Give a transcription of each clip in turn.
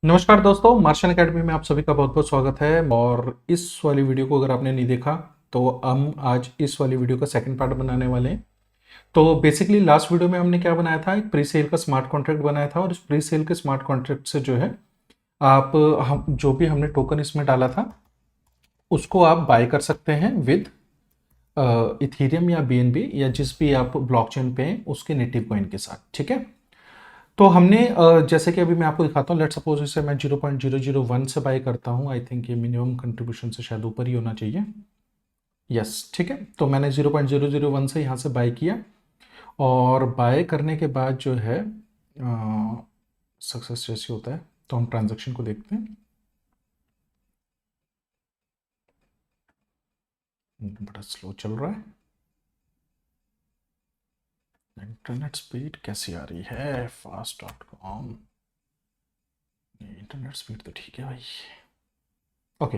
नमस्कार दोस्तों, मार्शन एकेडमी में आप सभी का बहुत बहुत स्वागत है। और इस वाली वीडियो को अगर आपने नहीं देखा तो हम आज इस वाली वीडियो का सेकंड पार्ट बनाने वाले हैं। तो बेसिकली लास्ट वीडियो में हमने क्या बनाया था, एक प्री सेल का स्मार्ट कॉन्ट्रैक्ट बनाया था और इस प्री सेल के स्मार्ट कॉन्ट्रैक्ट से जो है आप हम जो भी हमने टोकन इसमें डाला था उसको आप बाय कर सकते हैं विद इथेरियम या बीएनबी या जिस भी आप ब्लॉकचेन पे हैं उसके नेटिव कॉइन के साथ। ठीक है, तो हमने जैसे कि अभी मैं आपको दिखाता हूँ, लेट सपोज इसे मैं 0.001 से बाय करता हूँ। आई थिंक ये मिनिमम कंट्रीब्यूशन से शायद ऊपर ही होना चाहिए। यस, ठीक है, तो मैंने 0.001 से यहाँ से बाय किया और बाय करने के बाद जो है सक्सेस जैसे होता है तो हम ट्रांजेक्शन को देखते हैं। बड़ा स्लो चल रहा है। इंटरनेट स्पीड कैसी आ रही है? fast.com। इंटरनेट स्पीड तो ठीक है भाई। ओके,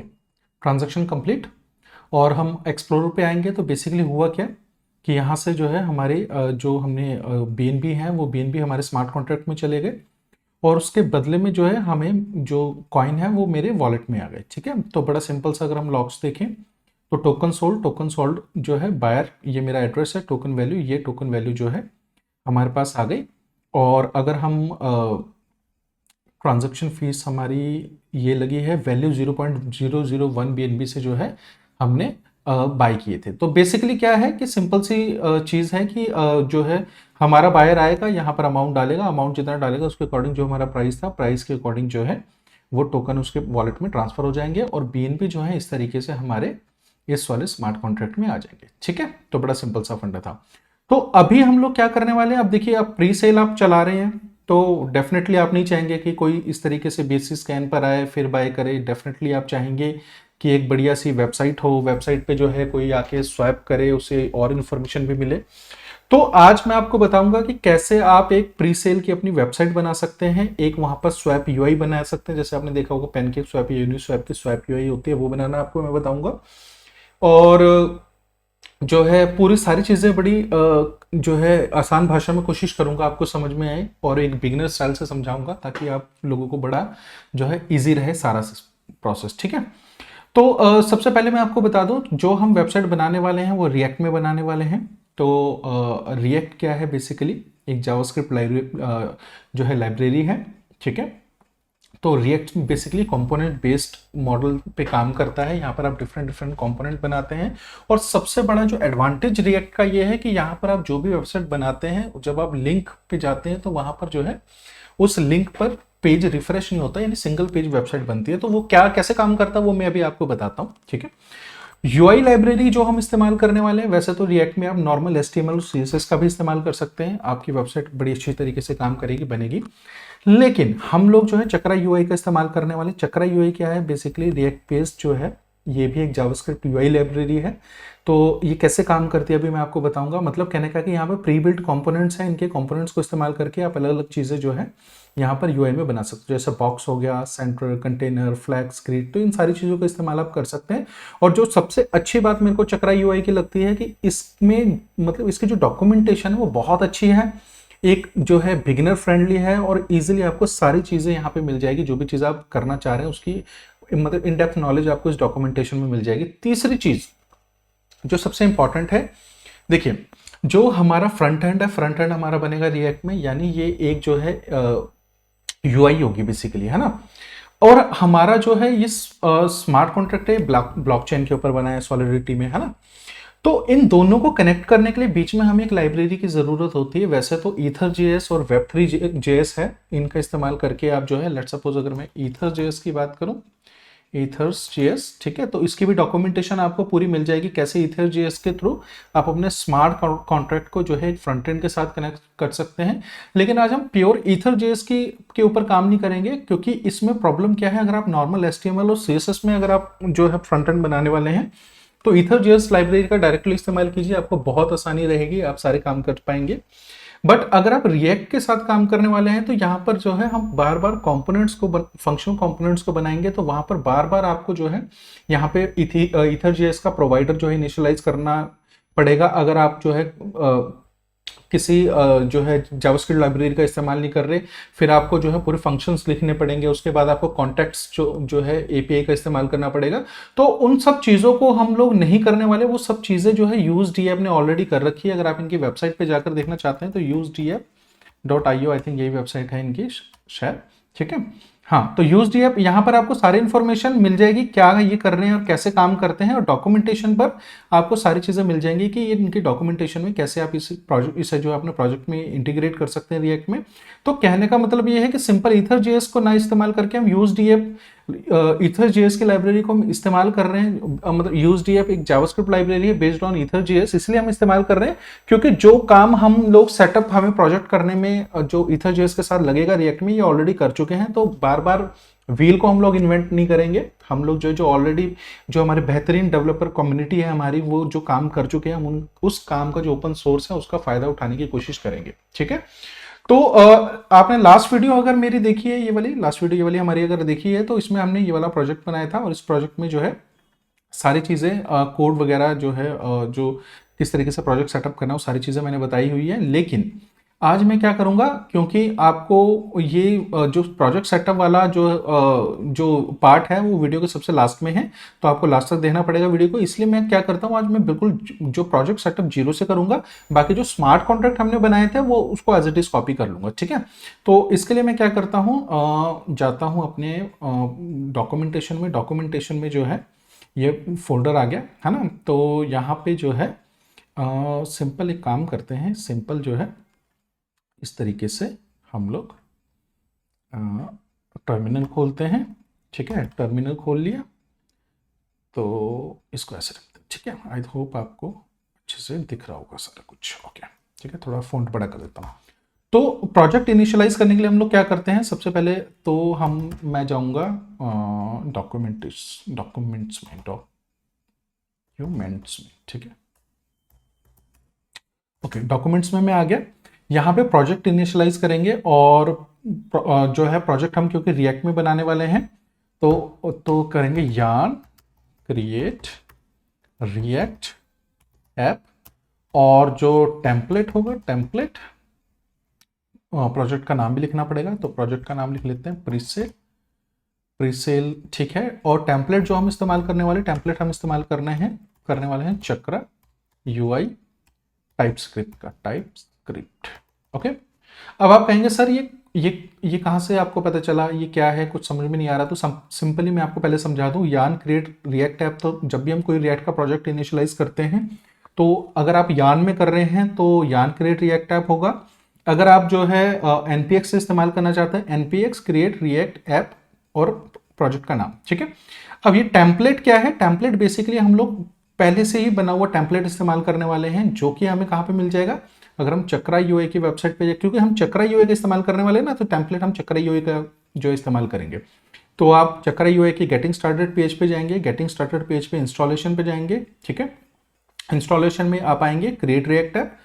ट्रांजैक्शन कंप्लीट और हम एक्सप्लोरर पे आएंगे तो बेसिकली हुआ क्या कि यहाँ से जो है हमारे जो हमने बीएनबी है वो बीएनबी हमारे स्मार्ट कॉन्ट्रैक्ट में चले गए और उसके बदले में जो है हमें जो कॉइन है वो मेरे वॉलेट में आ गए। ठीक है, तो बड़ा सिंपल सा अगर हम लॉग्स देखें तो टोकन सोल्ड जो है बायर, ये मेरा एड्रेस है, टोकन वैल्यू, ये टोकन वैल्यू जो है हमारे पास आ गई। और अगर हम ट्रांजैक्शन फीस हमारी ये लगी है वैल्यू 0.001 बीएनबी से जो है हमने बाय किए थे। तो बेसिकली क्या है कि सिंपल सी चीज़ है कि जो है हमारा बायर आएगा, यहाँ पर अमाउंट डालेगा, अमाउंट जितना डालेगा उसके अकॉर्डिंग जो हमारा प्राइस था, प्राइस के अकॉर्डिंग जो है वो टोकन उसके वॉलेट में ट्रांसफर हो जाएंगे और बीएनबी जो है इस तरीके से हमारे इस वाले स्मार्ट कॉन्ट्रैक्ट में आ जाएंगे। ठीक है, तो बड़ा सिंपल सा फंडा था। तो अभी हम लोग क्या करने वाले हैं, अब देखिए आप प्री सेल आप चला रहे हैं तो डेफिनेटली आप नहीं चाहेंगे कि कोई इस तरीके से बेसिस स्कैन पर आए फिर बाय करे। डेफिनेटली आप चाहेंगे कि एक बढ़िया सी वेबसाइट हो, वेबसाइट पे जो है कोई आके स्वैप करे, उसे और इन्फॉर्मेशन भी मिले। तो आज मैं आपको बताऊंगा कि कैसे आप एक प्री सेल की अपनी वेबसाइट बना सकते हैं, एक वहां पर स्वैप यूआई बना सकते हैं, जैसे आपने देखा होगा पैनकेक स्वैप या यूनिस्वैप की स्वैप यूआई होती है, वो बनाना आपको मैं बताऊंगा। और जो है पूरी सारी चीज़ें बड़ी जो है आसान भाषा में कोशिश करूंगा आपको समझ में आए और एक बिगिनर स्टाइल से समझाऊंगा ताकि आप लोगों को बड़ा जो है इजी रहे सारा प्रोसेस। ठीक है, तो सबसे पहले मैं आपको बता दूं जो हम वेबसाइट बनाने वाले हैं वो रिएक्ट में बनाने वाले हैं। तो रिएक्ट क्या है, बेसिकली एक जावास्क्रिप्ट लाइब्रेरी जो है लाइब्रेरी है। ठीक है, तो react basically component based model पे काम करता है। यहाँ पर आप डिफरेंट डिफरेंट कंपोनेंट बनाते हैं और सबसे बड़ा जो एडवांटेज रिएक्ट का ये है कि यहाँ पर आप जो भी वेबसाइट बनाते हैं जब आप लिंक पे जाते हैं तो वहां पर जो है उस लिंक पर पेज रिफ्रेश नहीं होता, यानी सिंगल पेज वेबसाइट बनती है। तो वो क्या कैसे काम करता है वो मैं अभी आपको बताता हूँ। ठीक है, यूआई लाइब्रेरी जो हम इस्तेमाल करने वाले हैं, वैसे तो रिएक्ट में आप नॉर्मल एचटीएमएल और सीएसएस का भी इस्तेमाल कर सकते हैं, आपकी वेबसाइट बड़ी अच्छी तरीके से काम करेगी, बनेगी। लेकिन हम लोग जो है चक्रा यूआई का इस्तेमाल करने वाले। चक्रा यूआई क्या है, बेसिकली रिएक्ट बेस्ड जो है ये भी एक जावास्क्रिप्ट यूआई लाइब्रेरी है। तो ये कैसे काम करती है अभी मैं आपको बताऊंगा। मतलब कहने का कि यहाँ पे प्री बिल्ट कंपोनेंट्स हैं, इनके कंपोनेंट्स को इस्तेमाल करके आप अलग अलग चीज़ें जो है यहाँ पर यूआई में बना सकते हो, जैसे बॉक्स हो गया, सेंटर, कंटेनर, फ्लैग्स, ग्रिड, तो इन सारी चीज़ों का इस्तेमाल आप कर सकते हैं। और जो सबसे अच्छी बात मेरे को चक्रा यूआई की लगती है कि इसमें मतलब इसकी जो डॉक्यूमेंटेशन है वो बहुत अच्छी है, एक जो है बिगिनर फ्रेंडली है और इजीली आपको सारी चीज़ें यहाँ पे मिल जाएगी। जो भी चीज़ आप करना चाह रहे हैं उसकी मतलब इन डेप्थ नॉलेज आपको इस डॉक्यूमेंटेशन में मिल जाएगी। तीसरी चीज़ जो सबसे इंपॉर्टेंट है, देखिए जो हमारा फ्रंट एंड है, फ्रंट एंड हमारा बनेगा रिएक्ट में, यानी ये एक जो है यूआई होगी बेसिकली, है ना। और हमारा जो है ये स्मार्ट कॉन्ट्रैक्ट है ब्लॉकचेन के ऊपर बना है, सॉलिडिटी में, है ना। तो इन दोनों को कनेक्ट करने के लिए बीच में हमें एक लाइब्रेरी की जरूरत होती है। वैसे तो ईथर जेएस और वेब3 जेएस है, इनका इस्तेमाल करके आप जो है लेट्स सपोज अगर मैं ईथर जेएस की बात करूं, ईथर्स जेएस, ठीक है, तो इसकी भी डॉक्यूमेंटेशन आपको पूरी मिल जाएगी कैसे ईथर जेएस के थ्रू आप अपने स्मार्ट कॉन्ट्रैक्ट को जो है फ्रंट एंड के साथ कनेक्ट कर सकते हैं। लेकिन आज हम प्योर ईथर जेएस की के ऊपर काम नहीं करेंगे, क्योंकि इसमें प्रॉब्लम क्या है, अगर आप नॉर्मल एचटीएमएल और सीएसएस में अगर आप जो है फ्रंट एंड बनाने वाले हैं तो ईथर जेएस लाइब्रेरी का डायरेक्टली इस्तेमाल कीजिए, आपको बहुत आसानी रहेगी, आप सारे काम कर पाएंगे। बट अगर आप रिएक्ट के साथ काम करने वाले हैं तो यहाँ पर जो है हम बार बार कंपोनेंट्स को फंक्शनल कंपोनेंट्स को बनाएंगे, तो वहां पर बार बार आपको जो है यहाँ पे ईथर जेएस का प्रोवाइडर जो है इनिशियलाइज करना पड़ेगा। अगर आप जो है किसी जो है जावास्क्रिप्ट लाइब्रेरी का इस्तेमाल नहीं कर रहे, फिर आपको जो है पूरे फंक्शंस लिखने पड़ेंगे, उसके बाद आपको कॉन्टेक्स्ट जो है एपीआई का इस्तेमाल करना पड़ेगा। तो उन सब चीज़ों को हम लोग नहीं करने वाले, वो सब चीज़ें जो है यूज डी ने ऑलरेडी कर रखी है। अगर आप इनकी वेबसाइट पे जाकर देखना चाहते हैं तो UseDApp.io आई थिंक यही वेबसाइट है इनकी शायद, ठीक है। हाँ, तो UseDApp यहाँ पर आपको सारी इन्फॉर्मेशन मिल जाएगी, क्या ये कर रहे हैं और कैसे काम करते हैं, और डॉक्यूमेंटेशन पर आपको सारी चीज़ें मिल जाएंगी कि ये इनकी डॉक्यूमेंटेशन में कैसे आप इसे जो अपने प्रोजेक्ट में इंटीग्रेट कर सकते हैं रिएक्ट में। तो कहने का मतलब ये है कि सिंपल ईथर.js को ना इस्तेमाल करके हम UseDApp ईथर.js की लाइब्रेरी को हम इस्तेमाल कर रहे हैं। मतलब UseDApp एक जावास्क्रिप्ट लाइब्रेरी है बेस्ड ऑन ईथर.js, इसलिए हम इस्तेमाल कर रहे हैं क्योंकि जो काम हम लोग सेटअप हमें प्रोजेक्ट करने में जो ईथर.js के साथ लगेगा रिएक्ट में, ये ऑलरेडी कर चुके हैं। तो बार बार व्हील को हम लोग इन्वेंट नहीं करेंगे। हम लोग जो ऑलरेडी जो हमारे बेहतरीन डेवलपर कम्युनिटी है हमारी, वो जो काम कर चुके हैं, हम उस काम का जो ओपन सोर्स है उसका फायदा उठाने की कोशिश करेंगे, ठीक है। तो आपने लास्ट वीडियो अगर मेरी देखी है, ये वाली लास्ट वीडियो, ये वाली हमारी अगर देखी है, तो इसमें हमने ये वाला प्रोजेक्ट बनाया था, और इस प्रोजेक्ट में जो है सारी चीज़ें कोड वगैरह जो है जो किस तरीके से प्रोजेक्ट सेटअप करना, वो सारी चीज़ें मैंने बताई हुई है। लेकिन आज मैं क्या करूंगा, क्योंकि आपको ये जो प्रोजेक्ट सेटअप वाला जो पार्ट है वो वीडियो के सबसे लास्ट में है, तो आपको लास्ट तक देखना पड़ेगा वीडियो को। इसलिए मैं क्या करता हूँ, आज मैं बिल्कुल जो प्रोजेक्ट सेटअप जीरो से करूंगा, बाकी जो स्मार्ट कॉन्ट्रैक्ट हमने बनाए थे वो उसको एज इट इज कॉपी कर लूंगा, ठीक है। तो इसके लिए मैं क्या करता हूँ, जाता हूँ अपने डॉक्यूमेंटेशन में जो है ये फोल्डर आ गया है ना। तो यहाँ पे जो है सिंपल एक काम करते हैं, सिंपल जो है इस तरीके से हम लोग टर्मिनल खोलते हैं, ठीक है। टर्मिनल खोल लिया तो इसको ऐसे रखते हैं, ठीक है। आई होप आपको अच्छे से दिख रहा होगा सारा कुछ, ओके, ठीक है। थोड़ा फ़ॉन्ट बड़ा कर देता हूँ। तो प्रोजेक्ट इनिशियलाइज करने के लिए हम लोग क्या करते हैं, सबसे पहले तो मैं जाऊंगा डॉक्यूमेंट्स में, ठीक है। ओके, डॉक्यूमेंट्स में मैं आ गया। यहाँ पे प्रोजेक्ट इनिशियलाइज करेंगे, और जो है प्रोजेक्ट हम क्योंकि रिएक्ट में बनाने वाले हैं, तो करेंगे यार्न क्रिएट रिएक्ट ऐप, और जो टेम्पलेट होगा, टेम्पलेट प्रोजेक्ट का नाम भी लिखना पड़ेगा, तो प्रोजेक्ट का नाम लिख लेते हैं प्रीसेल, ठीक है। और टेम्पलेट जो हम इस्तेमाल करने वाले हैं चक्रा UI टाइपस्क्रिप्ट, ओके। अब आप कहेंगे सर ये कहाँ से आपको पता चला, ये क्या है, कुछ समझ में नहीं आ रहा। तो सिंपली मैं आपको पहले समझा दूं, यार्न क्रिएट रिएक्ट ऐप, तो जब भी हम कोई रिएक्ट का प्रोजेक्ट इनिशियलाइज करते हैं, तो अगर आप यार्न में कर रहे हैं तो यार्न क्रिएट रिएक्ट ऐप होगा। अगर आप जो है npx से इस्तेमाल करना चाहते हैं, npx क्रिएट रिएक्ट ऐप और प्रोजेक्ट का नाम, ठीक है। अब ये टेम्पलेट क्या है, टेम्पलेट बेसिकली हम लोग पहले से ही बना हुआ टेम्पलेट इस्तेमाल करने वाले हैं, जो कि हमें कहाँ पे मिल जाएगा, अगर हम चक्रा UI की वेबसाइट पे जाए, क्योंकि हम चक्रा UI का इस्तेमाल करने वाले हैं ना, तो टेम्पलेट हम चक्रा UI का जो इस्तेमाल करेंगे। तो आप चक्रा UI की गेटिंग स्टार्टेड पेज पे जाएंगे, गेटिंग स्टार्टेड पेज पे इंस्टॉलेशन पे जाएंगे, ठीक है। इंस्टॉलेशन में आप आएंगे क्रिएट रिएक्ट ऐप,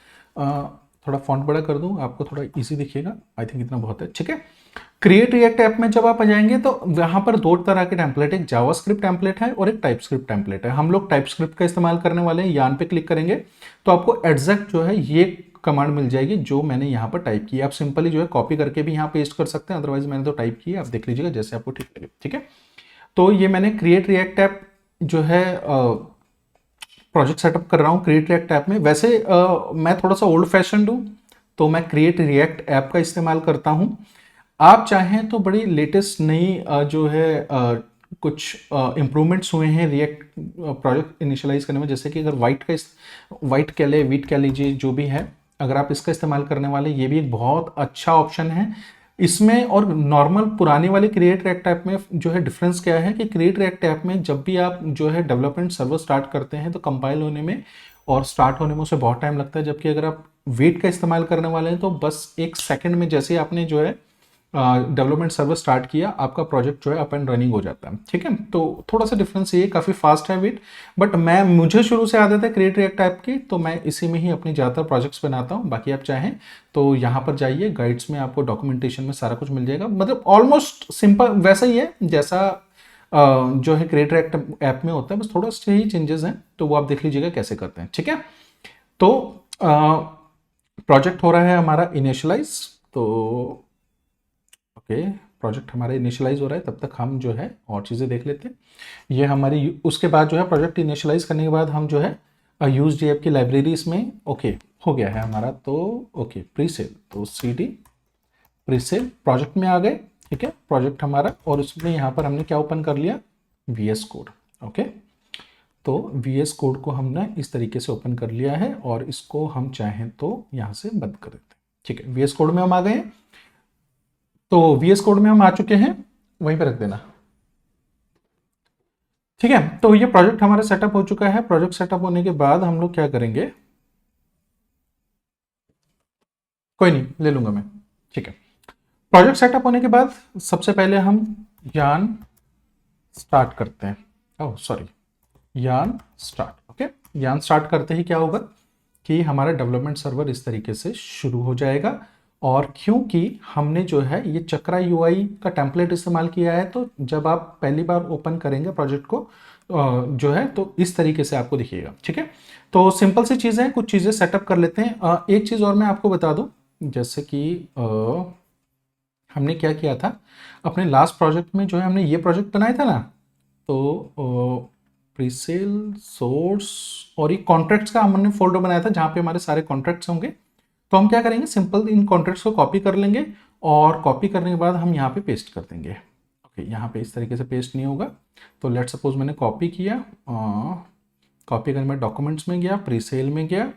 थोड़ा फॉन्ट बड़ा कर दूं आपको थोड़ा इजी दिखेगा, आई थिंक इतना बहुत है, ठीक है। क्रिएट रिएक्ट ऐप में जब आप आ जाएंगे तो यहाँ पर दो तरह के टेम्पलेट, एक जावास्क्रिप्ट टेम्पलेट है और एक टाइपस्क्रिप्ट टेम्पलेट है। हम लोग टाइपस्क्रिप्ट का इस्तेमाल करने वाले हैं। यान पे क्लिक करेंगे तो आपको एग्जैक्ट जो है ये कमांड मिल जाएगी जो मैंने यहाँ पर टाइप की। आप सिंपली जो है कॉपी करके भी यहाँ पेस्ट कर सकते हैं, अदरवाइज मैंने तो टाइप की है, आप देख लीजिएगा जैसे आपको ठीक लगे, ठीक है। तो ये मैंने क्रिएट रिएक्ट ऐप जो है प्रोजेक्ट सेटअप कर रहा हूँ क्रिएट रिएक्ट ऐप में। वैसे मैं थोड़ा सा ओल्ड फैशन हूँ, तो मैं क्रिएट रिएक्ट ऐप का इस्तेमाल करता हूँ। आप चाहें तो बड़ी लेटेस्ट नई जो है कुछ इम्प्रूवमेंट्स हुए हैं रिएक्ट प्रोजेक्ट इनिशियलाइज करने में, जैसे कि अगर वाइट कह लीजिए जो भी है, अगर आप इसका इस्तेमाल करने वाले, ये भी एक बहुत अच्छा ऑप्शन है इसमें। और नॉर्मल पुराने वाले क्रिएट रिएक्ट ऐप में जो है डिफरेंस क्या है कि क्रिएट रिएक्ट ऐप में जब भी आप जो है डेवलपमेंट सर्वर स्टार्ट करते हैं तो कंपाइल होने में और स्टार्ट होने में उसे बहुत टाइम लगता है, जबकि अगर आप वेट का इस्तेमाल करने वाले हैं तो बस 1 सेकंड में जैसे आपने जो है डेवलपमेंट सर्वर स्टार्ट किया, आपका प्रोजेक्ट जो है अप एंड रनिंग हो जाता है, ठीक है। तो थोड़ा सा डिफरेंस ये काफ़ी फास्ट है वेट, बट मुझे शुरू से आदत है क्रिएट रिएक्ट ऐप की, तो मैं इसी में ही अपनी ज़्यादातर प्रोजेक्ट्स बनाता हूँ। बाकी आप चाहें तो यहाँ पर जाइए, गाइड्स में आपको डॉक्यूमेंटेशन में सारा कुछ मिल जाएगा। मतलब ऑलमोस्ट सिंपल वैसा ही है जैसा जो है क्रिएट रिएक्ट ऐप में होता है, बस थोड़ा से ही चेंजेस हैं, तो वो आप देख लीजिएगा कैसे करते हैं, ठीक है। तो प्रोजेक्ट हो रहा है हमारा इनिशियलाइज। तो ओके, प्रोजेक्ट हमारा इनिशियलाइज हो रहा है, तब तक हम जो है और चीज़ें देख लेते हैं। ये हमारी उसके बाद जो है प्रोजेक्ट इनिशियलाइज करने के बाद हम जो है यूज डी की लाइब्रेरीज में ओके हो गया है हमारा। तो ओके प्रीसेल, तो सी डी प्रीसेल प्रोजेक्ट में आ गए। ठीक है, प्रोजेक्ट हमारा, और उसमें यहाँ पर हमने क्या ओपन कर लिया, वी एस कोड। ओके, तो वी एस कोड को हमने इस तरीके से ओपन कर लिया है, और इसको हम चाहें तो यहाँ से बंद कर देते हैं। ठीक है, वी एस कोड में हम आ गए हैं। तो वी एस कोड में हम आ चुके हैं, वहीं पर रख देना। ठीक है, तो ये प्रोजेक्ट हमारा सेटअप हो चुका है। प्रोजेक्ट सेटअप होने के बाद हम लोग क्या करेंगे, कोई नहीं ले लूंगा मैं। ठीक है, प्रोजेक्ट सेटअप होने के बाद सबसे पहले हम यान स्टार्ट करते हैं। ओह सॉरी, यान स्टार्ट। ओके, यान स्टार्ट करते ही क्या होगा कि हमारा डेवलपमेंट सर्वर इस तरीके से शुरू हो जाएगा। और क्योंकि हमने जो है ये चक्रा यूआई का टेम्पलेट इस्तेमाल किया है, तो जब आप पहली बार ओपन करेंगे प्रोजेक्ट को जो है, तो इस तरीके से आपको दिखेगा। ठीक है, तो सिंपल सी चीज़ें हैं, कुछ चीज़ें सेटअप कर लेते हैं। एक चीज़ और मैं आपको बता दूं, जैसे कि हमने क्या किया था अपने लास्ट प्रोजेक्ट में, जो है हमने ये प्रोजेक्ट बनाया था ना, तो प्रीसेल सोर्स और ये कॉन्ट्रैक्ट्स का हमने फोल्डर बनाया था जहाँ पे हमारे सारे कॉन्ट्रैक्ट्स होंगे। तो हम क्या करेंगे, सिंपल इन कॉन्ट्रैक्ट्स को कॉपी कर लेंगे, और कॉपी करने के बाद हम यहाँ पे पेस्ट कर देंगे। ओके, यहाँ पे इस तरीके से पेस्ट नहीं होगा। तो लेट सपोज मैंने कॉपी किया, कॉपी करने में डॉक्यूमेंट्स में गया, प्रीसेल में गया,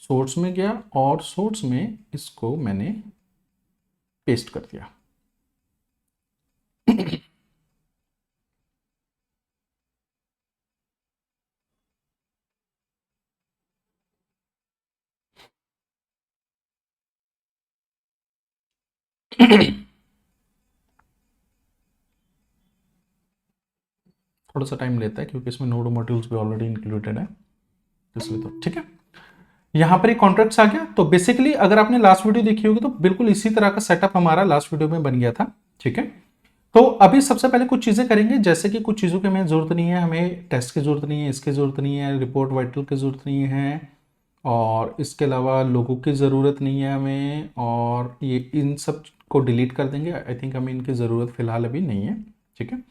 सोर्स में गया, और सोर्स में इसको मैंने पेस्ट कर दिया। थोड़ा सा टाइम लेता है क्योंकि इसमें नोड मॉड्यूल्स भी ऑलरेडी इंक्लूडेड है, इसलिए। तो ठीक है, यहाँ पर एक कॉन्ट्रैक्ट्स आ गया। तो बेसिकली अगर आपने लास्ट वीडियो देखी होगी तो बिल्कुल इसी तरह का सेटअप हमारा लास्ट वीडियो में बन गया था। ठीक है, तो अभी सबसे पहले कुछ चीजें करेंगे, जैसे कि कुछ चीजों की हमें जरूरत नहीं है, हमें टेस्ट की जरूरत नहीं है, इसकी जरूरत नहीं है, रिपोर्ट वाइटल की जरूरत नहीं है, और इसके अलावा लोगों की ज़रूरत नहीं है हमें, और ये इन सब को डिलीट कर देंगे। आई थिंक हमें इनकी ज़रूरत फ़िलहाल अभी नहीं है। ठीक है,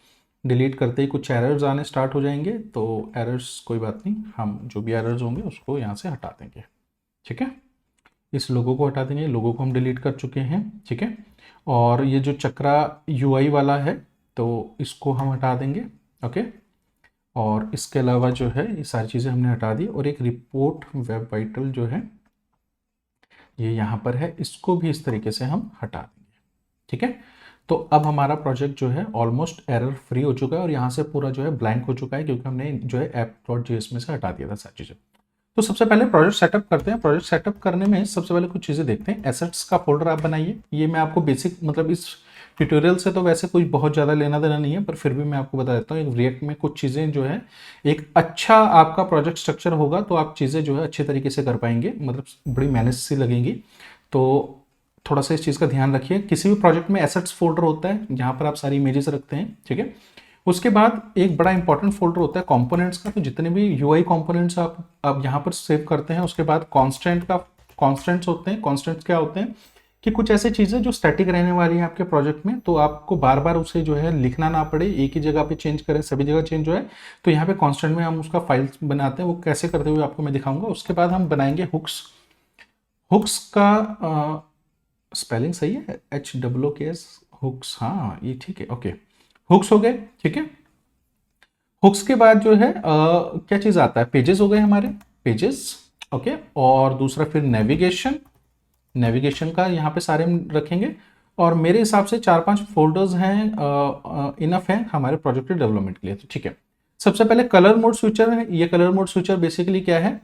डिलीट करते ही कुछ एरर्स आने स्टार्ट हो जाएंगे, तो एरर्स कोई बात नहीं, हम जो भी एरर्स होंगे उसको यहाँ से हटा देंगे। ठीक है, इस लोगों को हटा देंगे, लोगों को हम डिलीट कर चुके हैं। ठीक है, और ये जो चक्रा यूआई वाला है, तो इसको हम हटा देंगे। ओके, और इसके अलावा जो है ये सारी चीज़ें हमने हटा दी, और एक रिपोर्ट वेब वाइटल जो है ये यहाँ पर है, इसको भी इस तरीके से हम हटा देंगे। ठीक है, तो अब हमारा प्रोजेक्ट जो है ऑलमोस्ट एरर फ्री हो चुका है, और यहाँ से पूरा जो है ब्लैंक हो चुका है, क्योंकि हमने जो है app.js में से हटा दिया था सारी चीज़ें। तो सबसे पहले प्रोजेक्ट सेटअप करते हैं। प्रोजेक्ट सेटअप करने में सबसे पहले कुछ चीज़ें देखते हैं। एसेट्स का फोल्डर आप बनाइए। ये मैं आपको बेसिक, मतलब इस ट्यूटोरियल से तो वैसे कुछ बहुत ज़्यादा लेना देना नहीं है, पर फिर भी मैं आपको बता देता हूँ। रिएक्ट में कुछ चीज़ें जो है, एक अच्छा आपका प्रोजेक्ट स्ट्रक्चर होगा तो आप चीज़ें जो है अच्छे तरीके से कर पाएंगे, मतलब बड़ी मेहनत सी लगेंगी। तो थोड़ा सा इस चीज़ का ध्यान रखिए। किसी भी प्रोजेक्ट में एसेट्स फोल्डर होता है जहाँ पर आप सारी इमेजेस रखते हैं। ठीक है, उसके बाद एक बड़ा इंपॉर्टेंट फोल्डर होता है कंपोनेंट्स का। तो जितने भी यूआई कंपोनेंट्स आप यहाँ पर सेव करते हैं, उसके बाद कॉन्स्टेंट्स होते हैं। कॉन्स्टेंट्स क्या होते हैं कि कुछ ऐसी चीज़ें जो स्टैटिक रहने वाली है आपके प्रोजेक्ट में, तो आपको बार बार उसे जो है लिखना ना पड़े, एक ही जगह पे चेंज करें, सभी जगह चेंज हो है। तो यहाँ पे कॉन्स्टेंट में हम उसका फाइल बनाते हैं, वो कैसे करते हुए आपको मैं दिखाऊंगा। उसके बाद हम बनाएंगे हुक्स। हुक्स का स्पेलिंग सही है, HOOKS, हुक्स, हाँ ये ठीक है। ओके, हुक्स हो गए। ठीक है, हुक्स के बाद जो है क्या चीज़ आता है, पेजेस हो गए हमारे, पेजेस। ओके, और दूसरा फिर नेविगेशन। नेविगेशन का यहाँ पे सारे हम रखेंगे, और मेरे हिसाब से 4-5 फोल्डर्स हैं, इनफ है हमारे प्रोजेक्ट के डेवलपमेंट के लिए। तो ठीक है, सबसे पहले कलर मोड स्विचर है। ये कलर मोड स्विचर बेसिकली क्या है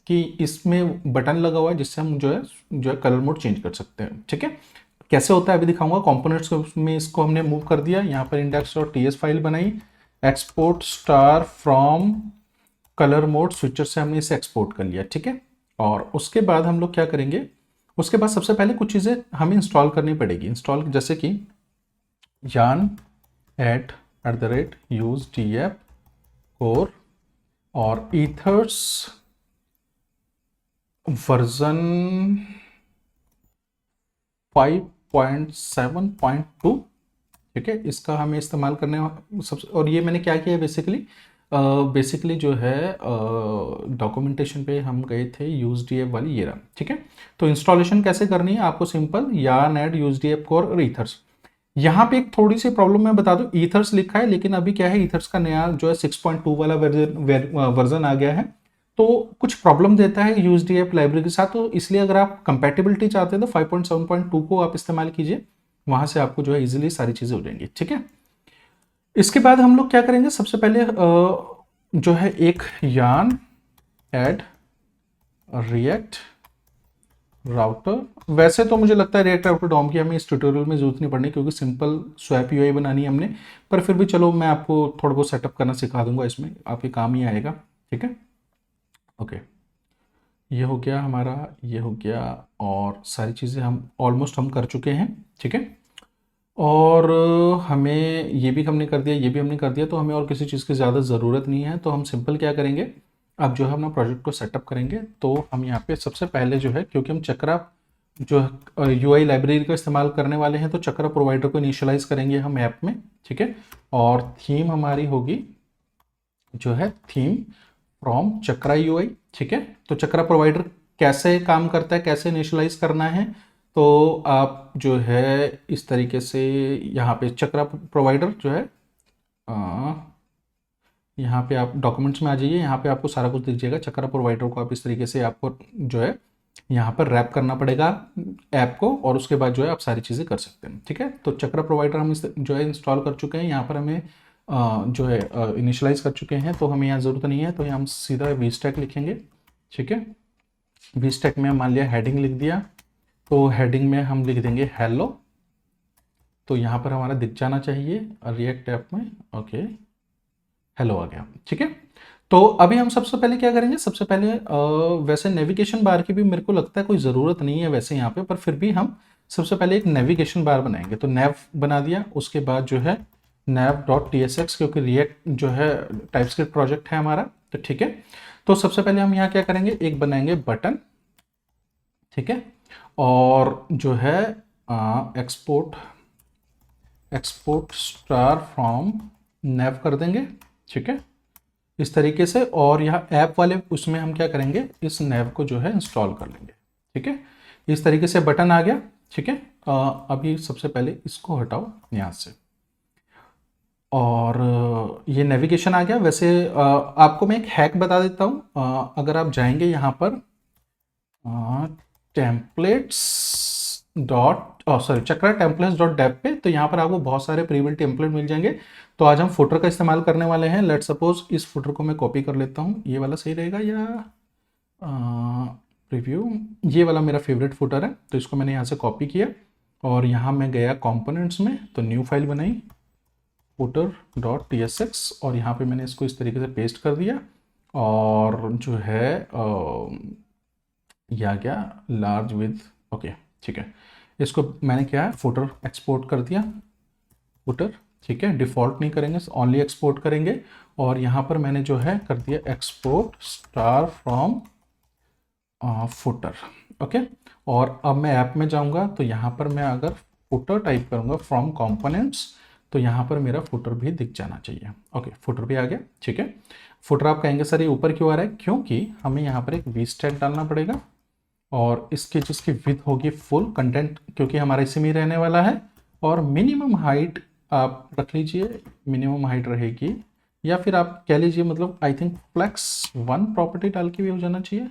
कि इसमें बटन लगा हुआ है जिससे हम जो है कलर मोड चेंज कर सकते हैं। ठीक है, कैसे होता है अभी दिखाऊंगा। कंपोनेंट्स में इसको हमने मूव कर दिया, यहाँ पर index.ts फाइल बनाई, export star from colour mode switcher से हमने इसे एक्सपोर्ट कर लिया। ठीक है, और उसके बाद हम लोग क्या करेंगे, उसके बाद सबसे पहले कुछ चीज़ें हमें इंस्टॉल करनी पड़ेगी। इंस्टॉल जैसे कि यान @use df core और ethers वर्जन 5.7.2, ठीक है, इसका हमें इस्तेमाल करने सबसे। और ये मैंने क्या किया बेसिकली जो है डॉक्यूमेंटेशन पे हम गए थे UseDF वाली ये रहा, ठीक है। तो इंस्टॉलेशन कैसे करनी है आपको, simple yarn add UseDF core और ईथर्स। यहाँ पे एक थोड़ी सी प्रॉब्लम मैं बता दूं, ईथर्स लिखा है लेकिन अभी क्या है, ईथर्स का नया जो है 6.2 वाला वर्जन आ गया है, तो कुछ प्रॉब्लम देता है UseDF लाइब्रेरी के साथ। तो इसलिए अगर आप कंपैटिबिलिटी चाहते हैं तो 5.7.2 को आप इस्तेमाल कीजिए, वहां से आपको जो है इजीली सारी चीजें हो जाएंगी, ठीक है। इसके बाद हम लोग क्या करेंगे, सबसे पहले जो है एक yarn add react राउटर। वैसे तो मुझे लगता है रिएक्ट राउटर डॉम की हमें इस ट्यूटोरियल में जरूरत नहीं पड़नी, क्योंकि सिंपल स्वैप यूआई बनानी है हमने। पर फिर भी चलो मैं आपको थोड़ा बहुत सेटअप करना सिखा दूंगा, इसमें आपके काम ही आएगा, ठीक है। ओके, ये हो गया हमारा, ये हो गया, और सारी चीज़ें हम ऑलमोस्ट हम कर चुके हैं, ठीक है। और हमें ये भी हमने कर दिया, ये भी हमने कर दिया, तो हमें और किसी चीज़ की ज़्यादा ज़रूरत नहीं है। तो हम सिंपल क्या करेंगे, अब जो है अपना प्रोजेक्ट को सेटअप करेंगे। तो हम यहाँ पे सबसे पहले जो है, क्योंकि हम चक्रा जो यूआई लाइब्रेरी का इस्तेमाल करने वाले हैं, तो चक्रा प्रोवाइडर को इनिशियलाइज करेंगे हम ऐप में, ठीक है। और थीम हमारी होगी जो है थीम फ्रॉम चक्रा यूआई, ठीक है। तो चक्रा प्रोवाइडर कैसे काम करता है, कैसे इनिशियलाइज करना है, तो आप जो है इस तरीके से यहाँ पे चक्रा प्रोवाइडर जो है, यहाँ पे आप डॉक्यूमेंट्स में आ जाइए, यहाँ पे आपको सारा कुछ दिख जाएगा। चक्रा प्रोवाइडर को आप इस तरीके से आपको जो है यहाँ पर रैप करना पड़ेगा ऐप को, और उसके बाद जो है आप सारी चीज़ें कर सकते हैं, ठीक है। तो चक्रा प्रोवाइडर हम इस जो है इंस्टॉल कर चुके हैं, यहाँ पर हमें जो है इनिशियलाइज कर चुके हैं, तो हमें यहाँ ज़रूरत नहीं है। तो हम सीधा VStack लिखेंगे, ठीक है। VStack में मान लिया हेडिंग लिख दिया, तो हेडिंग में हम लिख देंगे हेलो। तो यहाँ पर हमारा दिख जाना चाहिए रिएक्ट ऐप में, ओके, हेलो आ गया, ठीक है। तो अभी हम सबसे पहले क्या करेंगे, सबसे पहले वैसे नेविगेशन बार की भी मेरे को लगता है कोई ज़रूरत नहीं है वैसे यहाँ पे, पर फिर भी हम सबसे पहले एक नेविगेशन बार बनाएंगे। तो नेव बना दिया, उसके बाद जो है nav.tsx, क्योंकि रिएक्ट जो है टाइपस्क्रिप्ट प्रोजेक्ट है हमारा, तो ठीक है। तो सबसे पहले हम यहाँ क्या करेंगे, एक बनाएंगे बटन, ठीक है। और जो है एक्सपोर्ट स्टार फ्रॉम नेव कर देंगे, ठीक है, इस तरीके से। और यहाँ ऐप वाले उसमें हम क्या करेंगे, इस नेव को जो है इंस्टॉल कर लेंगे, ठीक है। इस तरीके से बटन आ गया, ठीक है। अभी सबसे पहले इसको हटाओ यहाँ से, और ये नेविगेशन आ गया। वैसे आपको मैं एक हैक बता देता हूँ, अगर आप जाएंगे यहाँ पर चक्रा टेम्पलेट्स डॉट डेव पे, तो यहाँ पर आपको बहुत सारे प्रीबिल्ट टेम्पलेट मिल जाएंगे। तो आज हम फुटर का इस्तेमाल करने वाले हैं। लेट सपोज इस फुटर को मैं कॉपी कर लेता हूँ, ये वाला सही रहेगा या प्रीव्यू, ये वाला मेरा फेवरेट फुटर है, तो इसको मैंने यहाँ से कॉपी किया और यहाँ मैं गया कंपोनेंट्स में, तो न्यू फाइल बनाई footer.tsx, और यहाँ पे मैंने इसको इस तरीके से पेस्ट कर दिया। और जो है यह आ गया लार्ज विद, ओके, ठीक है। इसको मैंने क्या फुटर एक्सपोर्ट कर दिया, फुटर, ठीक है। डिफ़ॉल्ट नहीं करेंगे, ओनली एक्सपोर्ट करेंगे। और यहाँ पर मैंने जो है कर दिया export star from footer, okay. और अब मैं ऐप में जाऊँगा, तो यहाँ पर मैं अगर फुटर टाइप करूँगा फ्रॉम कंपोनेंट्स, तो यहाँ पर मेरा फुटर भी दिख जाना चाहिए, ओके। फुटर भी आ गया, ठीक है। फुटर आप कहेंगे सर ये ऊपर क्यों आ रहा है, क्योंकि हमें यहाँ पर एक VStack डालना पड़ेगा, और इसकी जिसकी विड्थ होगी फुल कंटेंट, क्योंकि हमारा इसी में रहने वाला है। और मिनिमम हाइट आप रख लीजिए, मिनिमम हाइट रहेगी, या फिर आप कह लीजिए, मतलब आई थिंक flex1 प्रॉपर्टी डाल के भी हो जाना चाहिए।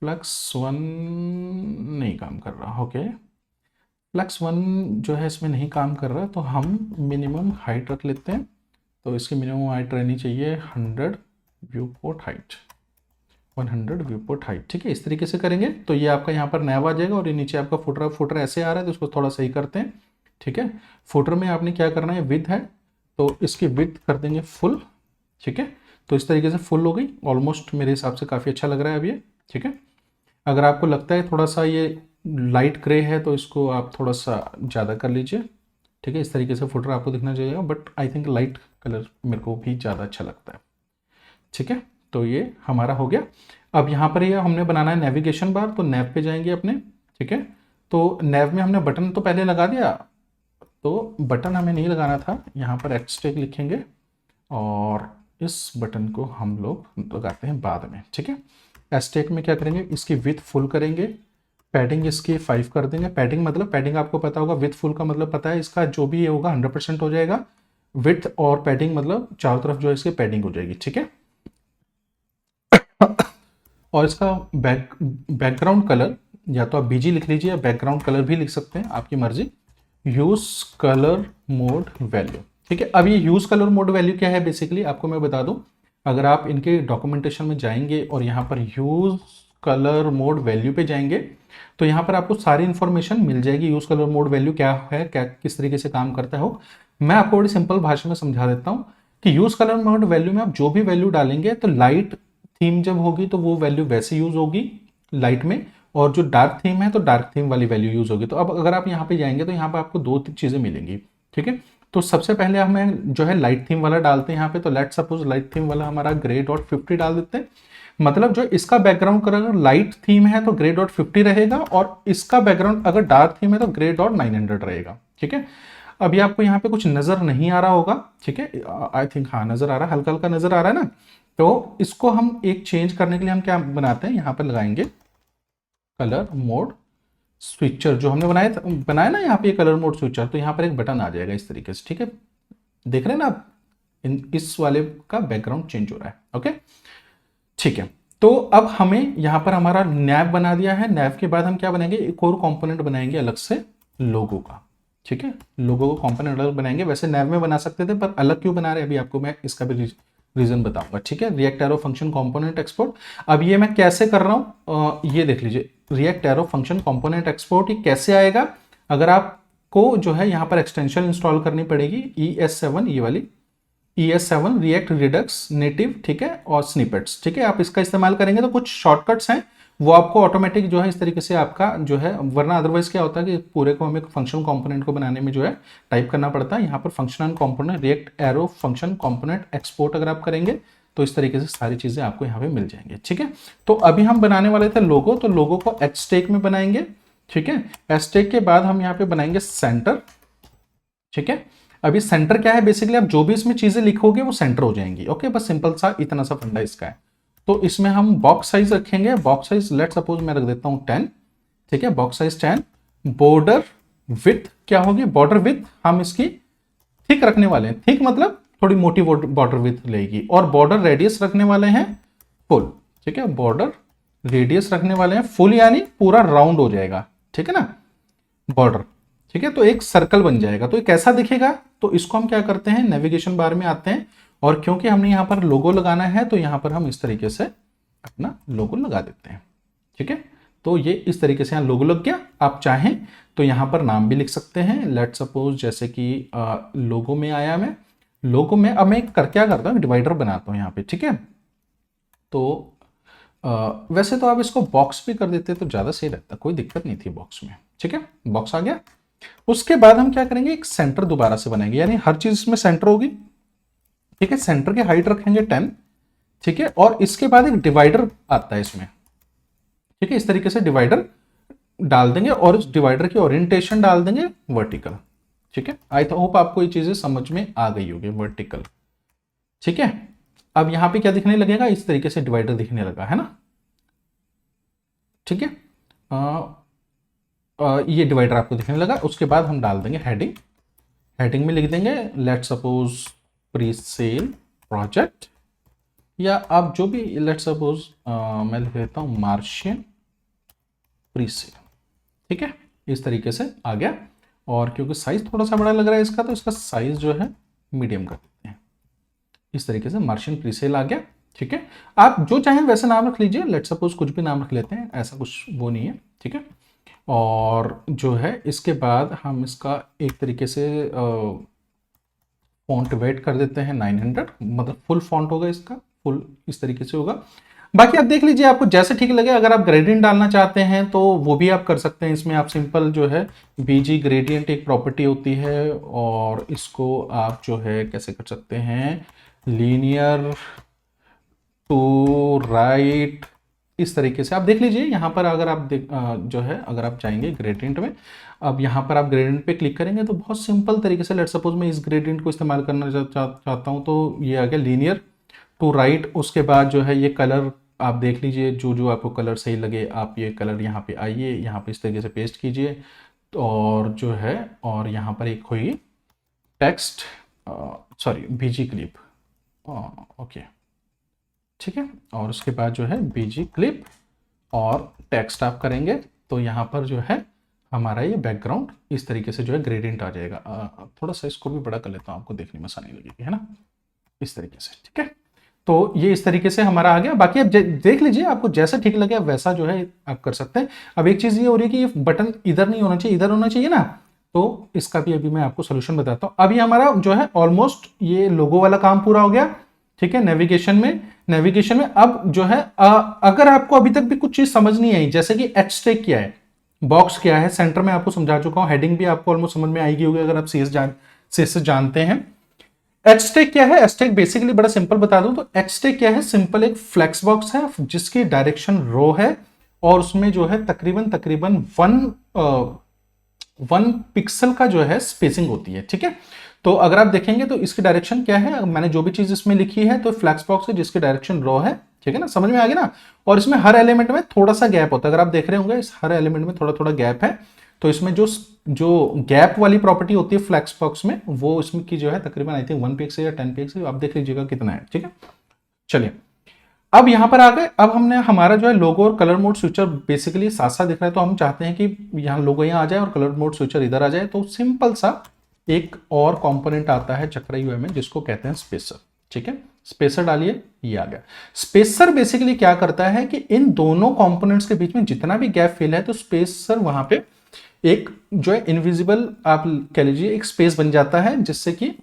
flex1 नहीं काम कर रहा, ओके। flex1 जो है इसमें नहीं काम कर रहा, तो हम मिनिमम हाइट रख लेते हैं। तो इसकी मिनिमम हाइट रहनी चाहिए 100 view port height, 100 view port height, ठीक है। इस तरीके से करेंगे तो ये आपका यहाँ पर नैव आ जाएगा, और ये नीचे आपका फुटर ऐसे आ रहा है, तो इसको थोड़ा सही करते हैं, ठीक है। फुटर में आपने क्या करना है, विड्थ है, तो इसकी विड्थ कर देंगे फुल, ठीक है। तो इस तरीके से फुल हो गई, ऑलमोस्ट मेरे हिसाब से काफ़ी अच्छा लग रहा है अब ये, ठीक है। अगर आपको लगता है थोड़ा सा ये लाइट ग्रे है, तो इसको आप थोड़ा सा ज़्यादा कर लीजिए, ठीक है। इस तरीके से फुटर आपको दिखना चाहिए, but I think light colour मेरे को भी ज़्यादा अच्छा लगता है, ठीक है। तो ये हमारा हो गया। अब यहाँ पर ये हमने बनाना है नेविगेशन बार, तो नेव पे जाएंगे अपने, ठीक है। तो नैव में हमने बटन तो पहले लगा दिया, तो बटन हमें नहीं लगाना था, यहाँ पर एक्सटेक लिखेंगे और इस बटन को हम लोग लगाते हैं बाद में, ठीक है। एस्टेक में क्या करेंगे, इसकी विथ फुल करेंगे, पैडिंग इसकी 5 कर देंगे। पैडिंग मतलब, पैडिंग आपको पता होगा, विथ फुल का मतलब पता है, इसका जो भी ये होगा 100% हो जाएगा। विथ और पैडिंग मतलब चारों तरफ जो है इसकी पैडिंग हो जाएगी, ठीक है। और इसका बैकग्राउंड कलर या तो आप बीजी लिख लीजिए या बैकग्राउंड कलर भी लिख सकते हैं, आपकी मर्जी। यूज कलर मोड वैल्यू, ठीक है। अब ये यूज कलर मोड वैल्यू क्या है, बेसिकली आपको मैं बता दूं, अगर आप इनके डॉक्यूमेंटेशन में जाएंगे और यहाँ पर यूज कलर मोड वैल्यू पे जाएंगे तो यहाँ पर आपको सारी इंफॉर्मेशन मिल जाएगी। यूज कलर मोड वैल्यू क्या है, क्या किस तरीके से काम करता है। मैं आपको बड़ी सिंपल भाषा में समझा देता हूँ कि यूज कलर मोड वैल्यू में आप जो भी वैल्यू डालेंगे तो लाइट थीम जब होगी तो वो वैल्यू वैसे यूज होगी लाइट में, और जो डार्क थीम है तो डार्क थीम वाली वैल्यू यूज होगी। तो अब अगर आप यहाँ पे जाएंगे तो यहाँ पे आपको दो चीजें मिलेंगी, ठीक है। तो सबसे पहले हमें जो है लाइट थीम वाला डालते हैं यहाँ पे, तो लेट सपोज लाइट थीम वाला हमारा ग्रे डॉट 50 डाल देते हैं। मतलब जो इसका बैकग्राउंड अगर लाइट थीम है तो ग्रे डॉट 50 रहेगा, और इसका बैकग्राउंड अगर डार्क थीम है तो ग्रे डॉट 900 रहेगा, ठीक है। अभी आपको यहाँ पे कुछ नजर नहीं आ रहा होगा, ठीक है, आई थिंक हाँ नजर आ रहा है, हल्का हल्का नजर आ रहा है ना। तो इसको हम एक चेंज करने के लिए हम क्या बनाते हैं, यहाँ पर लगाएंगे कलर मोड स्विचर, जो हमने बनाया ना यहाँ पे कलर मोड स्विचर। तो यहाँ पर एक बटन आ जाएगा इस तरीके से, ठीक है। देख रहे हैं ना आप, इस वाले का बैकग्राउंड चेंज हो रहा है, ओके, ठीक है। तो अब हमें यहाँ पर हमारा नैव बना दिया है। नैव के बाद हम क्या बनाएंगे, एक और कंपोनेंट बनाएंगे अलग से लोगो का, ठीक है। लोगो का कंपोनेंट अलग बनाएंगे, वैसे नैव में बना सकते थे पर अलग क्यों बना रहे हैं अभी आपको मैं इसका भी रीजन बताऊंगा, ठीक है। React arrow function component export, अब ये मैं कैसे कर रहा हूं, ये देख लीजिए। React arrow function component export ये कैसे आएगा, अगर आपको जो है यहाँ पर एक्सटेंशन इंस्टॉल करनी पड़ेगी ES7, ये वाली ES7 रिएक्ट रिडक्स नेटिव, ठीक है, और स्निपेट्स, ठीक है। आप इसका इस्तेमाल करेंगे तो कुछ शॉर्टकट्स हैं वो आपको ऑटोमेटिक जो है इस तरीके से आपका जो है, वरना अदरवाइज क्या होता है कि पूरे को हमें फंक्शन कंपोनेंट को बनाने में जो है टाइप करना पड़ता है। यहाँ पर functional component react arrow function component export अगर आप करेंगे तो इस तरीके से सारी चीजें आपको यहाँ पे मिल जाएंगे, ठीक है। तो अभी हम बनाने वाले थे लोगो, तो लोगो को एस्टेक में बनाएंगे, ठीक है। एस्टेक के बाद हम यहाँ पे बनाएंगे सेंटर, ठीक है। अभी सेंटर क्या है, बेसिकली आप जो भी इसमें चीजें लिखोगे वो सेंटर हो जाएंगी, ओके। बस सिंपल सा इतना सा फंडा इसका है। तो इसमें हम बॉक्स साइज रखेंगे, बॉक्स साइज लेट सपोज मैं रख देता हूं 10, ठीक है, बॉक्स साइज 10। बॉर्डर विथ क्या होगी, बॉर्डर विथ हम इसकी थिक रखने वाले हैं, थिक मतलब थोड़ी मोटी बॉर्डर विथ लेगी, और बॉर्डर रेडियस रखने वाले हैं फुल, ठीक है। बॉर्डर रेडियस रखने वाले हैं फुल, यानी पूरा राउंड हो जाएगा, ठीक है ना बॉर्डर, ठीक है। तो एक सर्कल बन जाएगा। तो ये कैसा दिखेगा, तो इसको हम क्या करते हैं, नेविगेशन बार में आते हैं, और क्योंकि हमने यहाँ पर लोगो लगाना है तो यहाँ पर हम इस तरीके से अपना लोगो लगा देते हैं, ठीक है। तो ये इस तरीके से यहाँ लोगो लग गया। आप चाहें तो यहाँ पर नाम भी लिख सकते हैं, लेट सपोज जैसे कि लोगो में आया, मैं लोगो में अब मैं क्या करता हूँ, डिवाइडर बनाता हूँ यहाँ पे, ठीक है। तो वैसे तो आप इसको बॉक्स भी कर देते तो ज्यादा सही रहता, कोई दिक्कत नहीं थी बॉक्स में, ठीक है। बॉक्स आ गया। उसके बाद हम क्या करेंगे, एक सेंटर दोबारा से बनाएंगे, यानी हर चीज इसमें सेंटर होगी, ठीक है। सेंटर की हाइट रखेंगे 10, ठीक है। और इसके बाद एक डिवाइडर आता है इसमें, ठीक है। इस तरीके से डिवाइडर डाल देंगे और इस डिवाइडर की ओरिएंटेशन डाल देंगे वर्टिकल, ठीक है। आई होप आपको ये चीजें समझ में आ गई होगी, वर्टिकल, ठीक है। अब यहां पे क्या दिखने लगेगा, इस तरीके से डिवाइडर दिखने लगा है ना, ठीक है। ये डिवाइडर आपको दिखने लगा। उसके बाद हम डाल देंगे हेडिंग, हेडिंग में लिख देंगे let suppose pre sale project, या आप जो भी लेट सपोज मैं लिख देता हूं मार्शियन प्री सेल, ठीक है। इस तरीके से आ गया। और क्योंकि साइज थोड़ा सा बड़ा लग रहा है इसका, तो इसका साइज जो है मीडियम कर देते हैं, इस तरीके से मार्शियन प्री सेल आ गया, ठीक है। आप जो चाहें वैसे नाम रख लीजिए, लेट सपोज कुछ भी नाम रख लेते हैं, ऐसा कुछ वो नहीं है, ठीक है। और जो है इसके बाद हम इसका एक तरीके से फॉन्ट वेट कर देते हैं 900, मतलब फुल फॉन्ट होगा इसका, फुल इस तरीके से होगा। बाकी आप देख लीजिए आपको जैसे ठीक लगे। अगर आप ग्रेडियंट डालना चाहते हैं तो वो भी आप कर सकते हैं। इसमें आप सिंपल जो है बीजी ग्रेडियंट एक प्रॉपर्टी होती है, और इसको आप जो है कैसे कर सकते हैं, लीनियर टू राइट इस तरीके से आप देख लीजिए। यहाँ पर अगर आप जो है अगर आप जाएंगे ग्रेडियंट में, अब यहाँ पर आप ग्रेडियंट पे क्लिक करेंगे तो बहुत सिंपल तरीके से, लेट सपोज मैं इस ग्रेडियंट को इस्तेमाल करना चाहता हूँ, तो ये आ गया लीनियर टू राइट। उसके बाद जो है ये कलर आप देख लीजिए, जो जो आपको कलर सही लगे आप ये कलर यहाँ पे आइए, यहाँ पे इस तरीके से पेस्ट कीजिए, और जो है और यहाँ पर एक होगी टेक्स्ट, सॉरी बीजी क्लिप, ओके ठीक है। और उसके बाद जो है बीजी क्लिप और टेक्स्ट आप करेंगे तो यहाँ पर जो है हमारा ये बैकग्राउंड इस तरीके से जो है ग्रेडियंट आ जाएगा। थोड़ा सा इसको भी बड़ा कर लेता हूँ, आपको देखने में आसानी लगेगी, है ना, इस तरीके से, ठीक है। तो ये इस तरीके से हमारा आ गया। बाकी आप देख लीजिए, आपको जैसा ठीक लगे वैसा जो है आप कर सकते हैं। अब एक चीज ये हो रही है कि ये बटन इधर नहीं होना चाहिए, इधर होना चाहिए ना, तो इसका भी अभी मैं आपको सोल्यूशन बताता हूँ। अभी हमारा जो है ऑलमोस्ट ये लोगो वाला काम पूरा हो गया, ठीक है। नेविगेशन में अब जो है अगर आपको अभी तक भी कुछ चीज समझ नहीं आई, जैसे कि एचटेग क्या है, बॉक्स क्या है, सेंटर में आपको समझा चुका हूं, हेडिंग भी आपको ऑलमोस्ट समझ में आएगी होगी अगर आप सीएस जानते हैं। एचटेग क्या है? एचटेग बेसिकली बड़ा सिंपल बता दूं तो एचटेग क्या है, सिंपल एक फ्लेक्स बॉक्स है जिसकी डायरेक्शन रो है और उसमें जो है तकरीबन वन पिक्सल का जो है स्पेसिंग होती है, ठीक है। तो अगर आप देखेंगे तो इसकी डायरेक्शन क्या है, मैंने जो भी चीज इसमें लिखी है तो फ्लैक्स बॉक्स है जिसकी डायरेक्शन रो है, ठीक है ना, समझ में आ गया ना। और इसमें हर एलिमेंट में थोड़ा सा गैप होता है, अगर आप देख रहे होंगे इस हर एलिमेंट में थोड़ा थोड़ा गैप है। तो इसमें जो गैप वाली प्रॉपर्टी होती है फ्लैक्स बॉक्स में, वो इसमें की जो है तकरीबन आई थिंक 1 पिक्सल या 10 पिक्सल, आप देख लीजिएगा कितना है, ठीक है। चलिए अब यहां पर आ गए, अब हमने हमारा जो है लोगो और कलर मोड स्विचर बेसिकली साथ साथ दिख रहा है, तो हम चाहते हैं कि यहाँ लोगो यहाँ आ जाए और कलर मोड स्विचर इधर आ जाए। तो सिंपल सा एक और कंपोनेंट आता है चक्रा यूआई में जिसको कहते हैं स्पेसर, ठीक है। स्पेसर डालिए, ये आ गया। स्पेसर बेसिकली क्या करता है कि इन दोनों कंपोनेंट्स के बीच में जितना भी गैप फिल है तो स्पेसर वहां पे एक जो है इनविजिबल आप कह लीजिए एक स्पेस बन जाता है, जिससे कि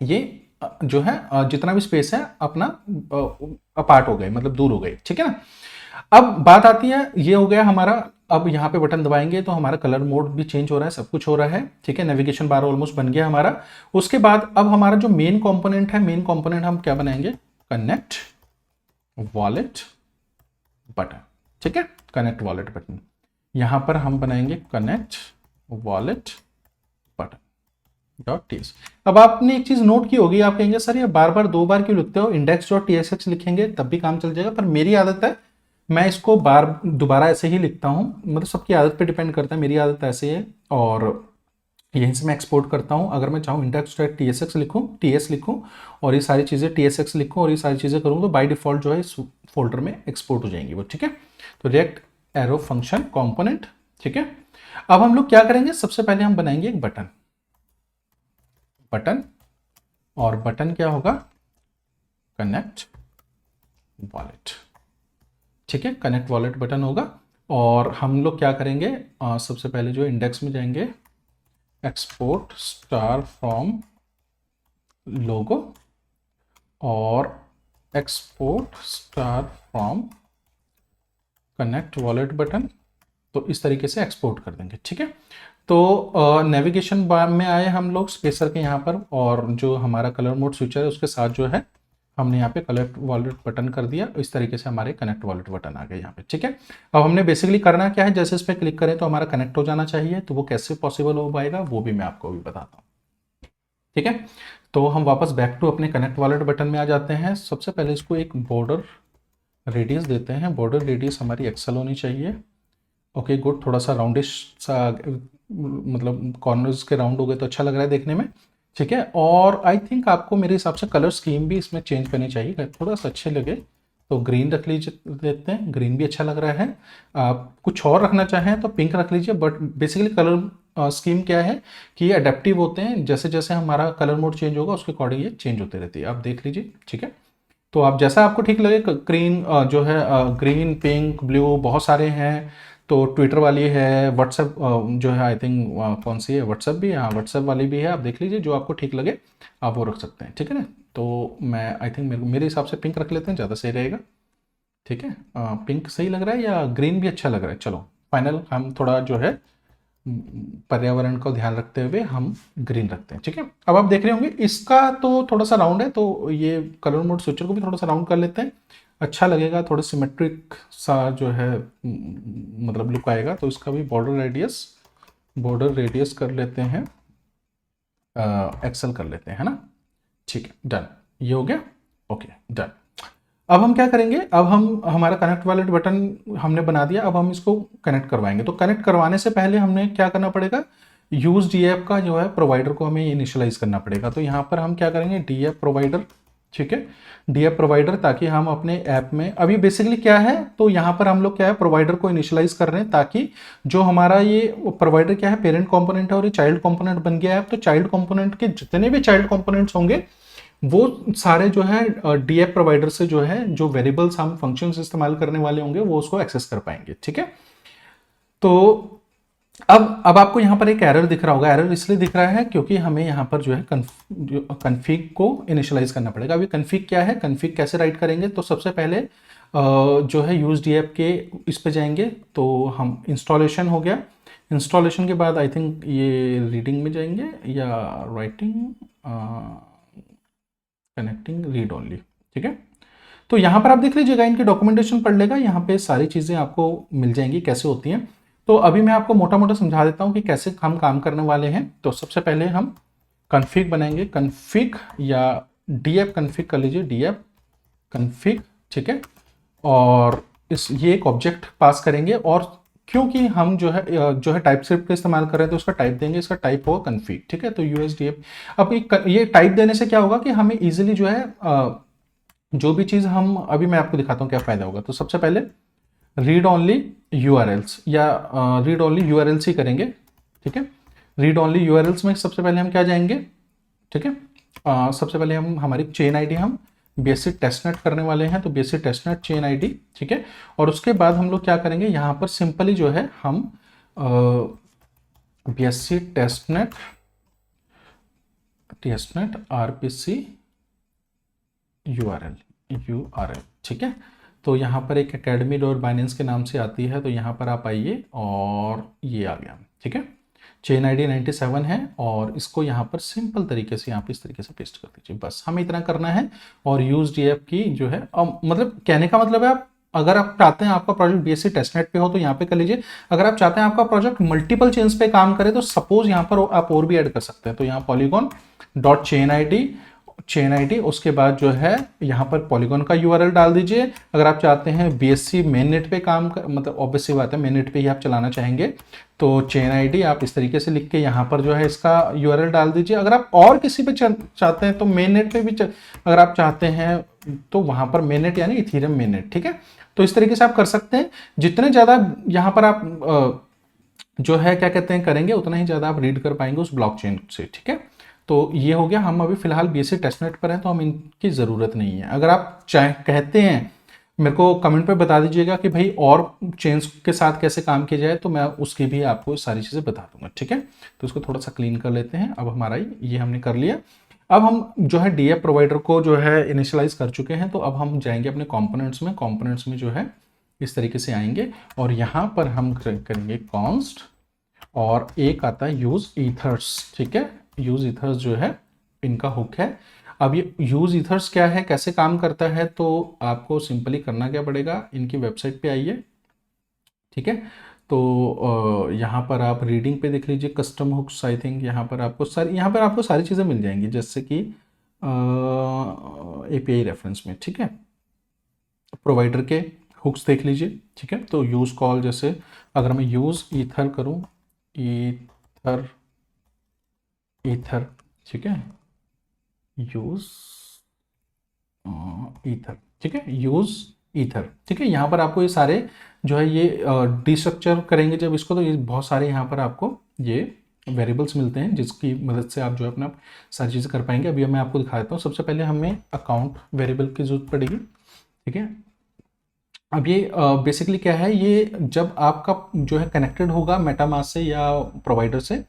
ये जो है जितना भी स्पेस है अपना अपार्ट हो गए, मतलब दूर हो गए, ठीक है ना। अब बात आती है, ये हो गया हमारा, अब यहाँ पे बटन दबाएंगे तो हमारा कलर मोड भी चेंज हो रहा है, सब कुछ हो रहा है, ठीक है। नेविगेशन बार ऑलमोस्ट बन गया हमारा। उसके बाद अब हमारा जो मेन कंपोनेंट है, मेन कंपोनेंट हम क्या बनाएंगे, कनेक्ट वॉलेट बटन, ठीक है। कनेक्ट वॉलेट बटन यहां पर हम बनाएंगे connect wallet button dot TS. अब आपने एक चीज नोट की होगी, आप कहेंगे सर ये बार बार 2 बार क्यों लिखते हो, इंडेक्स डॉट टीएसएक्स लिखेंगे तब भी काम चल जाएगा, पर मेरी आदत है मैं इसको दोबारा ऐसे ही लिखता हूं, मतलब सबकी आदत पे डिपेंड करता है, मेरी आदत ऐसे है और यहीं से मैं एक्सपोर्ट करता हूं। अगर मैं चाहूँ इंडेक्स डॉट टीएसएक्स लिखूं, टीएस लिखूं और ये सारी चीजें टीएसएक्स लिखूं और ये सारी चीजें करूँ तो बाय डिफॉल्ट जो है इस फोल्डर में एक्सपोर्ट हो जाएंगी वो, ठीक है। तो रिएक्ट एरो फंक्शन कंपोनेंट, ठीक है। अब हम लोग क्या करेंगे, सबसे पहले हम बनाएंगे एक बटन, और बटन क्या होगा, कनेक्ट वॉलेट, ठीक है। कनेक्ट वॉलेट बटन होगा और हम लोग क्या करेंगे, सबसे पहले जो इंडेक्स में जाएंगे, एक्सपोर्ट स्टार फ्रॉम लोगो और export star from connect wallet button, तो इस तरीके से एक्सपोर्ट कर देंगे, ठीक है। तो नेविगेशन बार में आए हम लोग स्पेसर के यहाँ पर, और जो हमारा कलर मोड स्विचर है उसके साथ जो है हमने यहाँ पे कनेक्ट वॉलेट बटन कर दिया, इस तरीके से हमारे कनेक्ट वॉलेट बटन आ गए यहाँ पे, ठीक है। अब हमने बेसिकली करना क्या है, जैसे इस पर क्लिक करें तो हमारा कनेक्ट हो जाना चाहिए, तो वो कैसे पॉसिबल हो पाएगा वो भी मैं आपको अभी बताता हूँ, ठीक है। तो हम वापस बैक टू अपने कनेक्ट वॉलेट बटन में आ जाते हैं। सबसे पहले इसको एक बॉर्डर रेडियस देते हैं, बॉर्डर रेडियस हमारी एक्सेल होनी चाहिए, ओके गुड। थोड़ा सा राउंडिश सा, मतलब कॉर्नर्स के राउंड हो गए तो अच्छा लग रहा है देखने में, ठीक है। और आई थिंक आपको मेरे हिसाब से कलर स्कीम भी इसमें चेंज करनी चाहिए, थोड़ा सा अच्छे लगे तो ग्रीन रख लीजिए, देते हैं, ग्रीन भी अच्छा लग रहा है। आप कुछ और रखना चाहें तो पिंक रख लीजिए, बट बेसिकली कलर स्कीम क्या है कि ये अडेप्टिव होते हैं, जैसे जैसे हमारा कलर मोड चेंज होगा उसके अकॉर्डिंग ये चेंज होते रहती है, आप देख लीजिए, ठीक है। तो आप जैसा आपको ठीक लगे, ग्रीन जो है ग्रीन पिंक ब्लू बहुत सारे हैं, तो ट्विटर वाली है, व्हाट्सएप जो है आई थिंक कौन सी है, व्हाट्सएप भी, हाँ व्हाट्सएप वाली भी है, आप देख लीजिए जो आपको ठीक लगे आप वो रख सकते हैं, ठीक है ना। तो मैं आई थिंक मेरे हिसाब से पिंक रख लेते हैं, ज़्यादा सही रहेगा, ठीक है। पिंक सही लग रहा है या ग्रीन भी अच्छा लग रहा है, चलो फाइनल हम थोड़ा जो है पर्यावरण को ध्यान रखते हुए हम ग्रीन रखते हैं, ठीक है। अब आप देख रहे होंगे इसका तो थोड़ा सा राउंड है, तो ये कलर मोड स्विचर को भी थोड़ा सा राउंड कर लेते हैं। अच्छा लगेगा, थोड़ा सिमेट्रिक सा जो है मतलब लुक आएगा। तो इसका भी बॉर्डर रेडियस कर लेते हैं, एक्सेल कर लेते हैं, है ना। ठीक है, डन, ये हो गया। Okay, done. अब हम क्या करेंगे, अब हम हमारा कनेक्ट वॉलेट बटन हमने बना दिया, अब हम इसको कनेक्ट करवाएंगे। तो कनेक्ट करवाने से पहले हमने क्या करना पड़ेगा, यूज डीएफ का जो है प्रोवाइडर को हमें इनिशियलाइज करना पड़ेगा। तो यहाँ पर हम क्या करेंगे, डीएफ प्रोवाइडर, ठीक है, डीएफ प्रोवाइडर, ताकि हम अपने ऐप में अभी बेसिकली क्या है, तो यहाँ पर हम लोग क्या है प्रोवाइडर को इनिशियलाइज कर रहे हैं, ताकि जो हमारा ये प्रोवाइडर क्या है पेरेंट कंपोनेंट है और ये चाइल्ड कंपोनेंट बन गया है। तो चाइल्ड कंपोनेंट के जितने भी चाइल्ड कंपोनेंट्स होंगे वो सारे जो है डीएफ प्रोवाइडर से जो है जो वेरिएबल्स हम फंक्शंस इस्तेमाल करने वाले होंगे वो उसको एक्सेस कर पाएंगे, ठीक है। तो अब आपको यहाँ पर एक एरर दिख रहा होगा। एरर इसलिए दिख रहा है क्योंकि हमें यहाँ पर जो है कन्फिग को इनिशियलाइज करना पड़ेगा। अभी कन्फिग क्या है, कन्फिग कैसे राइट करेंगे, तो सबसे पहले जो है यूज डीएफ के इस पे जाएंगे। तो हम इंस्टॉलेशन हो गया, इंस्टॉलेशन के बाद आई थिंक ये रीडिंग में जाएंगे या राइटिंग, कनेक्टिंग रीड ओनली, ठीक है। तो यहाँ पर आप देख लीजिएगा, इनकी डॉक्यूमेंटेशन पढ़ लेगा, यहाँ पे सारी चीज़ें आपको मिल जाएंगी कैसे होती हैं। तो अभी मैं आपको मोटा मोटा समझा देता हूँ कि कैसे हम काम करने वाले हैं। तो सबसे पहले हम कन्फिग बनाएंगे, कन्फिग या डीएफ कन्फिग कर लीजिए, डीएफ कन्फिग, ठीक है। और ये एक ऑब्जेक्ट पास करेंगे, और क्योंकि हम जो है टाइप स्क्रिप्ट का इस्तेमाल कर रहे हैं तो उसका टाइप देंगे, इसका टाइप होगा कन्फिग, ठीक है। तो यूएसडीएफ, अब ये टाइप देने से क्या होगा कि हमें इजीली जो है जो भी चीज़ हम अभी मैं आपको दिखाता हूँ क्या फ़ायदा होगा। तो सबसे पहले रीड ओनली यूआरएल्स या रीड ओनली यूआरएल्स ही करेंगे, ठीक है। रीड ओनली यूआरएल्स में सबसे पहले हम क्या जाएंगे, ठीक है। सबसे पहले हम हमारी चेन आईडी हम बीएससी टेस्टनेट करने वाले हैं, तो बीएससी टेस्टनेट चेन आईडी, ठीक है। और उसके बाद हम लोग क्या करेंगे, यहाँ पर सिंपली जो है हम बीएससी टेस्टनेट आरपीसी यूआरएल, ठीक है। तो यहाँ पर एक academy.binance के नाम से आती है, तो यहाँ पर आप आइए और ये आ गया, ठीक है। चेन आईडी 97 है और इसको यहाँ पर सिंपल तरीके से यहाँ पे इस तरीके से पेस्ट कर दीजिए, बस हमें इतना करना है। और यूज डीएफ की जो है मतलब कहने का मतलब है, आप अगर आप चाहते हैं आपका प्रोजेक्ट बीएससी टेस्टनेट पे हो तो यहाँ पे कर लीजिए। अगर आप चाहते हैं आपका प्रोजेक्ट मल्टीपल चेन्स पे काम करे तो सपोज यहाँ पर आप और भी ऐड कर सकते हैं। तो यहाँ पॉलीगॉन डॉट चेन आईडी, उसके बाद जो है यहाँ पर पॉलीगॉन का यूआरएल डाल दीजिए। अगर आप चाहते हैं बीएससी मेन नेट पे काम मतलब ऑब्वियसली बात है मेन नेट पे ही आप चलाना चाहेंगे तो चेन आईडी आप इस तरीके से लिख के यहाँ पर जो है इसका यूआरएल डाल दीजिए। अगर आप और किसी पे चाहते हैं तो मेन नेट पे भी अगर आप चाहते हैं तो वहाँ पर मेन नेट यानी इथेरियम मेन नेट, ठीक है। तो इस तरीके से आप कर सकते हैं। जितने ज़्यादा यहाँ पर आप जो है क्या कहते हैं करेंगे उतना ही ज़्यादा आप रीड कर पाएंगे उस ब्लॉकचेन से, ठीक है। तो ये हो गया। हम अभी फिलहाल बीएससी टेस्टनेट पर हैं तो हम इनकी ज़रूरत नहीं है। अगर आप कहते हैं मेरे को कमेंट पे बता दीजिएगा कि भाई और चेन्स के साथ कैसे काम किया जाए तो मैं उसकी भी आपको सारी चीज़ें बता दूंगा, ठीक है। तो इसको थोड़ा सा क्लीन कर लेते हैं। अब हमारा ये हमने कर लिया। अब हम जो है डीएफ प्रोवाइडर को जो है इनिशियलाइज कर चुके हैं, तो अब हम जाएंगे अपने कॉम्पोनेंट्स में जो है इस तरीके से आएंगे और यहाँ पर हम करेंगे कॉन्स्ट और एक आता है यूज ईथर्स, ठीक है। यूज ईथर्स जो है इनका हुक है। अब ये यूज ईथर्स क्या है, कैसे काम करता है, तो आपको सिंपली करना क्या पड़ेगा, इनकी वेबसाइट पे आइए, ठीक है। तो यहाँ पर आप रीडिंग पे देख लीजिए कस्टम हुक्स, आई थिंक यहाँ पर आपको सारी चीज़ें मिल जाएंगी जैसे कि एपीआई रेफरेंस में, ठीक है। प्रोवाइडर के हुक्स देख लीजिए, ठीक है। तो यूज कॉल, जैसे अगर मैं यूज ईथर करूँ, ईथर, ठीक है, यूज ईथर, ठीक है, यूज ईथर, ठीक है। यहाँ पर आपको ये सारे जो है ये डिस्ट्रक्चर करेंगे जब इसको, तो ये बहुत सारे यहाँ पर आपको ये वेरिएबल्स मिलते हैं जिसकी मदद से आप जो है अपना सारी चीज़ें कर पाएंगे। अभी मैं आपको दिखा देता हूँ। सबसे पहले हमें अकाउंट वेरिएबल की जरूरत पड़ेगी, ठीक है। अब ये बेसिकली क्या है, ये जब आपका जो है कनेक्टेड होगा मेटामास्क से या प्रोवाइडर से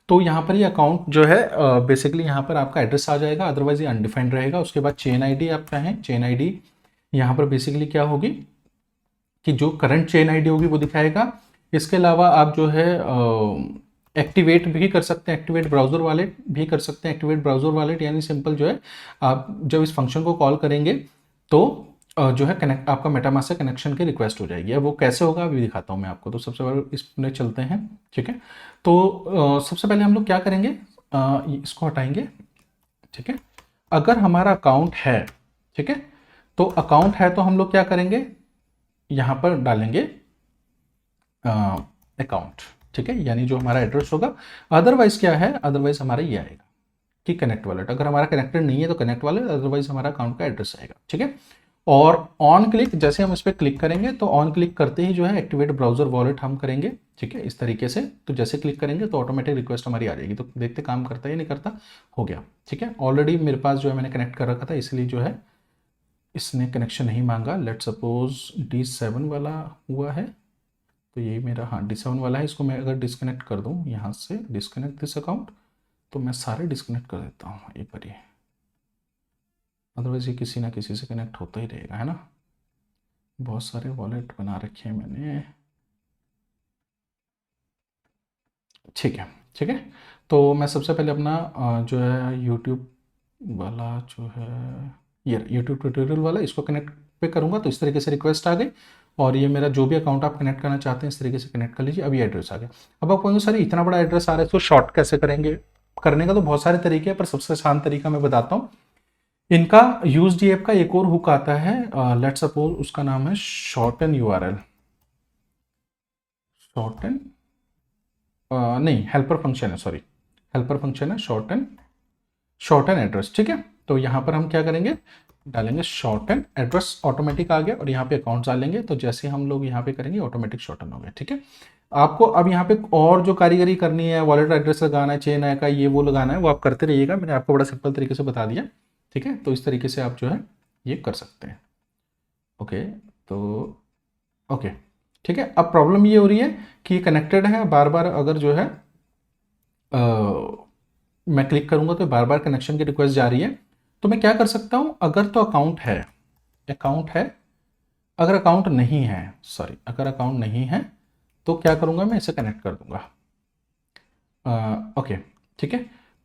तो यहाँ पर ये अकाउंट जो है बेसिकली यहाँ पर आपका एड्रेस आ जाएगा, अदरवाइज ये अनडिफाइंड रहेगा। उसके बाद चेन आईडी आप चाहें, चेन आईडी यहाँ पर बेसिकली क्या होगी कि जो करंट चेन आईडी होगी वो दिखाएगा। इसके अलावा आप जो है एक्टिवेट भी कर सकते हैं, एक्टिवेट ब्राउजर वॉलेट भी कर सकते हैं। एक्टिवेट ब्राउजर वॉलेट यानी सिंपल जो है आप जब इस फंक्शन को कॉल करेंगे तो जो है कनेक्ट आपका मेटामास्क से कनेक्शन की रिक्वेस्ट हो जाएगी। अब वो कैसे होगा अभी दिखाता हूँ मैं आपको। तो सबसे पहले इसमें चलते हैं, ठीक है। तो सबसे पहले हम लोग क्या करेंगे, इसको हटाएंगे, ठीक है। अगर हमारा अकाउंट है, ठीक है, तो अकाउंट है तो हम लोग क्या करेंगे, यहाँ पर डालेंगे अकाउंट, ठीक है, यानी जो हमारा एड्रेस होगा। अदरवाइज क्या है, अदरवाइज हमारा ये आएगा कि कनेक्ट वॉलेट। अगर हमारा कनेक्टेड नहीं है तो कनेक्ट वॉलेट, अदरवाइज हमारा अकाउंट का एड्रेस आएगा, ठीक है। और ऑन क्लिक, जैसे हम इस पर क्लिक करेंगे तो ऑन क्लिक करते ही जो है एक्टिवेट ब्राउजर वॉलेट हम करेंगे, ठीक है, इस तरीके से। तो जैसे क्लिक करेंगे तो ऑटोमेटिक रिक्वेस्ट हमारी आ जाएगी। तो देखते काम करता है या नहीं करता, हो गया, ठीक है। ऑलरेडी मेरे पास जो है मैंने कनेक्ट कर रखा था, इसलिए जो है इसने कनेक्शन नहीं मांगा। लेट सपोज D7 वाला हुआ है, तो ये मेरा, हाँ, D7 वाला है। इसको मैं अगर डिस्कनेक्ट कर दूँ यहाँ से, डिस्कनेक्ट दिस अकाउंट, तो मैं सारे डिस्कनेक्ट कर देता हूँ एक बार, अदरवाइज ये किसी ना किसी से कनेक्ट होता ही रहेगा, है ना। बहुत सारे वॉलेट बना रखे हैं मैंने, ठीक है, ठीक है। तो मैं सबसे पहले अपना जो है यूट्यूब वाला जो है, ये यूट्यूब ट्यूटोरियल वाला, इसको कनेक्ट पे करूँगा तो इस तरीके से रिक्वेस्ट आ गई। और ये मेरा जो भी अकाउंट आप कनेक्ट करना चाहते हैं इस तरीके से कनेक्ट कर लीजिए। अब ये एड्रेस आ गया। अब आप कहेंगे सर इतना बड़ा एड्रेस आ रहा है तो शॉर्ट कैसे करेंगे, करने का तो बहुत सारे तरीके हैं, पर सबसे आसान तरीका मैं बताता हूँ। इनका यूज डी ऐप का एक और हुक आता है, लेट सपोज उसका नाम है शॉर्टन यूआरएल, शॉर्टन नहीं, हेल्पर फंक्शन है, सॉरी, हेल्पर फंक्शन है, शॉर्टन एड्रेस, ठीक है। तो यहाँ पर हम क्या करेंगे, डालेंगे शॉर्टन एड्रेस, ऑटोमेटिक आ गया। और यहाँ पे अकाउंट डालेंगे तो जैसे हम लोग यहाँ पे करेंगे ऑटोमेटिक शॉर्टन हो गया, ठीक है। आपको अब यहाँ पे और जो कारीगरी करनी है, वॉलेट एड्रेस लगाना है, चेन आई का ये वो लगाना है, वो आप करते रहिएगा। मैंने आपको बड़ा सिंपल तरीके से बता दिया, ठीक है। तो इस तरीके से आप जो है ये कर सकते हैं, ओके। तो ओके, ठीक है। अब प्रॉब्लम ये हो रही है कि कनेक्टेड है, बार बार अगर जो है मैं क्लिक करूंगा तो बार बार कनेक्शन की रिक्वेस्ट जा रही है। तो मैं क्या कर सकता हूं, अगर तो अकाउंट है, अकाउंट है, अगर अकाउंट नहीं है, सॉरी, अगर अकाउंट नहीं है तो क्या करूंगा, मैं इसे कनेक्ट कर दूंगा, ओके, ठीक है।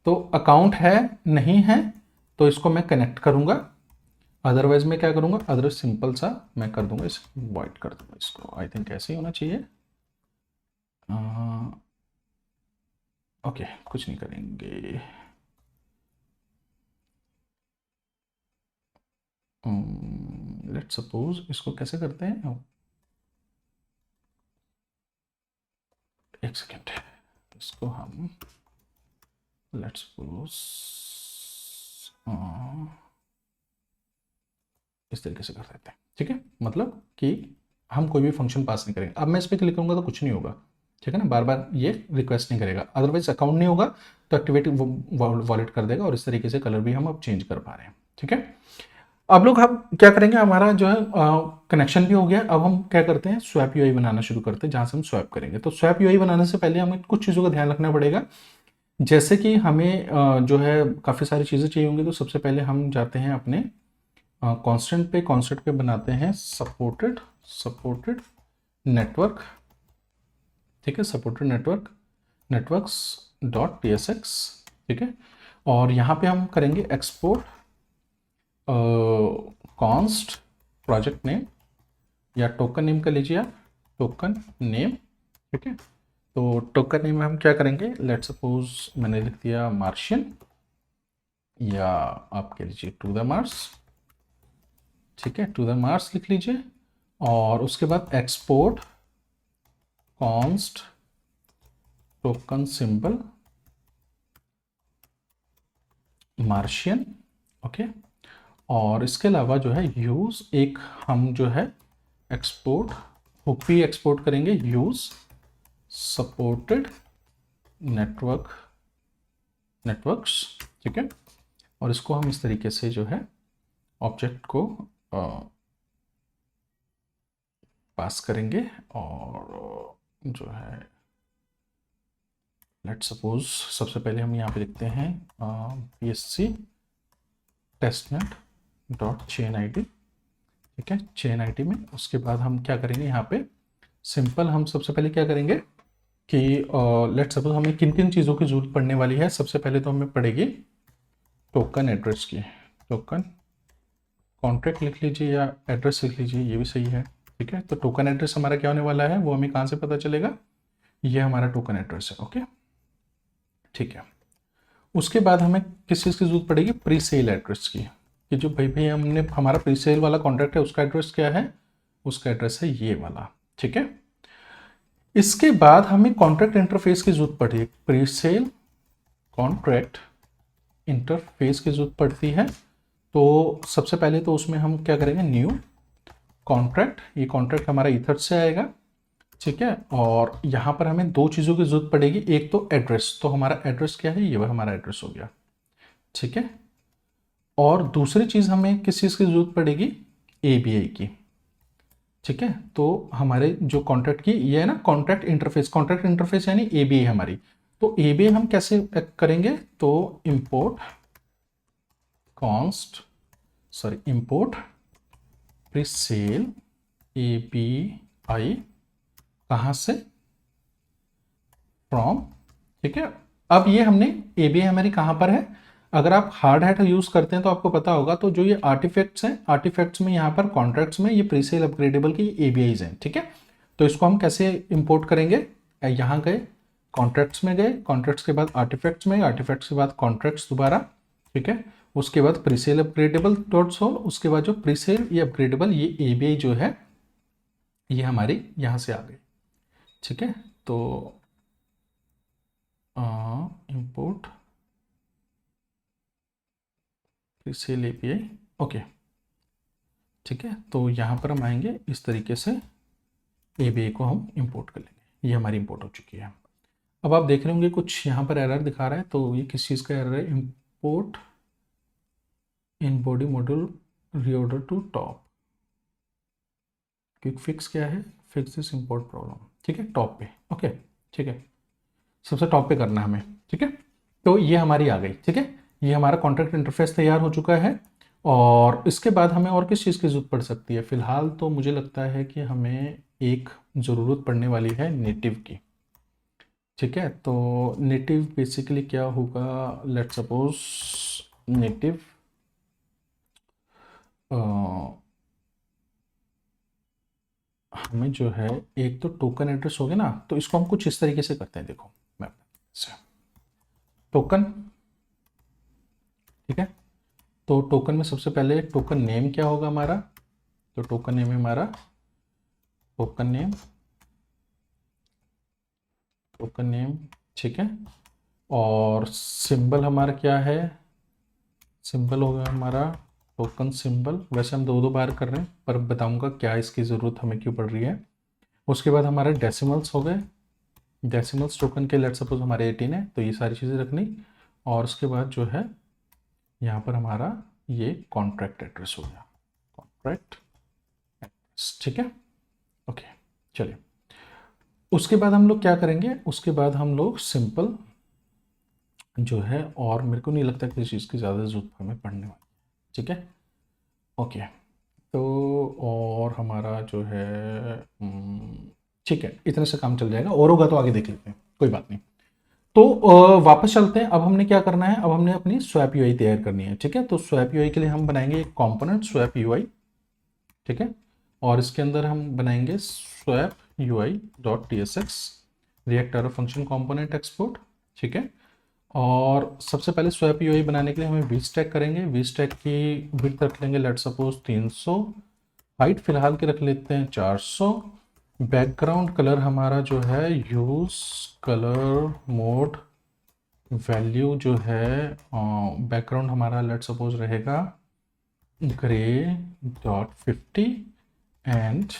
तो अकाउंट है, नहीं है, तो इसको मैं कनेक्ट करूंगा। अदरवाइज मैं क्या करूंगा, अदर सिंपल सा मैं कर दूंगा, इसे वॉइड कर दूंगा इसको। आई थिंक ऐसे ही होना चाहिए, ओके, कुछ नहीं करेंगे। लेट सपोज इसको कैसे करते हैं, एक सेकेंड, इसको हम लेट सपोज इस तरीके से कर देते हैं, ठीक है। मतलब कि हम कोई भी फंक्शन पास नहीं करेंगे। अब मैं इस पर क्लिक करूंगा तो कुछ नहीं होगा, ठीक है ना, बार बार ये रिक्वेस्ट नहीं करेगा। अदरवाइज अकाउंट नहीं होगा तो एक्टिवेट वॉलेट कर देगा। और इस तरीके से कलर भी हम अब चेंज कर पा रहे हैं, ठीक है। अब लोग हम क्या करेंगे, हमारा जो है कनेक्शन भी हो गया। अब हम क्या करते हैं, स्वैप यूआई बनाना शुरू करते हैं, जहां से हम स्वैप करेंगे। तो स्वैप यूआई बनाने से पहले हमें कुछ चीज़ों का ध्यान रखना पड़ेगा। जैसे कि हमें जो है काफ़ी सारी चीज़ें चाहिए होंगी। तो सबसे पहले हम जाते हैं अपने कॉन्स्टेंट पे बनाते हैं सपोर्टेड नेटवर्क, ठीक है, सपोर्टेड नेटवर्क्स डॉट tsx, ठीक है। और यहाँ पे हम करेंगे एक्सपोर्ट कॉन्स्ट प्रोजेक्ट नेम, या टोकन नेम का लीजिए आप, टोकन नेम, ठीक है। तो टोकन नेम में हम क्या करेंगे, लेट सपोज मैंने लिख दिया मार्शियन, या आप कह लीजिए टू द मार्स, ठीक है, टू द मार्स लिख लीजिए। और उसके बाद export const token symbol Martian, okay. और इसके अलावा जो है यूज, एक हम जो है एक्सपोर्ट हुक भी एक्सपोर्ट करेंगे, यूज सपोर्टेड नेटवर्क्स, ठीक है। और इसको हम इस तरीके से जो है ऑब्जेक्ट को पास करेंगे। और जो है लेट सपोज सबसे पहले हम यहाँ पे लिखते हैं psc testnet dot chain ID, ठीक है, चेन ID में। उसके बाद हम क्या करेंगे, यहाँ पे सिंपल हम सबसे पहले क्या करेंगे कि लेट सपोज हमें किन किन चीज़ों की जरूरत पड़ने वाली है। सबसे पहले तो हमें पड़ेगी टोकन एड्रेस की, टोकन कॉन्ट्रैक्ट लिख लीजिए या एड्रेस लिख लीजिए, ये भी सही है। ठीक है, तो टोकन एड्रेस हमारा क्या होने वाला है वो हमें कहाँ से पता चलेगा, ये हमारा टोकन एड्रेस है। ओके, ठीक है। उसके बाद हमें किस चीज़ की जरूरत पड़ेगी, प्री सेल एड्रेस की, कि जो भाई हमने हमारा प्री सेल वाला कॉन्ट्रैक्ट है उसका एड्रेस क्या है, उसका एड्रेस है ये वाला। ठीक है, इसके बाद हमें कॉन्ट्रैक्ट इंटरफेस की जरूरत पड़ी, प्री सेल कॉन्ट्रैक्ट इंटरफेस की जरूरत पड़ती है। तो सबसे पहले तो उसमें हम क्या करेंगे, न्यू कॉन्ट्रैक्ट, ये कॉन्ट्रैक्ट हमारा ईथर से आएगा। ठीक है, और यहाँ पर हमें दो चीज़ों की जरूरत पड़ेगी, एक तो एड्रेस, तो हमारा एड्रेस क्या है, ये वह हमारा एड्रेस हो गया। ठीक है, और दूसरी चीज़ हमें किस चीज़ की जरूरत पड़ेगी, ABI की। ठीक है, तो हमारे जो कॉन्ट्रैक्ट की ये है ना कॉन्ट्रैक्ट इंटरफेस यानी ABI हमारी। तो ABI हम कैसे करेंगे, तो इंपोर्ट प्रीसेल ABI कहाँ से, फ्रॉम। ठीक है, अब ये हमने ABI हमारी कहाँ पर है, अगर आप हार्ड हैट यूज करते हैं तो आपको पता होगा, तो जो ये आर्टिफैक्ट्स हैं, आर्टिफैक्ट्स में यहाँ पर कॉन्ट्रैक्ट्स में ये प्रीसेल अपग्रेडेबल की ABIs हैं। ठीक है, तो इसको हम कैसे इंपोर्ट करेंगे, यहाँ गए कॉन्ट्रैक्ट्स में गए, कॉन्ट्रैक्ट्स के बाद आर्टिफैक्ट्स में, आर्टिफैक्ट्स के बाद कॉन्ट्रैक्ट्स दोबारा। ठीक है, उसके बाद प्रीसेल अपग्रेडेबल डॉट सोल, उसके बाद जो प्रीसेल ये अपग्रेडेबल ये ABI जो है ये हमारी यहाँ से आ गई। ठीक है, तो इंपोर्ट प्रीसेल API। ओके, ठीक है, तो यहाँ पर हम आएंगे इस तरीके से ABI को हम इंपोर्ट कर लेंगे, ये हमारी इंपोर्ट हो चुकी है। अब आप देख रहे होंगे कुछ यहाँ पर एरर दिखा रहा है, तो ये किस चीज़ का एरर है, import in body module reorder to top. Quick fix क्या है, फिक्स दिस इंपोर्ट प्रॉब्लम। ठीक है, टॉप पे। ओके, ठीक है, सबसे टॉप पे करना है हमें। ठीक है, तो ये हमारी आ गई। ठीक है, ये हमारा कॉन्ट्रैक्ट इंटरफेस तैयार हो चुका है। और इसके बाद हमें और किस चीज़ की ज़रूरत पड़ सकती है, फिलहाल तो मुझे लगता है कि हमें एक ज़रूरत पड़ने वाली है नेटिव की। ठीक है, तो नेटिव बेसिकली क्या होगा, लेट्स सपोज नेटिव हमें जो है एक तो टोकन एड्रेस हो गया ना, तो इसको हम कुछ इस तरीके से करते हैं, देखो मैं टोकन। ठीक है, तो टोकन में सबसे पहले टोकन नेम क्या होगा हमारा, तो टोकन नेम है हमारा टोकन नेम। ठीक है, और सिंबल हमारा क्या है, सिंबल होगा हमारा टोकन सिंबल। वैसे हम दो बार कर रहे हैं पर बताऊंगा क्या इसकी ज़रूरत हमें क्यों पड़ रही है। उसके बाद हमारे डेसिमल्स हो गए, डेसिमल्स टोकन के लेट सपोज हमारे 18 है, तो ये सारी चीज़ें रखनी। और उसके बाद जो है यहाँ पर हमारा ये कॉन्ट्रैक्ट एड्रेस हो गया, कॉन्ट्रैक्ट एड्रेस। ठीक है, ओके, चलिए उसके बाद हम लोग क्या करेंगे, उसके बाद हम लोग सिंपल जो है, और मेरे को नहीं लगता किसी चीज़ की ज़्यादा जरूरत हमें पड़ने वाली। ठीक है, ओके, तो और हमारा जो है ठीक है, इतने से काम चल जाएगा, और होगा तो आगे देख लेते हैं, कोई बात नहीं। तो वापस चलते हैं, अब हमने क्या करना है, अब हमने अपनी स्वैप UI तैयार करनी है। ठीक है, तो स्वैप UI के लिए हम बनाएंगे एक कंपोनेंट स्वैप UI। ठीक है, और इसके अंदर हम बनाएंगे swap UI.tsx react arrow function component export. ठीक है, और सबसे पहले स्वैप UI बनाने के लिए हमें vstack करेंगे, vstack की विड्थ रख लेंगे लेट सपोज 300, हाइट फिलहाल के रख लेते हैं 400। बैकग्राउंड कलर हमारा जो है यूज कलर मोड वैल्यू जो है बैकग्राउंड हमारा लेट सपोज रहेगा gray.50 एंड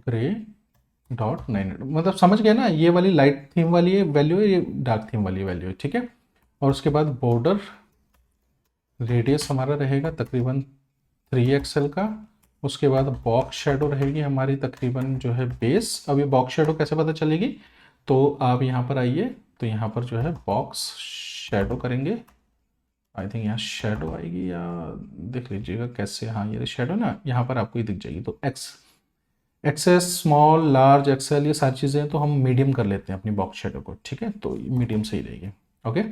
gray.900। मतलब समझ गए ना, ये वाली लाइट थीम वाली वैल्यू है, ये डार्क थीम वाली वैल्यू है। ठीक है, और उसके बाद बॉर्डर रेडियस हमारा रहेगा तकरीबन 3XL का। उसके बाद बॉक्स शेडो रहेगी हमारी तकरीबन जो है बेस। अब ये बॉक्स शेडो कैसे पता चलेगी, तो आप यहाँ पर आइए, तो यहाँ पर जो है बॉक्स शेडो करेंगे, आई थिंक यहाँ शेडो आएगी, या देख लीजिएगा कैसे, हाँ ये शेडो ना यहाँ पर आपको ही दिख जाएगी। तो एक्सेस स्मॉल लार्ज एक्सेल ये सारी चीज़ें तो हम मीडियम कर लेते हैं अपनी बॉक्स शेडो को। ठीक है, तो मीडियम सही रहेगी। ओके,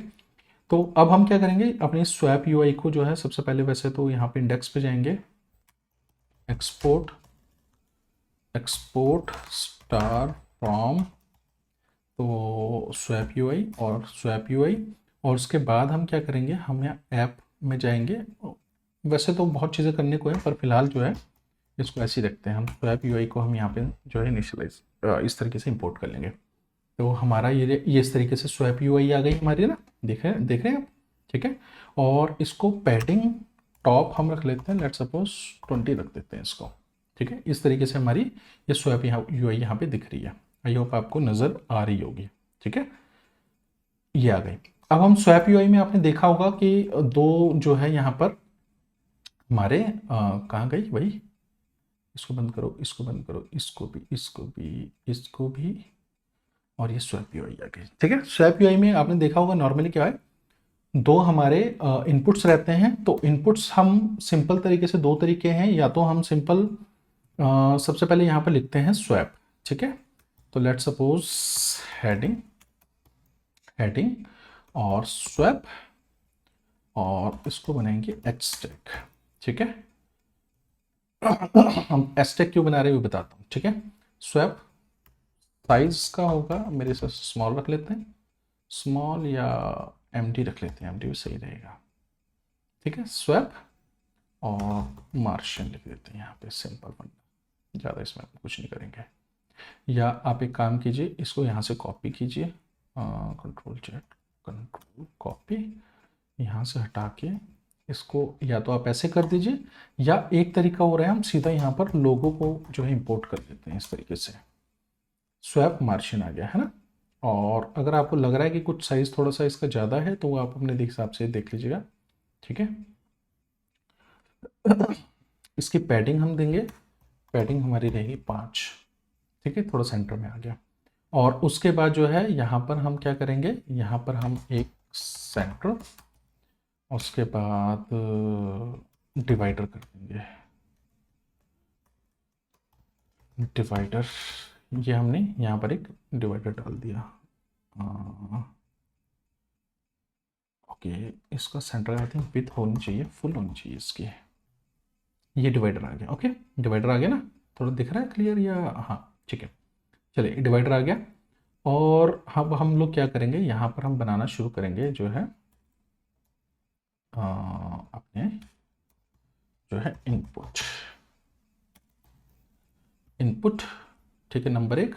तो अब हम क्या करेंगे, अपनी स्वैप UI को जो है सबसे पहले वैसे तो यहाँ पे इंडेक्स पे जाएंगे, एक्सपोर्ट स्टार फ्रॉम, तो स्वैप यूआई और स्वैप यूआई, और उसके बाद हम क्या करेंगे, हम यहाँ ऐप में जाएंगे। वैसे तो बहुत चीज़ें करने को है, पर फिलहाल जो है इसको ऐसे ही रखते हैं। हम स्वैप यूआई को हम यहाँ पे जो है इनिशियलाइज इस तरीके से इंपोर्ट कर लेंगे। तो हमारा ये इस तरीके से स्वैप यूआई आ गई हमारी ना, देख रहे हैं आप, ठीक है। और इसको पैडिंग टॉप हम रख लेते हैं, लेट सपोज 20 रख देते हैं इसको, ठीक है। इस तरीके से हमारी ये स्वैप यूआई यहाँ पे दिख रही है। आई होप आपको नज़र आ रही होगी, ठीक है। ये आ गई। अब हम स्वैप यूआई में आपने देखा होगा कि दो जो है यहाँ पर हमारे कहाँ गई भाई, इसको बंद करो, इसको बंद करो, इसको भी, इसको भी, इसको भी, और ये स्वैप यूआई आ गई, ठीक है। स्वैप यूआई में आपने देखा होगा नॉर्मली क्या है, दो हमारे इनपुट्स रहते हैं। तो इनपुट्स हम सिंपल तरीके से दो तरीके हैं, या तो हम सिंपल सबसे पहले यहाँ पर लिखते हैं स्वैप, ठीक है। तो लेट सपोज हेडिंग और स्वैप, और इसको बनाएंगे एच स्टैक, ठीक है। हम एच स्टैक क्यों बना रहे हैं वो बताता हूँ, ठीक है। स्वैप साइज का होगा मेरे से स्मॉल रख लेते हैं, स्मॉल, या एमडी रख लेते हैं, एमडी भी सही रहेगा, ठीक है। स्वैप और मार्शियन लिख देते हैं यहाँ पे, सिंपल बंदा, ज़्यादा इसमें आप कुछ नहीं करेंगे। या आप एक काम कीजिए, इसको यहाँ से कॉपी कीजिए, कंट्रोल जेड, कंट्रोल कॉपी, यहाँ से हटा के इसको या तो आप ऐसे कर दीजिए, या एक तरीका हो रहा है हम सीधा यहाँ पर लोगो को जो है इंपोर्ट कर देते हैं इस तरीके से। स्वैप मार्शियन आ गया है ना। और अगर आपको लग रहा है कि कुछ साइज थोड़ा सा इसका ज़्यादा है, तो वो आप अपने हिसाब से देख लीजिएगा, ठीक है। इसकी पैडिंग हम देंगे, पैडिंग हमारी रहेगी 5, ठीक है, थोड़ा सेंटर में आ गया। और उसके बाद जो है यहाँ पर हम क्या करेंगे, यहाँ पर हम एक सेंटर, उसके बाद डिवाइडर कर देंगे, डिवाइडर, ये हमने यहाँ पर एक डिवाइडर डाल दिया। ओके, इसका सेंटर आई थिंक विथ होनी चाहिए, फुल होनी चाहिए इसकी। ये डिवाइडर आ गया, ओके, डिवाइडर आ गया ना, थोड़ा दिख रहा है क्लियर, या हाँ ठीक है। चलिए डिवाइडर आ गया। और अब हम लोग क्या करेंगे, यहाँ पर हम बनाना शुरू करेंगे जो है अपने जो है इनपुट, ठीक है, नंबर 1,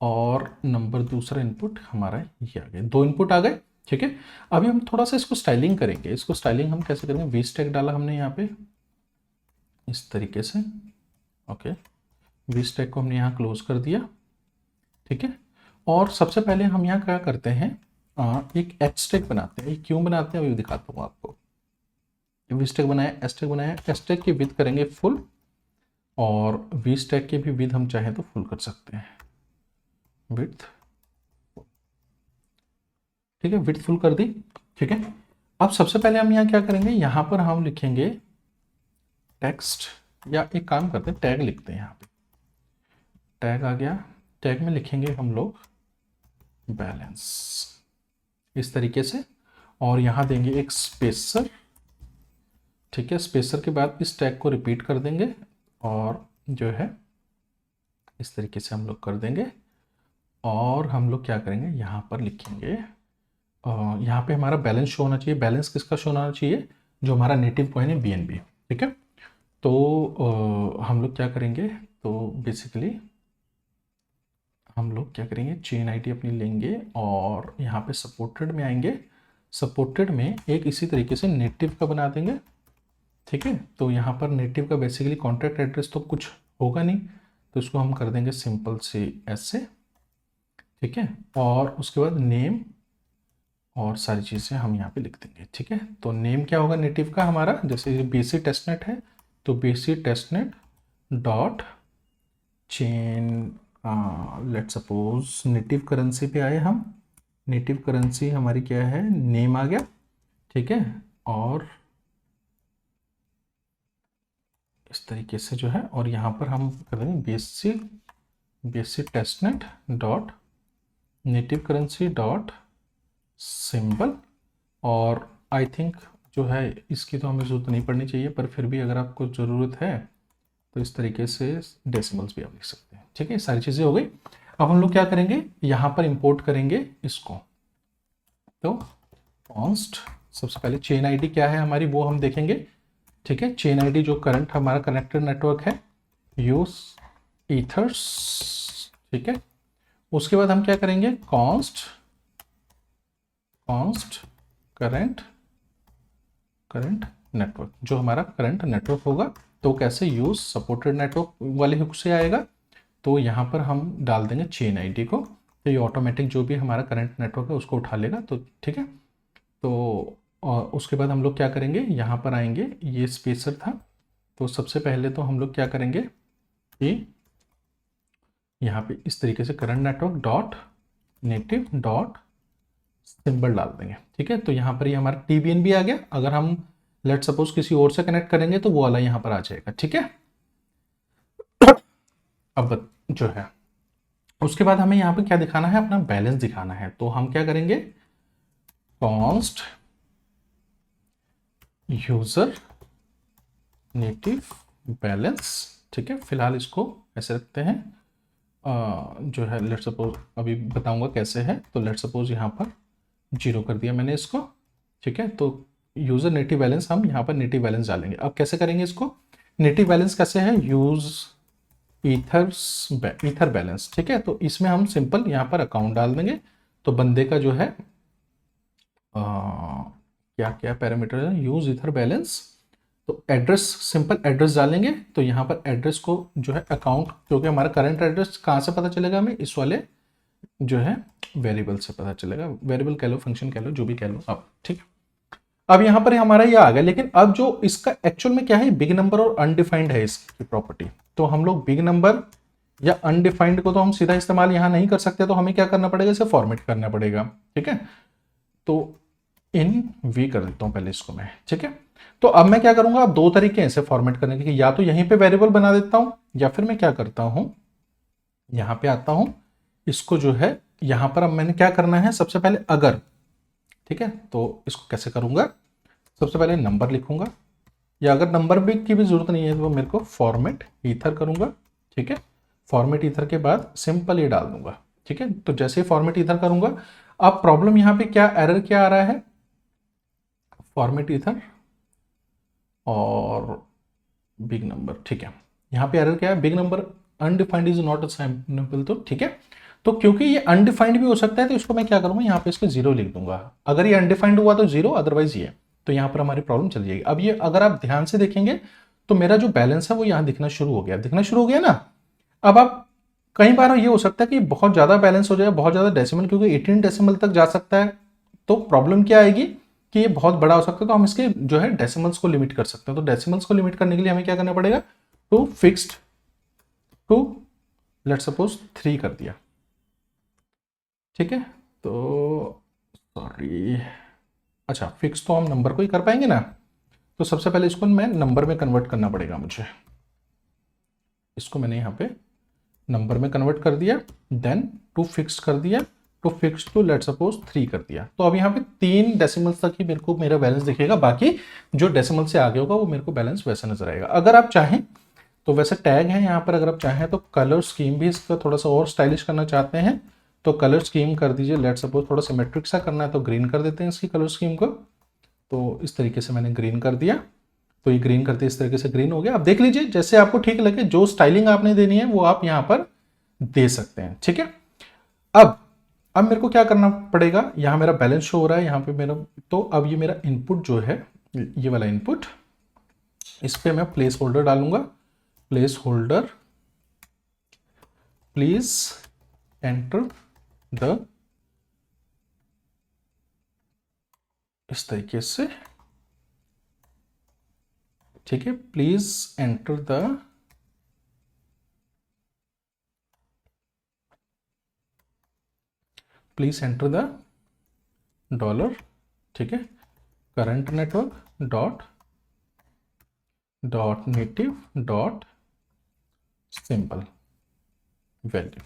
और नंबर दूसरा इनपुट हमारा ये आ गए, 2 इनपुट आ गए, ठीक है। अभी हम थोड़ा सा इसको स्टाइलिंग करेंगे। इसको स्टाइलिंग हम कैसे करेंगे, वी स्टैक डाला हमने यहाँ पे इस तरीके से, ओके, वी स्टैक को हमने यहाँ क्लोज कर दिया, ठीक है। और सबसे पहले हम यहाँ क्या करते हैं, एक एच स्टैक बनाते हैं। क्यों बनाते हैं अभी दिखाता हूँ आपको। वी स्टैक बनाया, एच स्टैक बनाया, एच स्टैक की विड्थ करेंगे फुल, और वी स्टैक की भी विड्थ हम चाहें तो फुल कर सकते हैं, विड्थ, ठीक है, विड्थ फुल कर दी, ठीक है। अब सबसे पहले हम यहाँ क्या करेंगे, यहाँ पर हम लिखेंगे टेक्स्ट, या एक काम करते हैं टैग लिखते हैं, यहाँ पे टैग आ गया, टैग में लिखेंगे हम लोग बैलेंस इस तरीके से, और यहाँ देंगे एक स्पेसर, ठीक है। स्पेसर के बाद इस टैग को रिपीट कर देंगे, और जो है इस तरीके से हम लोग कर देंगे। और हम लोग क्या करेंगे, यहाँ पर लिखेंगे, यहाँ पे हमारा बैलेंस शो होना चाहिए। बैलेंस किसका शो होना चाहिए, जो हमारा नेटिव कॉइन है BNB, ठीक है। तो हम लोग क्या करेंगे, तो बेसिकली हम लोग क्या करेंगे, चेन आईडी अपनी लेंगे, और यहाँ पे सपोर्टेड में आएंगे, सपोर्टेड में एक इसी तरीके से नेटिव का बना देंगे, ठीक है। तो यहाँ पर नेटिव का बेसिकली कॉन्टैक्ट एड्रेस तो कुछ होगा नहीं, तो इसको हम कर देंगे सिंपल से ऐसे, ठीक है। और उसके बाद नेम और सारी चीज़ें हम यहाँ पे लिख देंगे, ठीक है। तो नेम क्या होगा नेटिव का हमारा, जैसे BC टेस्टनेट है, तो BC testnet dot chain, let suppose native currency पे आए हम, नेटिव करेंसी हमारी क्या है, नेम आ गया, ठीक है। और इस तरीके से जो है, और यहाँ पर हम कर देंगे BC testnet dot native currency dot symbol. और आई थिंक जो है इसकी तो हमें ज़रूरत नहीं पड़नी चाहिए, पर फिर भी अगर आपको ज़रूरत है तो इस तरीके से डेसिमल्स भी आप लिख सकते हैं। ठीक है, सारी चीज़ें हो गई। अब हम लोग क्या करेंगे, यहाँ पर इंपोर्ट करेंगे इसको। तो कॉन्स्ट, सबसे पहले चेन आईडी क्या है हमारी वो हम देखेंगे। ठीक है, चेन आईडी जो करंट हमारा कनेक्टेड नेटवर्क है, यूज ईथर्स। ठीक है, उसके बाद हम क्या करेंगे, कॉन्स्ट करंट नेटवर्क, जो हमारा करंट नेटवर्क होगा तो कैसे यूज सपोर्टेड नेटवर्क वाले हुक से आएगा। तो यहाँ पर हम डाल देंगे चेन आईडी को, तो ये ऑटोमेटिक जो भी हमारा करंट नेटवर्क है उसको उठा लेगा। तो ठीक है, तो और उसके बाद हम लोग क्या करेंगे, यहाँ पर आएंगे, ये स्पेसर था, तो सबसे पहले तो हम लोग क्या करेंगे कि यहाँ पे इस तरीके से current network dot native dot symbol डाल देंगे। ठीक है, तो यहाँ पर ये हमारा TBNB आ गया। अगर हम लेट सपोज किसी और से कनेक्ट करेंगे तो वो वाला यहाँ पर आ जाएगा। ठीक है, अब जो है उसके बाद हमें यहाँ पे क्या दिखाना है, अपना बैलेंस दिखाना है। तो हम क्या करेंगे, कॉन्स्ट यूजर नेटिव बैलेंस। ठीक है, फिलहाल इसको ऐसे रखते हैं। जो है लेट सपोज अभी बताऊंगा कैसे है। तो लेट सपोज यहाँ पर 0 कर दिया मैंने इसको। ठीक है, तो यूजर नेटिव बैलेंस हम यहाँ पर नेटिव बैलेंस डालेंगे। अब कैसे करेंगे इसको, नेटिव बैलेंस कैसे है, यूज ईथर बैलेंस। ठीक है, तो इसमें हम सिंपल यहाँ पर अकाउंट डाल देंगे। तो बंदे का जो है क्या क्या पैरामीटर है, यूज ईथर बैलेंस, तो एड्रेस, सिंपल एड्रेस डालेंगे। तो यहाँ पर एड्रेस को जो है अकाउंट, क्योंकि हमारा करंट एड्रेस कहाँ से पता चलेगा हमें, इस वाले जो है वेरिएबल से पता चलेगा। वेरिएबल कह लो, फंक्शन कह लो, जो भी कह लो अब। ठीक है, अब यहाँ पर हमारा ये आ गया, लेकिन अब जो इसका एक्चुअल में क्या है, बिग नंबर और अनडिफाइंड है इसकी प्रॉपर्टी। तो हम लोग बिग नंबर या अनडिफाइंड को तो हम सीधा इस्तेमाल यहाँ नहीं कर सकते, तो हमें क्या करना पड़ेगा, इसे फॉर्मेट करना पड़ेगा। ठीक है, तो इन वी कर देता हूँ पहले इसको मैं। ठीक है, तो अब मैं क्या करूंगा, अब दो तरीके हैं इसे फॉर्मेट करने के, या तो यहीं पे वेरिएबल बना देता हूं, या फिर मैं क्या करता हूं, यहां पे आता हूं, इसको जो है यहां पर अब मैंने क्या करना है, सबसे पहले अगर, ठीक है, तो इसको कैसे करूंगा, सबसे पहले नंबर लिखूंगा, या अगर नंबर भी की भी जरूरत नहीं है तो मेरे को फॉर्मेट ईथर करूंगा। ठीक है, फॉर्मेट ईथर के बाद सिंपल ये डाल दूंगा। ठीक है, तो जैसे ही फॉर्मेट ईथर करूंगा, अब प्रॉब्लम यहां पे क्या, एरर क्या आ रहा है, फॉर्मेट ईथर और बिग नंबर। ठीक है, यहाँ पे एरर क्या है, big number undefined is not assignable. तो ठीक है, तो क्योंकि ये अनडिफाइंड भी हो सकता है, तो इसको मैं क्या करूंगा, यहाँ पे इसके 0 लिख दूंगा। अगर ये अनडिफाइंड हुआ तो 0, अदरवाइज ये, तो यहाँ पर हमारी प्रॉब्लम चल जाएगी। अब ये अगर आप ध्यान से देखेंगे तो मेरा जो बैलेंस है वो यहाँ दिखना शुरू हो गया, दिखना शुरू हो गया ना। अब आप कई बार ये हो सकता है कि बहुत ज्यादा बैलेंस हो जाए, बहुत ज्यादा डेसिमल, क्योंकि 18 डेसिमल तक जा सकता है। तो प्रॉब्लम क्या आएगी कि ये बहुत बड़ा हो सकता है, तो हम इसके जो है डेसिमल्स को लिमिट कर सकते हैं। तो डेसिमल्स को लिमिट करने के लिए हमें क्या करना पड़ेगा, to fixed to let suppose 3 कर दिया। ठीक है, तो सॉरी, अच्छा फिक्स तो हम नंबर को ही कर पाएंगे ना, तो सबसे पहले इसको मैं नंबर में कन्वर्ट करना पड़ेगा मुझे। इसको मैंने यहाँ पे नंबर में कन्वर्ट कर दिया, देन टू फिक्स कर दिया, to fix to let suppose 3 कर दिया। तो अब यहाँ पे 3 डेसिमल्स तक ही मेरे को मेरा बैलेंस दिखेगा, बाकी जो डेसिमल से आगे होगा वो मेरे को बैलेंस वैसा नजर आएगा। अगर आप चाहें तो वैसे टैग है यहाँ पर, अगर आप चाहें तो कलर स्कीम भी इसका थोड़ा सा और स्टाइलिश करना चाहते हैं तो कलर स्कीम कर दीजिए। लेट सपोज थोड़ा सिमेट्रिक सा करना है तो ग्रीन कर देते हैं इसकी कलर स्कीम को। तो इस तरीके से मैंने ग्रीन कर दिया, तो ये ग्रीन करते इस तरीके से ग्रीन हो गया। अब देख लीजिए जैसे आपको ठीक लगे, जो स्टाइलिंग आपने देनी है वो आप यहाँ पर दे सकते हैं। ठीक है, अब मेरे को क्या करना पड़ेगा, यहाँ मेरा बैलेंस शो हो रहा है यहाँ पे मेरा, तो अब ये मेरा इनपुट जो है, ये वाला इनपुट, इस पे मैं प्लेस होल्डर डालूंगा। Place holder please enter the, इस तरीके से। ठीक है, please enter the, please enter the dollar, ठीक है, current network dot dot native dot simple value.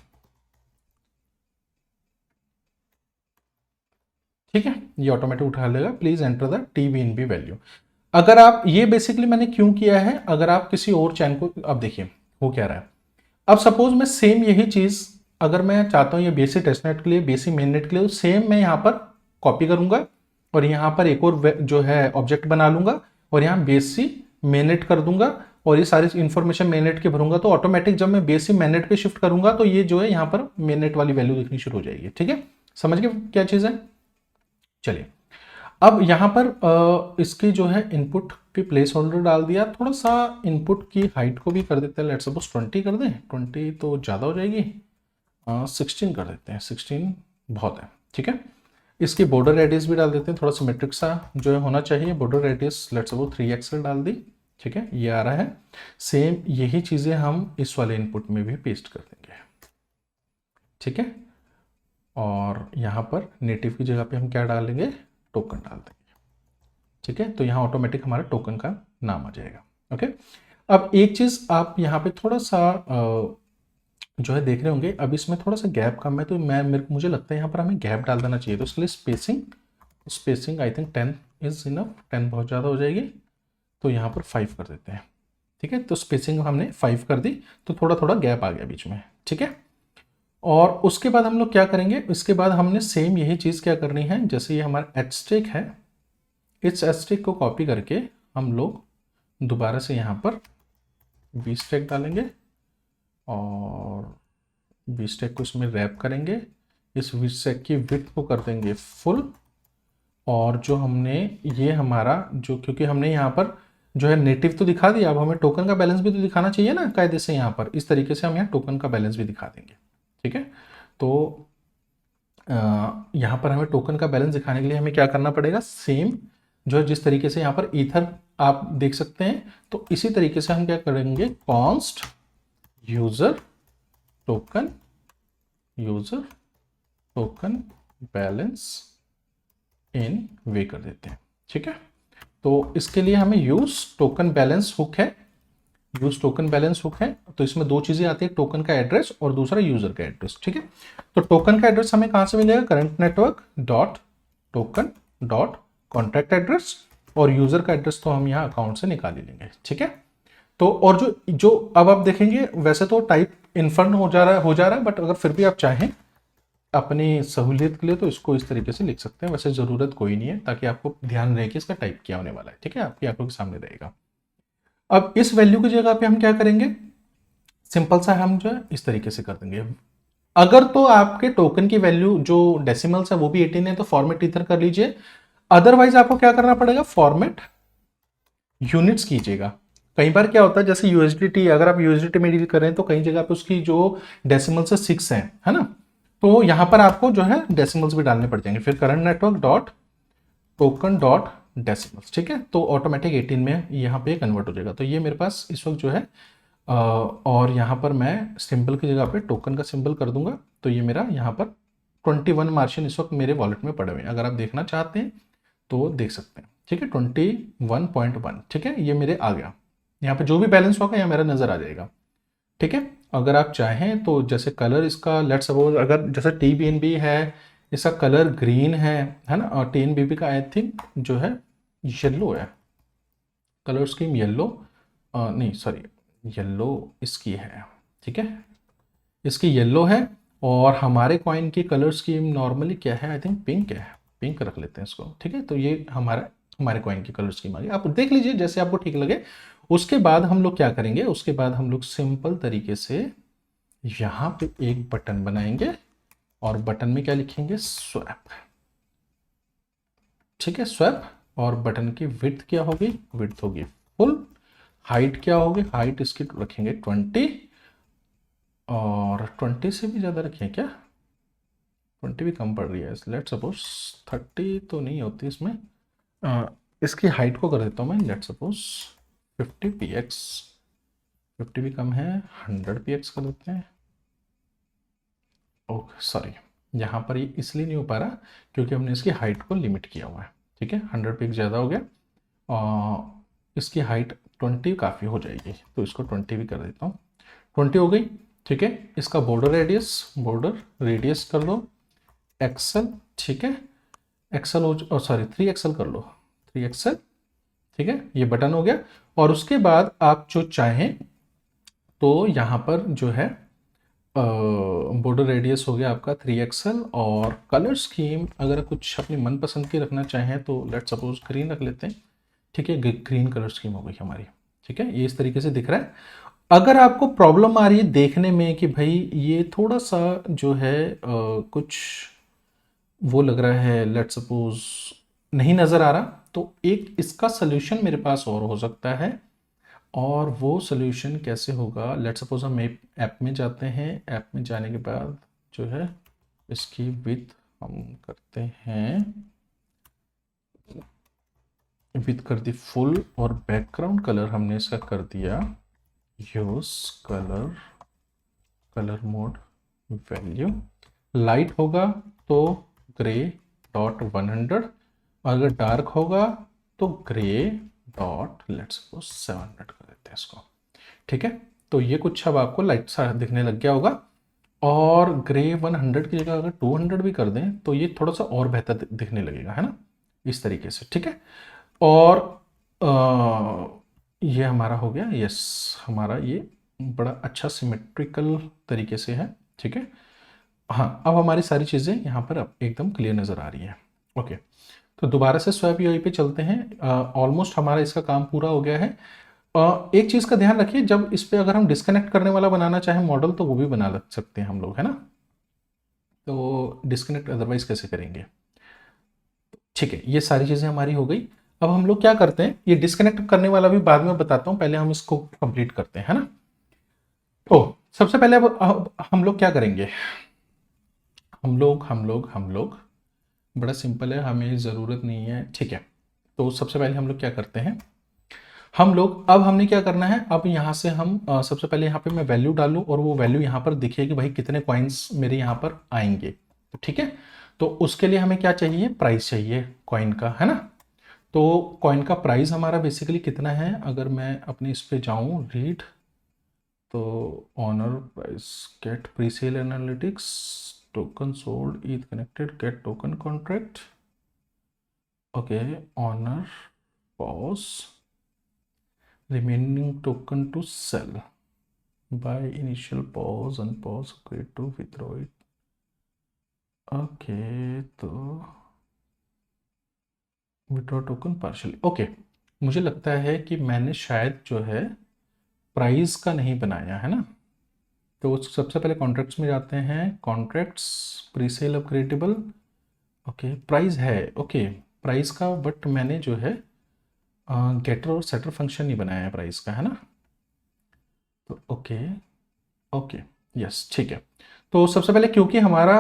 ठीक है, ये ऑटोमेटिक उठा लेगा, please enter the TBNB value. अगर आप ये बेसिकली मैंने क्यों किया है, अगर आप किसी और चैन को, अब देखिए हो क्या रहा है, अब सपोज मैं सेम यही चीज अगर मैं चाहता हूं ये बेसिक टेस्टनेट के लिए, बेसिक मेननेट के लिए, तो सेम मैं यहां पर कॉपी करूंगा और यहां पर एक और जो है ऑब्जेक्ट बना लूंगा और यहां बेसिक मेननेट कर दूंगा और ये सारी इंफॉर्मेशन मेननेट के भरूंगा, तो ऑटोमेटिक जब मैं बेसिक मेननेट पे शिफ्ट करूंगा तो ये जो है यहां पर मेननेट वाली वैल्यू दिखनी शुरू हो जाएगी। ठीक है, समझ गए क्या चीज है? चलिए, अब यहां पर इसकी जो है इनपुट पे प्लेस होल्डर डाल दिया, थोड़ा सा इनपुट की हाइट को भी कर देते हैं, लेट्स सपोज 20 कर दें, 20 तो ज़्यादा हो जाएगी, 16 कर देते हैं, 16 बहुत है। ठीक है, इसकी बॉर्डर रेडियस भी डाल देते हैं, थोड़ा सिमेट्रिक सा जो है होना चाहिए, बॉर्डर रेडियस लेट्स सपोज 3 डाल दी। ठीक है, ये आ रहा है। सेम यही चीज़ें हम इस वाले इनपुट में भी पेस्ट कर देंगे। ठीक है, और यहाँ पर नेटिव की जगह पे हम क्या डालेंगे, टोकन डाल देंगे। ठीक है, तो यहाँ ऑटोमेटिक हमारा टोकन का नाम आ जाएगा। ओके, अब एक चीज़ आप यहाँ पे थोड़ा सा जो है देख रहे होंगे, अब इसमें थोड़ा सा गैप कम है, तो मुझे लगता है यहाँ पर हमें गैप डाल देना चाहिए, तो इसके लिए spacing I think 10 is enough, 10 बहुत ज़्यादा हो जाएगी, तो यहाँ पर 5 कर देते हैं। ठीक है, तो स्पेसिंग हमने 5 कर दी, तो थोड़ा थोड़ा गैप आ गया बीच में। ठीक है, और उसके बाद हम लोग क्या करेंगे, इसके बाद हमने सेम यही चीज़ क्या करनी है, जैसे ये हमारा एच स्टेक है, इस एच स्टेक को कॉपी करके हम लोग दोबारा से यहाँ पर वी स्टेक डालेंगे और वी स्टेक को इसमें रैप करेंगे, इस वी स्टेक की विड्थ को कर देंगे फुल, और जो हमने ये हमारा जो, क्योंकि हमने यहाँ पर जो है नेटिव तो दिखा दिया, अब हमें टोकन का बैलेंस भी तो दिखाना चाहिए ना कायदे से, यहाँ पर इस तरीके से हम यहाँ टोकन का बैलेंस भी दिखा देंगे। ठीक है, तो यहाँ पर हमें टोकन का बैलेंस दिखाने के लिए हमें क्या करना पड़ेगा, सेम जो है जिस तरीके से यहाँ पर ईथर आप देख सकते हैं, तो इसी तरीके से हम क्या करेंगे, const user token balance in wei कर देते हैं। ठीक है, तो इसके लिए हमें यूज टोकन बैलेंस हुक है, तो इसमें दो चीजें आती है, टोकन का एड्रेस और दूसरा यूजर का एड्रेस। ठीक है, तो टोकन का एड्रेस हमें कहां से मिलेगा, current network dot token dot contract address, और यूजर का एड्रेस तो हम यहाँ अकाउंट से निकाल ही लेंगे। ठीक है, तो और जो अब आप देखेंगे वैसे तो टाइप इन्फर्न हो जा रहा है, बट अगर फिर भी आप चाहें अपनी सहूलियत के लिए तो इसको इस तरीके से लिख सकते हैं, वैसे जरूरत कोई नहीं है, ताकि आपको ध्यान रहे कि इसका टाइप क्या होने वाला है। ठीक है, आपकी आंखों के सामने रहेगा। अब इस वैल्यू की जगह पे हम क्या करेंगे, सिंपल सा हम जो है इस तरीके से कर देंगे, अगर तो आपके टोकन की वैल्यू जो डेसिमल्स है वो भी 18 है तो फॉर्मेट ईथर कर लीजिए, अदरवाइज आपको क्या करना पड़ेगा, फॉर्मेट यूनिट्स कीजिएगा। कई बार क्या होता है, जैसे यूएसडीटी, अगर आप यूएसडीटी में डील करें तो कई जगह पे उसकी जो डेसिमल से 6 है ना, तो यहां पर आपको जो है डेसिमल्स भी डालने पड़ जाएंगे, फिर current network dot token dot decimals. ठीक है, तो ऑटोमेटिक 18 में यहाँ पे कन्वर्ट हो जाएगा, तो ये मेरे पास इस वक्त जो है और यहाँ पर मैं सिंबल की जगह पे टोकन का सिंबल कर दूंगा, तो ये मेरा यहाँ पर 21 मार्जिन इस वक्त मेरे वॉलेट में पड़े हुए हैं, अगर आप देखना चाहते हैं तो देख सकते हैं। ठीक है, 21.1। ठीक है, ये मेरे आ गया, यहाँ पे जो भी बैलेंस होगा यहाँ मेरा नजर आ जाएगा। ठीक है, अगर आप चाहें तो जैसे कलर इसका लेट्स सपोज, अगर जैसे TBNB है इसका कलर ग्रीन है ना, और TNBB का आई थिंक जो है येलो है, कलर स्कीम येलो, नहीं सॉरी येलो इसकी है। ठीक है, इसकी येलो है, और हमारे कॉइन की कलर स्कीम नॉर्मली क्या है, आई थिंक पिंक है, पिंक रख लेते हैं इसको। ठीक है, तो ये हमारे कॉइन की कलर स्कीम आ गई, आप देख लीजिए जैसे आपको ठीक लगे। उसके बाद हम लोग क्या करेंगे, उसके बाद हम लोग सिंपल तरीके से यहां पे एक बटन बनाएंगे और बटन में क्या लिखेंगे, स्वैप। ठीक है, स्वैप, और बटन की विड्थ क्या होगी, विड्थ होगी फुल, हाइट क्या होगी, हाइट इसकी रखेंगे 20, और 20 से भी ज़्यादा रखें क्या, 20 भी कम पड़ रही है, लेट सपोज 30 तो नहीं होती इसमें, इसकी हाइट को कर देता हूँ मैं, लेट सपोज 50 px, 50 भी कम है, 100 px कर देते हैं। ओके सॉरी, यहाँ पर ये इसलिए नहीं हो पा रहा क्योंकि हमने इसकी हाइट को लिमिट किया हुआ है। ठीक है, 100 px ज़्यादा हो गया, और इसकी हाइट 20 काफ़ी हो जाएगी, तो इसको 20 भी कर देता हूँ, 20 हो गई। ठीक है, इसका बॉर्डर रेडियस कर लो एक्सल। ठीक है, एक्सल हो सॉरी 3 एक्सल कर लो, 3 एक्सल। ठीक है, ये बटन हो गया। और उसके बाद आप जो चाहें तो यहाँ पर जो है बॉर्डर रेडियस हो गया आपका 3XL, और कलर स्कीम अगर कुछ अपनी मनपसंद की रखना चाहें तो लेट सपोज ग्रीन रख लेते हैं। ठीक है, ग्रीन कलर स्कीम हो गई हमारी। ठीक है, ये इस तरीके से दिख रहा है। अगर आपको प्रॉब्लम आ रही है देखने में कि भाई ये थोड़ा सा जो है कुछ वो लग रहा है, लेट सपोज नहीं नज़र आ रहा, तो एक इसका सोल्यूशन मेरे पास और हो सकता है। और वो सोल्यूशन कैसे होगा, लेट सपोज हम ऐप में जाते हैं, ऐप में जाने के बाद जो है इसकी विड्थ हम करते हैं, विथ कर दी फुल, और बैकग्राउंड कलर हमने इसका कर दिया use colour mode value. Light होगा तो ग्रे डॉट 100, और अगर डार्क होगा तो ग्रे डॉट लेट्स सपोज 700 कर देते हैं इसको। ठीक है, तो ये कुछ अब आपको लाइट सा दिखने लग गया होगा। और ग्रे 100 की जगह अगर 200 भी कर दें तो ये थोड़ा सा और बेहतर दिखने लगेगा, है ना, इस तरीके से। ठीक है, और ये हमारा हो गया, यस, हमारा ये बड़ा अच्छा सिमेट्रिकल तरीके से है। ठीक है, हाँ, अब हमारी सारी चीज़ें यहाँ पर अब एकदम क्लियर नज़र आ रही हैं। ओके, तो दोबारा से स्वैप यूआई पे चलते हैं। ऑलमोस्ट हमारा इसका काम पूरा हो गया है। एक चीज़ का ध्यान रखिए, जब इस पे अगर हम डिस्कनेक्ट करने वाला बनाना चाहें मॉडल तो वो भी बना सकते हैं हम लोग, है ना। तो डिस्कनेक्ट अदरवाइज कैसे करेंगे। ठीक है, ये सारी चीज़ें हमारी हो गई। अब हम लोग क्या करते हैं, ये डिस्कनेक्ट करने वाला भी बाद में बताता हूँ, पहले हम इसको कंप्लीट करते हैं, है ना। तो सबसे पहले अब हम लोग क्या करेंगे, हम लोग बड़ा सिंपल है, हमें ज़रूरत नहीं है। ठीक है, तो सबसे पहले हम लोग क्या करते हैं, हम लोग अब हमने क्या करना है, अब यहाँ से हम सबसे पहले यहाँ पे मैं वैल्यू डालूँ और वो वैल्यू यहाँ पर दिखे कि भाई कितने कॉइन्स मेरे यहाँ पर आएंगे। तो ठीक है, तो उसके लिए हमें क्या चाहिए, प्राइस चाहिए कॉइन का, है ना। तो कॉइन का प्राइस हमारा बेसिकली कितना है, अगर मैं अपने इस पे जाऊँ रीड, तो owner price get presale analytics token sold eth connected get token contract. Okay, owner pause remaining token to sell by initial pause unpause create to withdraw it। Okay, तो विड्रॉ टोकन पार्शली। ओके, मुझे लगता है कि मैंने शायद जो है price का नहीं बनाया है ना। तो सबसे पहले कॉन्ट्रैक्ट्स में जाते हैं, contracts presale upgradable. Okay, price है, ओके प्राइस का, बट मैंने जो है गेटर और सेटर फंक्शन नहीं बनाया है प्राइस का, है ना। तो ओके ओके, यस, ठीक है। तो सबसे पहले क्योंकि हमारा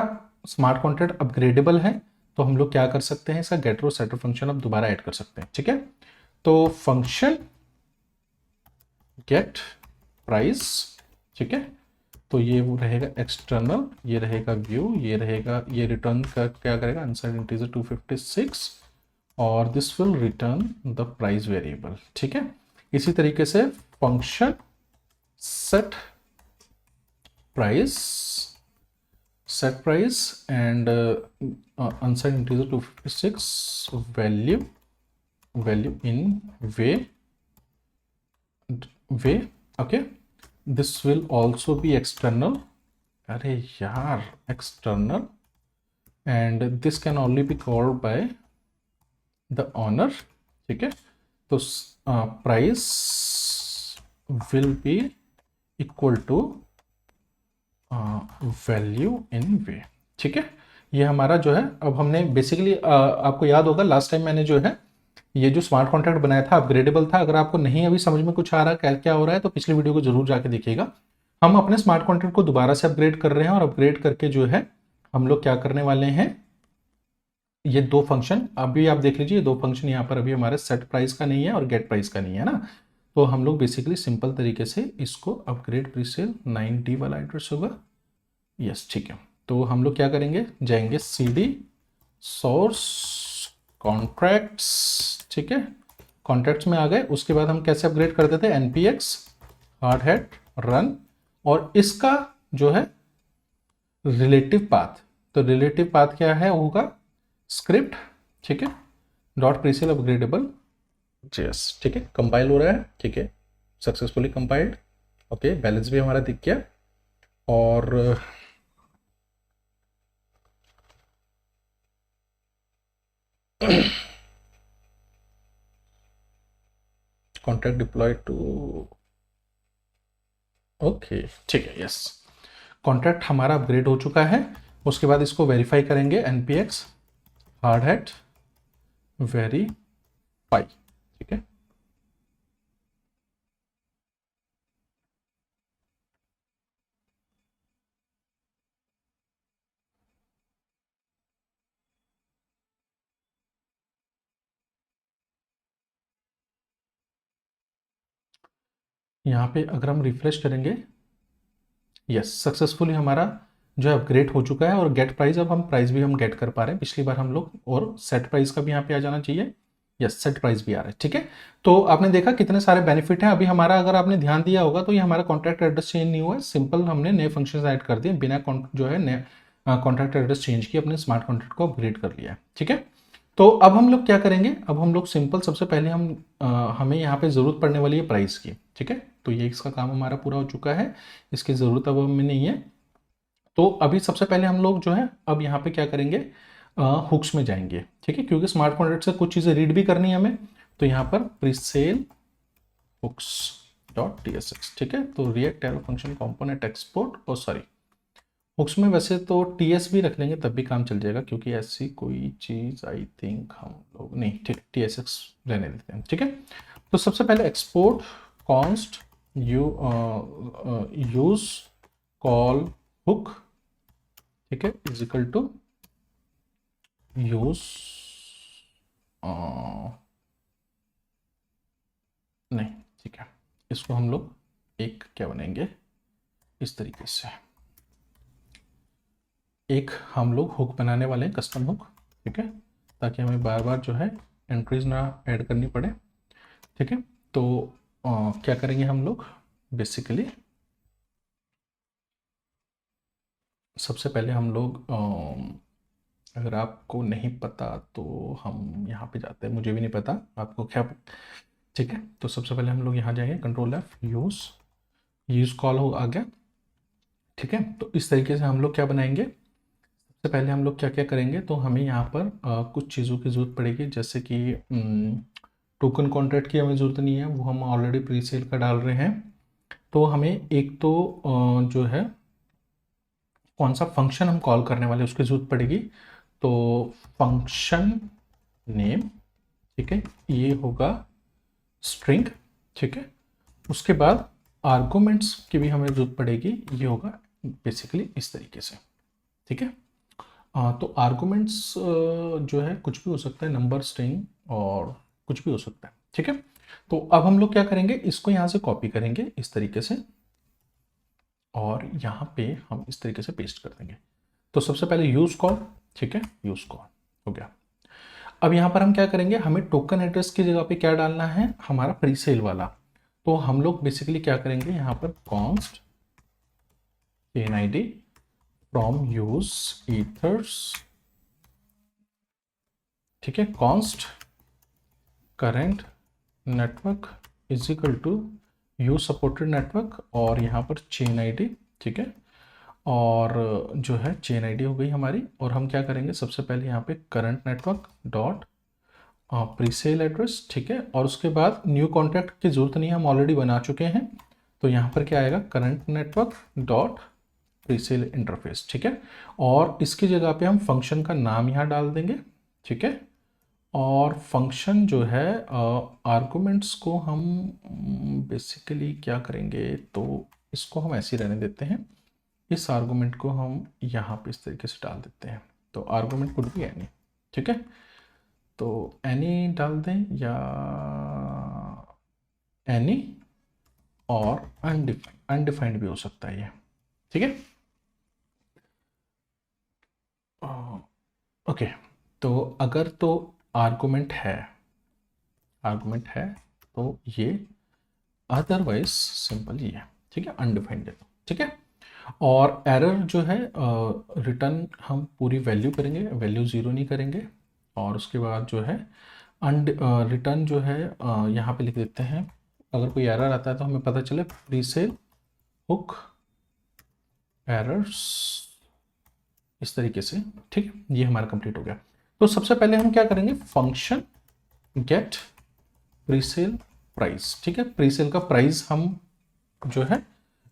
स्मार्ट कॉन्ट्रैक्ट अपग्रेडेबल है तो हम लोग क्या कर सकते हैं, इसका गेटर और सेटर फंक्शन अब दोबारा ऐड कर सकते हैं। ठीक है, तो फंक्शन गेट प्राइस, ठीक है, तो ये वो रहेगा एक्सटर्नल, ये रहेगा व्यू, ये रहेगा, ये रिटर्न का क्या करेगा, अनसाइड इंटीजर 256, और this will return the price variable. ठीक है, इसी तरीके से function set price and unsigned integer 256 value in way। okay, this will also be external, अरे यार external, and this can only be called by the owner। ठीक है, तो price will be equal to value in wei. ठीक है, ये हमारा जो है, अब हमने बेसिकली आपको याद होगा लास्ट टाइम मैंने जो है ये जो स्मार्ट कॉन्ट्रैक्ट बनाया था अपग्रेडेबल था। अगर आपको नहीं अभी समझ में कुछ आ रहा है क्या हो रहा है तो पिछली वीडियो को जरूर जाके देखिएगा। हम अपने स्मार्ट कॉन्ट्रैक्ट को दोबारा से अपग्रेड कर रहे हैं, और अपग्रेड करके जो है हम लोग क्या करने वाले हैं, ये दो फंक्शन अभी आप देख लीजिए, दो फंक्शन यहाँ पर अभी हमारे सेट प्राइस का नहीं है और गेट प्राइस का नहीं है ना। तो हम लोग बेसिकली सिंपल तरीके से इसको अपग्रेड प्रीसेल 9D वाला एड्रेस होगा, यस, ठीक है। तो हम लोग क्या करेंगे, जाएंगे cd सोर्स कॉन्ट्रैक्ट्स, ठीक है, कॉन्ट्रैक्ट्स में आ गए। उसके बाद हम कैसे अपग्रेड कर देते हैं, npx हार्ड हैट रन, और इसका जो है रिलेटिव पाथ, तो रिलेटिव पाथ क्या है, होगा स्क्रिप्ट, ठीक है, डॉट प्रीसेल अपग्रेडेबल यस, ठीक है, कंपाइल हो रहा है, ठीक है, सक्सेसफुली कंपाइल्ड। ओके, बैलेंस भी हमारा दिख गया। और कॉन्ट्रैक्ट डिप्लॉय टू, ओके, ठीक है, यस, कॉन्ट्रैक्ट हमारा अपग्रेड हो चुका है। उसके बाद इसको वेरीफाई करेंगे, एनपीएक्स हार्ड हैट वेरीफाई, ठीक है। यहाँ पे अगर हम रिफ्रेश करेंगे, यस, सक्सेसफुली हमारा जो है अपग्रेड हो चुका है। और गेट प्राइस, अब हम प्राइस भी हम गेट कर पा रहे हैं, पिछली बार हम लोग, और सेट प्राइस का भी यहाँ पे आ जाना चाहिए, यस, सेट प्राइस भी आ रहा है, ठीक है। तो आपने देखा कितने सारे बेनिफिट हैं। अभी हमारा, अगर आपने ध्यान दिया होगा तो ये हमारा कॉन्टैक्ट एड्रेस चेंज नहीं हुआ है, सिंपल हमने नए फंक्शन ऐड कर दिए, बिना जो है नए कॉन्टैक्ट एड्रेस चेंज किए, अपने स्मार्ट कॉन्टैक्ट को अपग्रेड कर लिया है, ठीक है। तो अब हम लोग क्या करेंगे, अब हम लोग सिंपल, सबसे पहले हम हमें यहाँ पे ज़रूरत पड़ने वाली है प्राइस की, ठीक है। तो ये इसका काम हमारा पूरा हो चुका है, इसकी ज़रूरत अब हमें नहीं है। तो अभी सबसे पहले हम लोग जो है अब यहाँ पे क्या करेंगे, हुक्स में जाएंगे, ठीक है, क्योंकि स्मार्ट कॉन्ट्रैक्ट से कुछ चीज़ें रीड भी करनी है हमें। तो यहाँ पर presale hooks dot T S X, ठीक है। तो react arrow function component export, और सॉरी, हुक्स में वैसे तो टी एस भी रख लेंगे तब भी काम चल जाएगा, क्योंकि ऐसी कोई चीज़ आई थिंक हम लोग नहीं, ठीक, टी एस एक्स रहने देते हैं, ठीक है। तो सबसे पहले export const use call hook, ठीक है, इज इक्वल टू यूज, नहीं, ठीक है, इसको हम लोग एक क्या बनाएंगे, इस तरीके से एक हम लोग हुक बनाने वाले हैं, कस्टम हुक, ठीक है, ताकि हमें बार बार जो है एंट्रीज ना ऐड करनी पड़े, ठीक है। तो क्या करेंगे हम लोग, बेसिकली सबसे पहले हम लोग अगर आपको नहीं पता तो हम यहाँ पे जाते हैं, मुझे भी नहीं पता आपको क्या, ठीक है। तो सबसे पहले हम लोग यहाँ जाएंगे, कंट्रोल एफ, यूज कॉल हो आ गया, ठीक है। तो इस तरीके से हम लोग क्या बनाएंगे, सबसे पहले हम लोग क्या क्या करेंगे, तो हमें यहाँ पर कुछ चीज़ों की ज़रूरत पड़ेगी, जैसे कि टोकन कॉन्ट्रैक्ट की हमें ज़रूरत नहीं है, वो हम ऑलरेडी प्री सेल का डाल रहे हैं। तो हमें एक तो जो है कौन सा फंक्शन हम कॉल करने वाले उसकी ज़रूरत पड़ेगी। तो फंक्शन नेम, ठीक है, ये होगा स्ट्रिंग, ठीक है। उसके बाद आर्गूमेंट्स की भी हमें ज़रूरत पड़ेगी, ये होगा बेसिकली इस तरीके से, ठीक है। तो आर्गूमेंट्स जो है कुछ भी हो सकता है, नंबर, स्ट्रिंग, और कुछ भी हो सकता है, ठीक है। तो अब हम लोग क्या करेंगे, इसको यहाँ से कॉपी करेंगे इस तरीके से, और यहाँ पे हम इस तरीके से पेस्ट कर देंगे। तो सबसे पहले यूज कॉल, ठीक है, यूज कॉल हो गया। अब यहाँ पर हम क्या करेंगे, हमें टोकन एड्रेस की जगह पे क्या डालना है, हमारा प्रीसेल वाला। तो हम लोग बेसिकली क्या करेंगे, यहाँ पर const chain ID from use ethers, ठीक है, const current network is equal to use supported network, और यहाँ पर चेन आईडी, ठीक है। और जो है चेन आईडी हो गई हमारी, और हम क्या करेंगे, सबसे पहले यहाँ पे current network dot presale address, ठीक है। और उसके बाद न्यू कॉन्टैक्ट की जरूरत नहीं है, हम ऑलरेडी बना चुके हैं। तो यहाँ पर क्या आएगा, current network dot presale interface, ठीक है। और इसकी जगह पे हम फंक्शन का नाम यहाँ डाल देंगे, ठीक है। और फंक्शन जो है आर्गुमेंट्स को हम बेसिकली क्या करेंगे, तो इसको हम ऐसे ही रहने देते हैं, इस आर्गुमेंट को हम यहाँ पे इस तरीके से डाल देते हैं। तो आर्गुमेंट कुड भी एनी, ठीक है। तो एनी डाल दें, या एनी, और अनडिफाइंड, अनडिफाइंड भी हो सकता है ये, ठीक है। ओके, तो अगर तो आर्गुमेंट है, आर्गुमेंट है तो ये, अदरवाइज सिंपल ये है, ठीक है, अनडिफाइंड दे दो, ठीक है। और एरर जो है रिटर्न हम पूरी वैल्यू करेंगे, वैल्यू ज़ीरो नहीं करेंगे। और उसके बाद जो है रिटर्न जो है यहाँ पे लिख देते हैं, अगर कोई एरर आता है तो हमें पता चले प्रीसेल हुक एरर्स, इस तरीके से। ठीक है, ये हमारा कंप्लीट हो गया। तो सबसे पहले हम क्या करेंगे, फंक्शन गेट प्रीसेल प्राइस। ठीक है, प्रीसेल का प्राइस हम जो है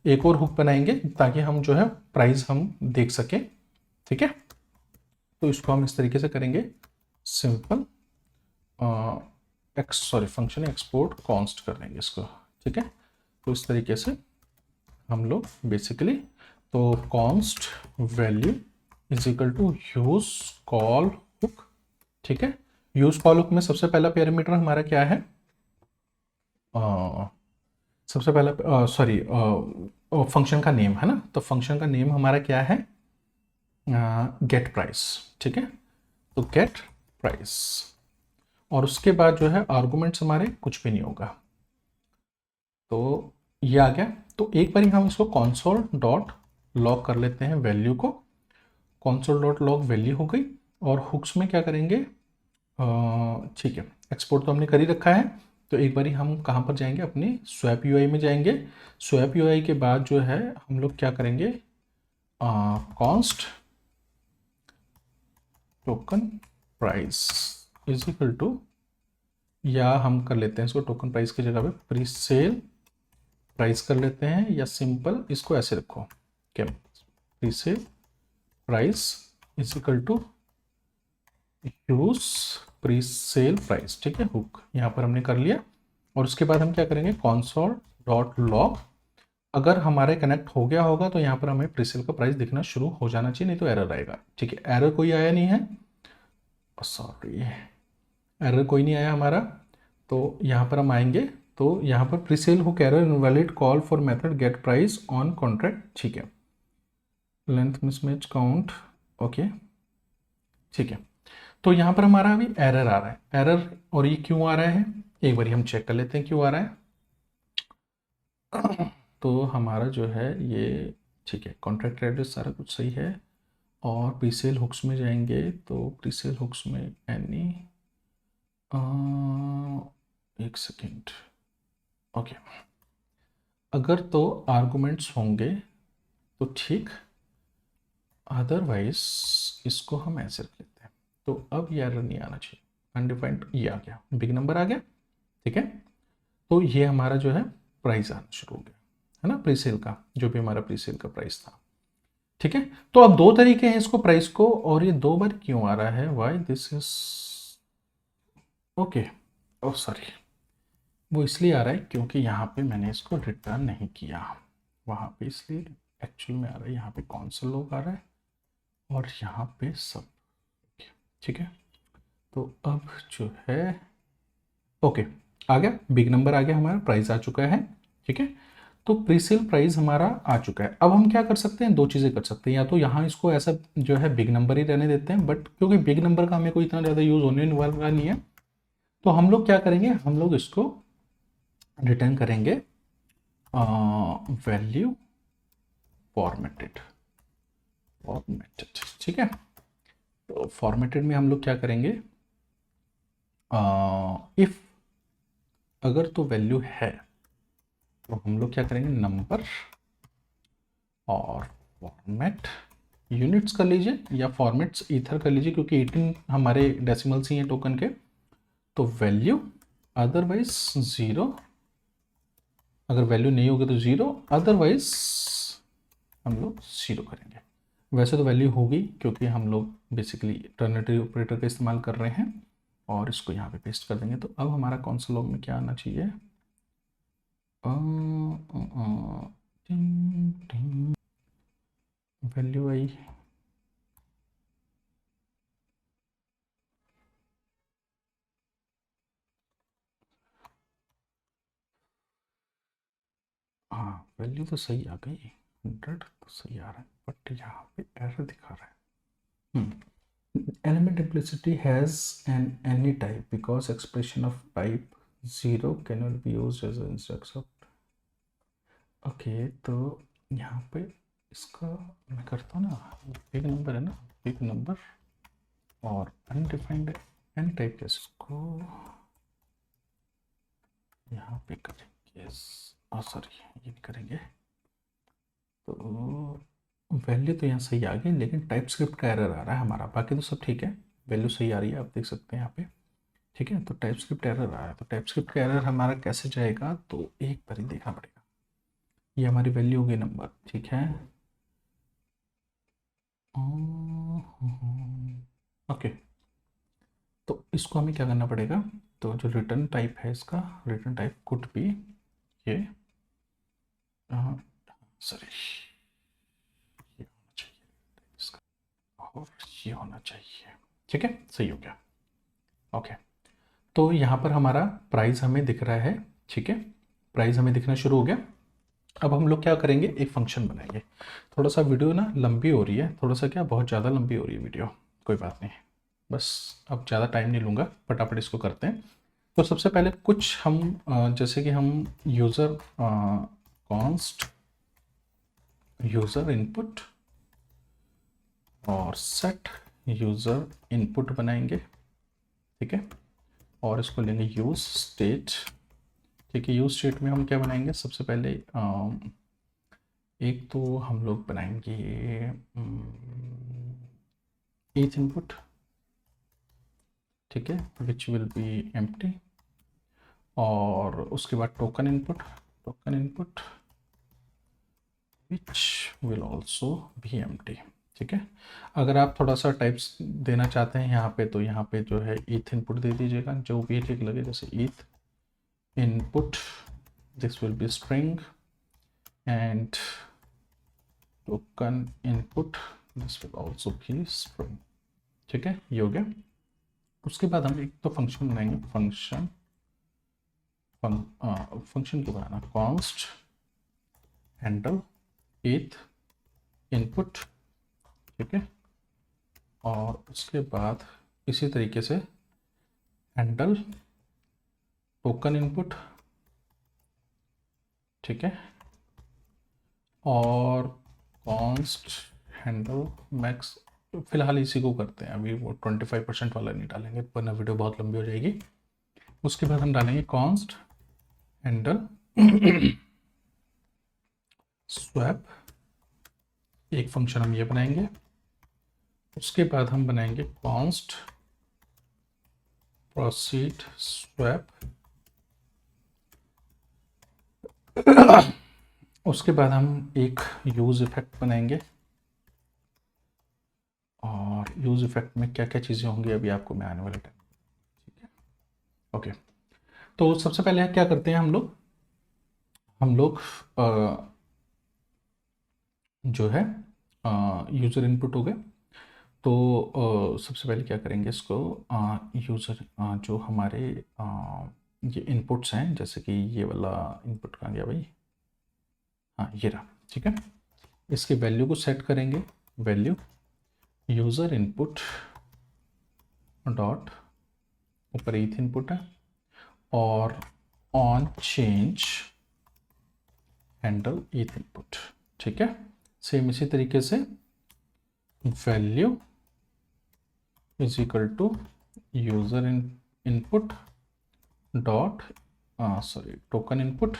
एक और हुक बनाएंगे ताकि हम जो है प्राइस हम देख सकें। ठीक है, तो इसको हम इस तरीके से करेंगे, सिंपल फंक्शन एक्सपोर्ट कॉन्स्ट कर देंगे इसको। ठीक है, तो इस तरीके से हम लोग बेसिकली, तो const value is equal to use call hook. ठीक है, यूज कॉल हुक में सबसे पहला पैरामीटर हमारा क्या है, सबसे पहला फंक्शन का नेम है ना, तो फंक्शन का नेम हमारा क्या है, गेट प्राइस। ठीक है, तो गेट प्राइस, और उसके बाद जो है आर्गुमेंट्स हमारे कुछ भी नहीं होगा। तो ये आ गया। तो एक बार हम इसको console डॉट लॉग कर लेते हैं वैल्यू को, console डॉट लॉग वैल्यू हो गई। और हुक्स में क्या करेंगे, ठीक है, एक्सपोर्ट तो हमने कर ही रखा है। तो एक बारी हम कहाँ पर जाएंगे, अपनी स्वैप यूआई में जाएंगे। स्वैप यूआई के बाद जो है हम लोग क्या करेंगे, const token price is equal to, या हम कर लेते हैं इसको टोकन प्राइस की जगह पे प्री सेल प्राइस कर लेते हैं, या सिंपल इसको ऐसे रखो क्या, pre sale price is equal to use pre sale price. ठीक है, हुक यहाँ पर हमने कर लिया। और उसके बाद हम क्या करेंगे, console डॉट लॉग, अगर हमारे कनेक्ट हो गया होगा तो यहाँ पर हमें प्रीसेल का प्राइस दिखना शुरू हो जाना चाहिए, नहीं तो एरर आएगा। ठीक है, एरर कोई आया नहीं है, सॉरी एरर कोई नहीं आया हमारा। तो यहाँ पर हम आएंगे, तो यहाँ पर presale hook error invalid call for method gate price on contract. ठीक है, लेंथ मिसमैच काउंट, ओके ठीक है। तो यहाँ पर हमारा अभी एरर आ रहा है, एरर, और ये क्यों आ रहा है एक बार हम चेक कर लेते हैं क्यों आ रहा है। तो हमारा जो है ये ठीक है, कॉन्ट्रैक्ट एड्रेस सारा कुछ सही है। और प्रीसेल हुक्स में जाएंगे, तो प्रीसेल हुक्स में एनी, एक सेकेंड, ओके, अगर तो आर्गुमेंट्स होंगे तो ठीक, अदरवाइज इसको हम ऐसे रख लेते हैं। तो अब ये एरर नहीं आना चाहिए, अनडिफाइंड ये आ गया, बिग नंबर आ गया। ठीक है, तो ये हमारा जो है प्राइस आना शुरू हो गया, है ना, प्रीसेल का, जो भी हमारा प्रीसेल का प्राइस था। ठीक है, तो अब दो तरीके हैं इसको प्राइस को, और ये दो बार क्यों आ रहा है, why this is, okay, oh sorry, वो इसलिए आ रहा है क्योंकि यहाँ पे मैंने इसको रिटर्न नहीं किया वहाँ पे, इसलिए एक्चुअल में आ रहा है, यहाँ पे कौन-सा लोग आ रहा है और यहाँ पे सब। ठीक है, तो अब जो है ओके आ गया, बिग नंबर आ गया, हमारा प्राइस आ चुका है। ठीक है, तो प्रीसेल प्राइस हमारा आ चुका है। अब हम क्या कर सकते हैं, दो चीज़ें कर सकते हैं, या तो यहाँ इसको ऐसा जो है बिग नंबर ही रहने देते हैं, बट क्योंकि बिग नंबर का हमें कोई इतना ज़्यादा यूज़ होने वाला नहीं है, तो हम लोग क्या करेंगे, हम लोग इसको रिटर्न करेंगे वैल्यू फॉर्मेटेड। ठीक है, तो फॉर्मेटेड में हम लोग क्या करेंगे, इफ अगर तो वैल्यू है तो हम लोग क्या करेंगे, नंबर और फॉर्मेट यूनिट्स कर लीजिए, या फॉर्मेट्स ईथर कर लीजिए, क्योंकि 18 हमारे डेसिमल्स ही हैं टोकन के। तो वैल्यू, अदरवाइज 0, अगर वैल्यू नहीं होगी तो 0, अदरवाइज हम लोग 0 करेंगे। वैसे तो वैल्यू होगी क्योंकि हम लोग बेसिकली टर्नरी ऑपरेटर का इस्तेमाल कर रहे हैं, और इसको यहाँ पे पेस्ट कर देंगे। तो अब हमारा कौनसा लॉग में क्या आना चाहिए, वैल्यू आई, हाँ वैल्यू तो सही आ गई, 100 तो सही आ रहा है, बट यहाँ पे एरर दिखा रहा है। Element implicitly has an any type because expression of type 0 can not be used as an instruction. Okay, तो यहाँ पे इसका मैं करता हूँ ना, बिग नंबर है ना, बिग नंबर और अनडिफाइंड एनी टाइप के इसको यहाँ पे करेंगे, सॉरी ये नहीं करेंगे। तो वैल्यू तो यहाँ सही आ गई, लेकिन टाइप स्क्रिप्ट का एरर आ रहा है हमारा, बाकी तो सब ठीक है, वैल्यू सही आ रही है, आप देख सकते हैं यहाँ पे। ठीक है, तो टाइप स्क्रिप्ट एरर आ रहा है, तो टाइप स्क्रिप्ट का एरर हमारा कैसे जाएगा, तो एक बार ही देखना पड़ेगा। ये हमारी वैल्यू होगी नंबर, ठीक है। ओके, तो इसको हमें क्या करना पड़ेगा, तो जो रिटर्न टाइप है इसका, रिटर्न टाइप कुड बी ये, सॉरी ये होना चाहिए इसका, और ये होना चाहिए। ठीक है, सही हो गया। ओके, तो यहाँ पर हमारा प्राइस हमें दिख रहा है। ठीक है, प्राइस हमें दिखना शुरू हो गया। अब हम लोग क्या करेंगे, एक फंक्शन बनाएंगे। थोड़ा सा वीडियो ना लंबी हो रही है, थोड़ा सा क्या, बहुत ज़्यादा लंबी हो रही है वीडियो, कोई बात नहीं, बस अब ज़्यादा टाइम नहीं लूँगा, फटाफट इसको करते हैं। तो सबसे पहले कुछ हम जैसे कि हम यूज़र कॉन्स्ट यूज़र इनपुट और सेट यूज़र इनपुट बनाएंगे। ठीक है, और इसको लेंगे यूज स्टेट। ठीक है, यूज स्टेट में हम क्या बनाएंगे, सबसे पहले एक तो हम लोग बनाएंगे ईथ इनपुट। ठीक है, विच विल बी एम्प्टी, और उसके बाद token input which will also B empty. ठीक है, अगर आप थोड़ा सा टाइप्स देना चाहते हैं यहाँ पे, तो यहाँ पे जो है ईथ इनपुट दे दीजिएगा, जो भी ठीक लगे, जैसे eth input, this will be string, and token input, this will also be string. ठीक है, ये हो गया। उसके बाद हम एक तो फंक्शन बनाएंगे, फंक्शन को बनाना, कॉन्स्ट हैंडल ईथ इनपुट। ठीक है, और उसके बाद इसी तरीके से हैंडल टोकन इनपुट। ठीक है, और कॉन्स्ट हैंडल मैक्स, फिलहाल इसी को करते हैं, अभी वो 25% वाला नहीं डालेंगे, वरना वीडियो बहुत लंबी हो जाएगी। उसके बाद हम डालेंगे कॉन्स्ट हैंडल स्वैप, एक फंक्शन हम ये बनाएंगे। उसके बाद हम बनाएंगे कॉन्स्ट प्रोसीड स्वैप। उसके बाद हम एक यूज इफेक्ट बनाएंगे, और यूज इफेक्ट में क्या क्या चीज़ें होंगी अभी आपको मैं आने वाले टाइम। ठीक है, ओके, तो सबसे पहले क्या करते हैं हम लोग जो है यूज़र इनपुट हो गए, तो सबसे पहले क्या करेंगे, इसको यूज़र जो हमारे ये इनपुट्स हैं, जैसे कि ये वाला इनपुट कहाँ गया भाई, हाँ ये रहा। ठीक है, इसके वैल्यू को सेट करेंगे, वैल्यू यूज़र इनपुट डॉट, ऊपर ईथ इनपुट है, और on change handle eth input. ठीक है, सेम इसी तरीके से value is equal to user input dot, sorry token input,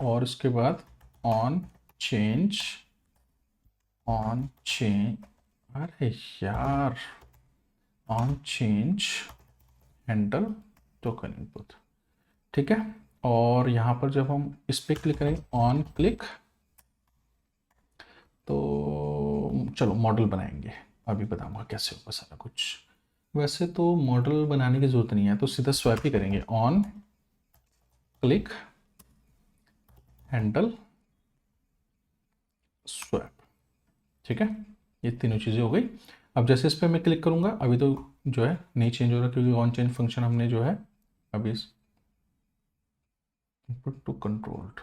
और इसके बाद ऑन चेंज, अरे यार, on change handle token input. ठीक है, और यहाँ पर जब हम इस पर क्लिक करें, ऑन क्लिक, तो चलो मॉडल बनाएंगे, अभी बताऊंगा कैसे होगा सारा कुछ। वैसे तो मॉडल बनाने की ज़रूरत नहीं है, तो सीधा स्वैप ही करेंगे, ऑन क्लिक हैंडल स्वैप। ठीक है, ये तीनों चीज़ें हो गई। अब जैसे इस पर मैं क्लिक करूँगा, अभी तो जो है नहीं चेंज हो रहा, क्योंकि ऑन चेंज फंक्शन हमने जो है अभी इनपुट टू कंट्रोल्ड।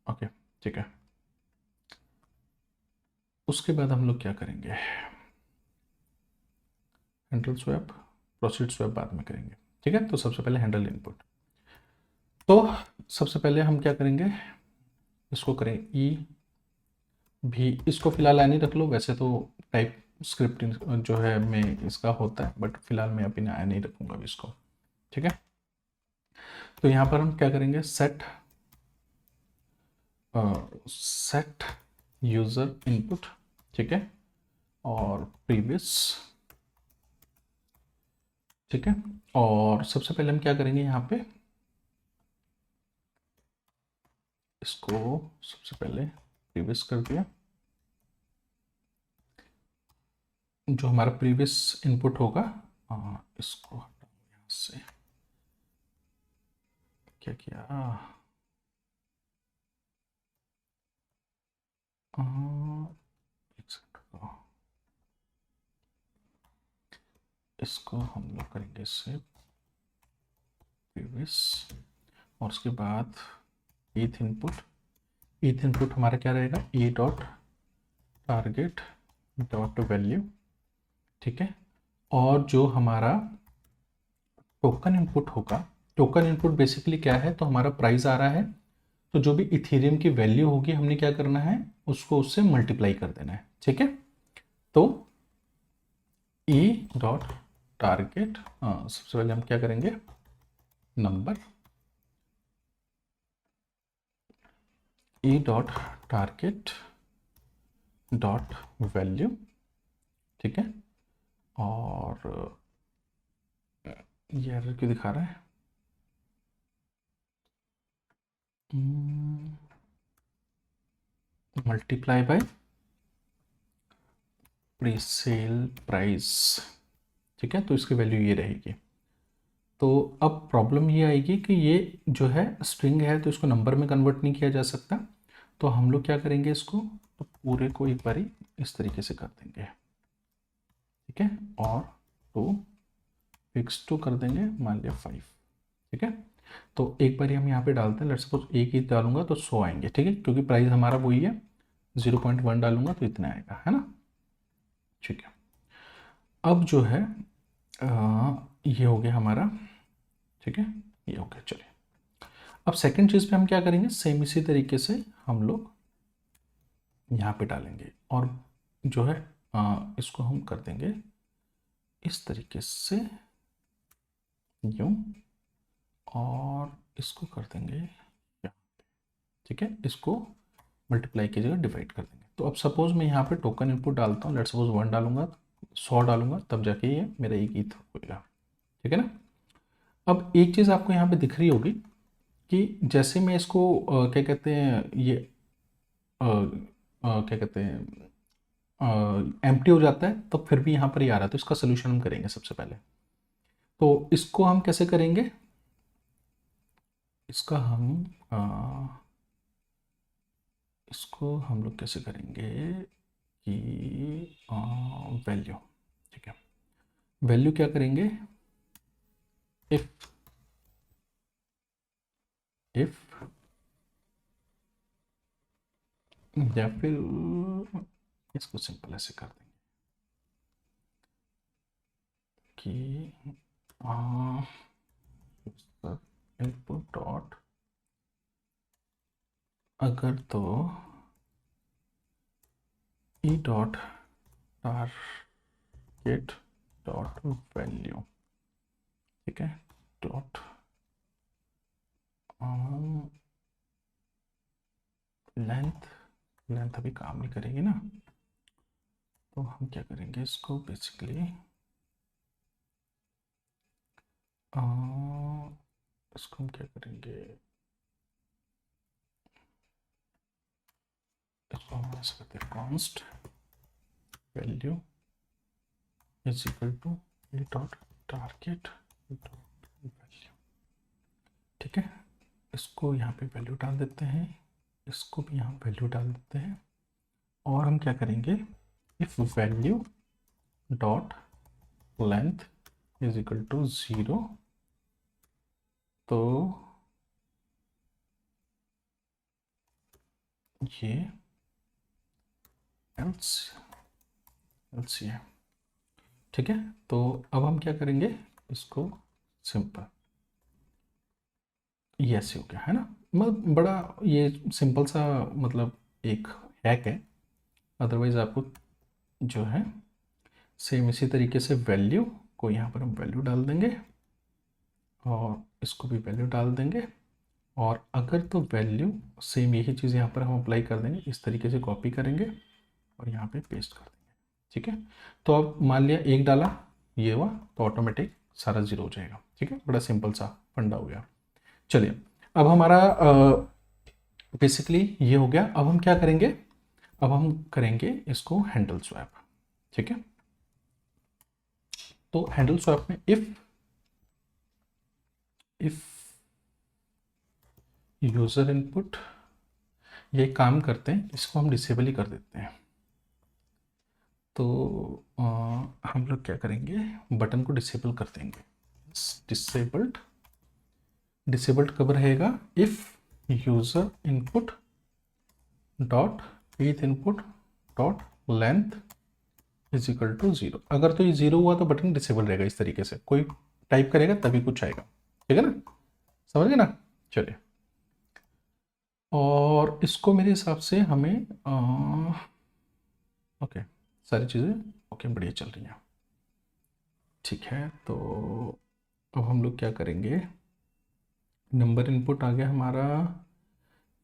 ओके, ठीक है, उसके बाद हम लोग क्या करेंगे, हैंडल स्वैप, प्रोसीड स्वैप बाद में करेंगे। ठीक है, तो सबसे पहले हैंडल इनपुट, तो सबसे पहले हम क्या करेंगे, इसको करें ई भी, इसको फिलहाल एनी रख लो, वैसे तो टाइप स्क्रिप्टिंग जो है मैं इसका होता है, बट फिलहाल मैं अभी नया नहीं रखूँगा अभी इसको। ठीक है, तो यहाँ पर हम क्या करेंगे, सेट यूज़र इनपुट। ठीक है, और प्रीवियस। ठीक है, और सबसे पहले हम क्या करेंगे, यहाँ पे इसको सबसे पहले प्रीवियस कर दिया। जो हमारा प्रीवियस इनपुट होगा, इसको हटाओ यहाँ से। क्या किया, एक सेकंड रुको। इसको हम लोग करेंगे इससे प्रीवियस, और उसके बाद ईथ इनपुट हमारा क्या रहेगा, E dot target dot value. ठीक है, और जो हमारा टोकन इनपुट होगा, टोकन इनपुट बेसिकली क्या है, तो हमारा प्राइस आ रहा है, तो जो भी इथेरियम की वैल्यू होगी हमने क्या करना है, उसको उससे मल्टीप्लाई कर देना है। ठीक है, तो ई डॉट टारगेट, सबसे पहले हम क्या करेंगे, number, E dot target dot value. ठीक है, और ये एरर क्यों दिखा रहा है, मल्टीप्लाई बाय प्रीसेल प्राइस। ठीक है, तो इसकी वैल्यू ये रहेगी। तो अब प्रॉब्लम ये आएगी कि ये जो है स्ट्रिंग है, तो इसको नंबर में कन्वर्ट नहीं किया जा सकता। तो हम लोग क्या करेंगे, इसको तो पूरे को एक बारी इस तरीके से कर देंगे। ठीक है, और टू फिक्स टू कर देंगे, मान लिया 5। ठीक है, तो एक बारी हम यहाँ पे डालते हैं, लेट्स सपोज एक ही डालूंगा तो 100 आएंगे। ठीक है, क्योंकि प्राइस हमारा वही है, 0.1 डालूंगा तो इतना आएगा, है ना। ठीक है, अब जो है ये हो गया हमारा। ठीक है, ये हो गया। चलिए, अब सेकंड चीज़ पे हम क्या करेंगे, सेम इसी तरीके से हम लोग यहाँ पे डालेंगे, और जो है इसको हम कर देंगे इस तरीके से, यूँ, और इसको कर देंगे यहाँ। ठीक है, इसको मल्टीप्लाई की जगह डिवाइड कर देंगे। तो अब सपोज मैं यहाँ पे टोकन इनपुट डालता हूँ, लेट सपोज 1 डालूंगा, 100 डालूंगा, तब जाके ये मेरा एक ईथ होगा। ठीक है ना। अब एक चीज़ आपको यहाँ पे दिख रही होगी कि जैसे मैं इसको क्या कहते हैं, ये क्या कहते हैं, एम्प्टी हो जाता है, तब फिर भी यहाँ पर ही आ रहा है। तो इसका सोल्यूशन हम करेंगे सबसे पहले। तो इसको हम कैसे करेंगे, इसका हम इसको हम लोग कैसे करेंगे कि वैल्यू। ठीक है, वैल्यू क्या करेंगे, इफ या फिर इसको सिंपल ऐसे कर देंगे कि इनपुट डॉट, अगर तो E dot target dot value. ठीक है, डॉट लेंथ अभी काम नहीं करेगी ना, तो हम क्या करेंगे, इसको बेसिकली इसको हम क्या करेंगे, इसको हम ऐसे करते हैं, const value is equal to e dot target dot value. ठीक है, इसको यहाँ पे वैल्यू डाल देते हैं, इसको भी यहाँ वैल्यू डाल देते हैं, और हम क्या करेंगे, if value dot length is equal to 0, तो ये एल्स ये। ठीक है, तो अब हम क्या करेंगे, इसको सिंपल ये ऐसे हो गया, है ना। मतलब बड़ा ये सिंपल सा मतलब एक हैक है, अदरवाइज आपको जो है सेम इसी तरीके से वैल्यू को यहाँ पर हम वैल्यू डाल देंगे और इसको भी वैल्यू डाल देंगे, और अगर तो वैल्यू सेम यही चीज़ यहाँ पर हम अप्लाई कर देंगे, इस तरीके से कॉपी करेंगे और यहाँ पे पेस्ट कर देंगे। ठीक है, तो अब मान लिया एक डाला ये हुआ तो ऑटोमेटिक सारा जीरो हो जाएगा। ठीक है, बड़ा सिंपल सा फंडा हो गया। चलिए, अब हमारा बेसिकली ये हो गया। अब हम क्या करेंगे, अब हम करेंगे इसको हैंडल स्वैप। ठीक है, तो हैंडल स्वैप में इफ यूजर इनपुट, ये काम करते हैं, इसको हम डिसेबल ही कर देते हैं। तो हम लोग क्या करेंगे, बटन को डिसेबल कर देंगे। डिसेबल्ड कब रहेगा, if user input dot eth input dot length is equal to 0। अगर तो ये 0 हुआ तो बटन डिसेबल रहेगा। इस तरीके से कोई टाइप करेगा तभी कुछ आएगा। ठीक है ना, समझ गए ना। चलिए, और इसको मेरे हिसाब से हमें ओके, सारी चीज़ें ओके बढ़िया चल रही हैं। ठीक है, तो अब हम लोग क्या करेंगे, नंबर इनपुट आ गया हमारा,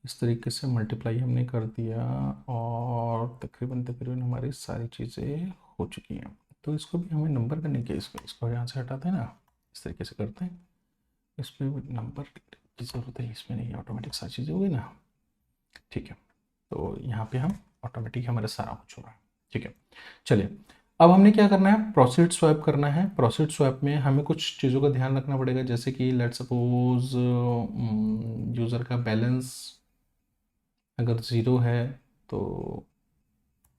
इस तरीके से मल्टीप्लाई हमने कर दिया और तकरीबन तकरीबन हमारी सारी चीज़ें हो चुकी हैं। तो इसको भी हमें नंबर करने के, इसको यहाँ से हटाते हैं ना, इस तरीके से करते हैं। इसमें नंबर की ज़रूरत है, इसमें नहीं, ऑटोमेटिक सारी चीज़ें हो गई ना। ठीक है, तो यहाँ पे हम ऑटोमेटिक हमारा सारा कुछ हो रहा है। ठीक है, चलिए, अब हमने क्या करना है, प्रोसीड स्वैप करना है। प्रोसीड स्वैप में हमें कुछ चीज़ों का ध्यान रखना पड़ेगा, जैसे कि लेट सपोज यूज़र का बैलेंस अगर 0 है तो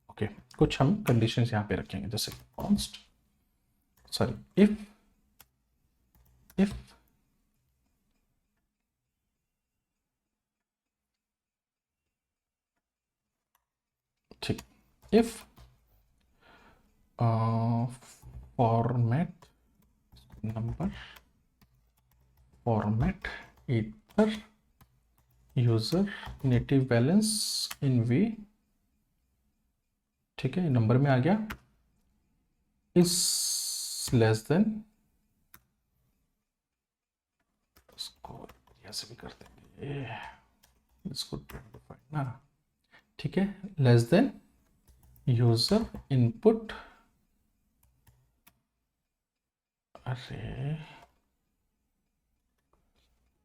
ओके, कुछ हम कंडीशंस यहाँ पे रखेंगे, जैसे कॉन्स्ट सॉरी इफ ठीक, इफ फॉर्मेट नंबर फॉर्मेट इधर user native balance in wei, ठीक है, नंबर में आ गया, इज लेस देन, इसको ऐसे भी कर देंगे, इसको 25 ना। ठीक है, लेस देन यूजर इनपुट, अरे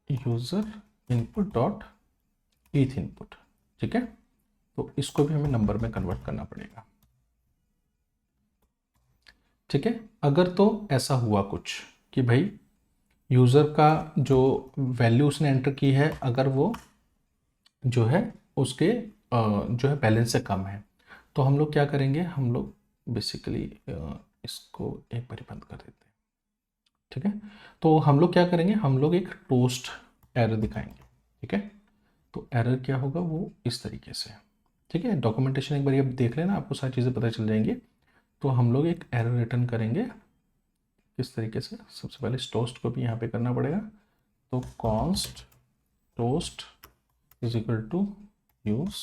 user input dot eth input. ठीक है, तो इसको भी हमें नंबर में कन्वर्ट करना पड़ेगा। ठीक है, अगर तो ऐसा हुआ कुछ कि भाई यूज़र का जो वैल्यू उसने एंटर की है, अगर वो जो है उसके जो है बैलेंस से कम है, तो हम लोग क्या करेंगे, हम लोग बेसिकली इसको एक बार बंद कर देते हैं। ठीक है, तो हम लोग क्या करेंगे, हम लोग एक टोस्ट एरर दिखाएंगे। ठीक है, तो एरर क्या होगा वो इस तरीके से। ठीक है, डॉक्यूमेंटेशन एक बार आप देख लेना, आपको सारी चीज़ें पता चल जाएंगी। तो हम लोग एक एरर रिटर्न करेंगे किस तरीके से, सबसे पहले इस टोस्ट को भी यहाँ पे करना पड़ेगा। तो const toast is equal to use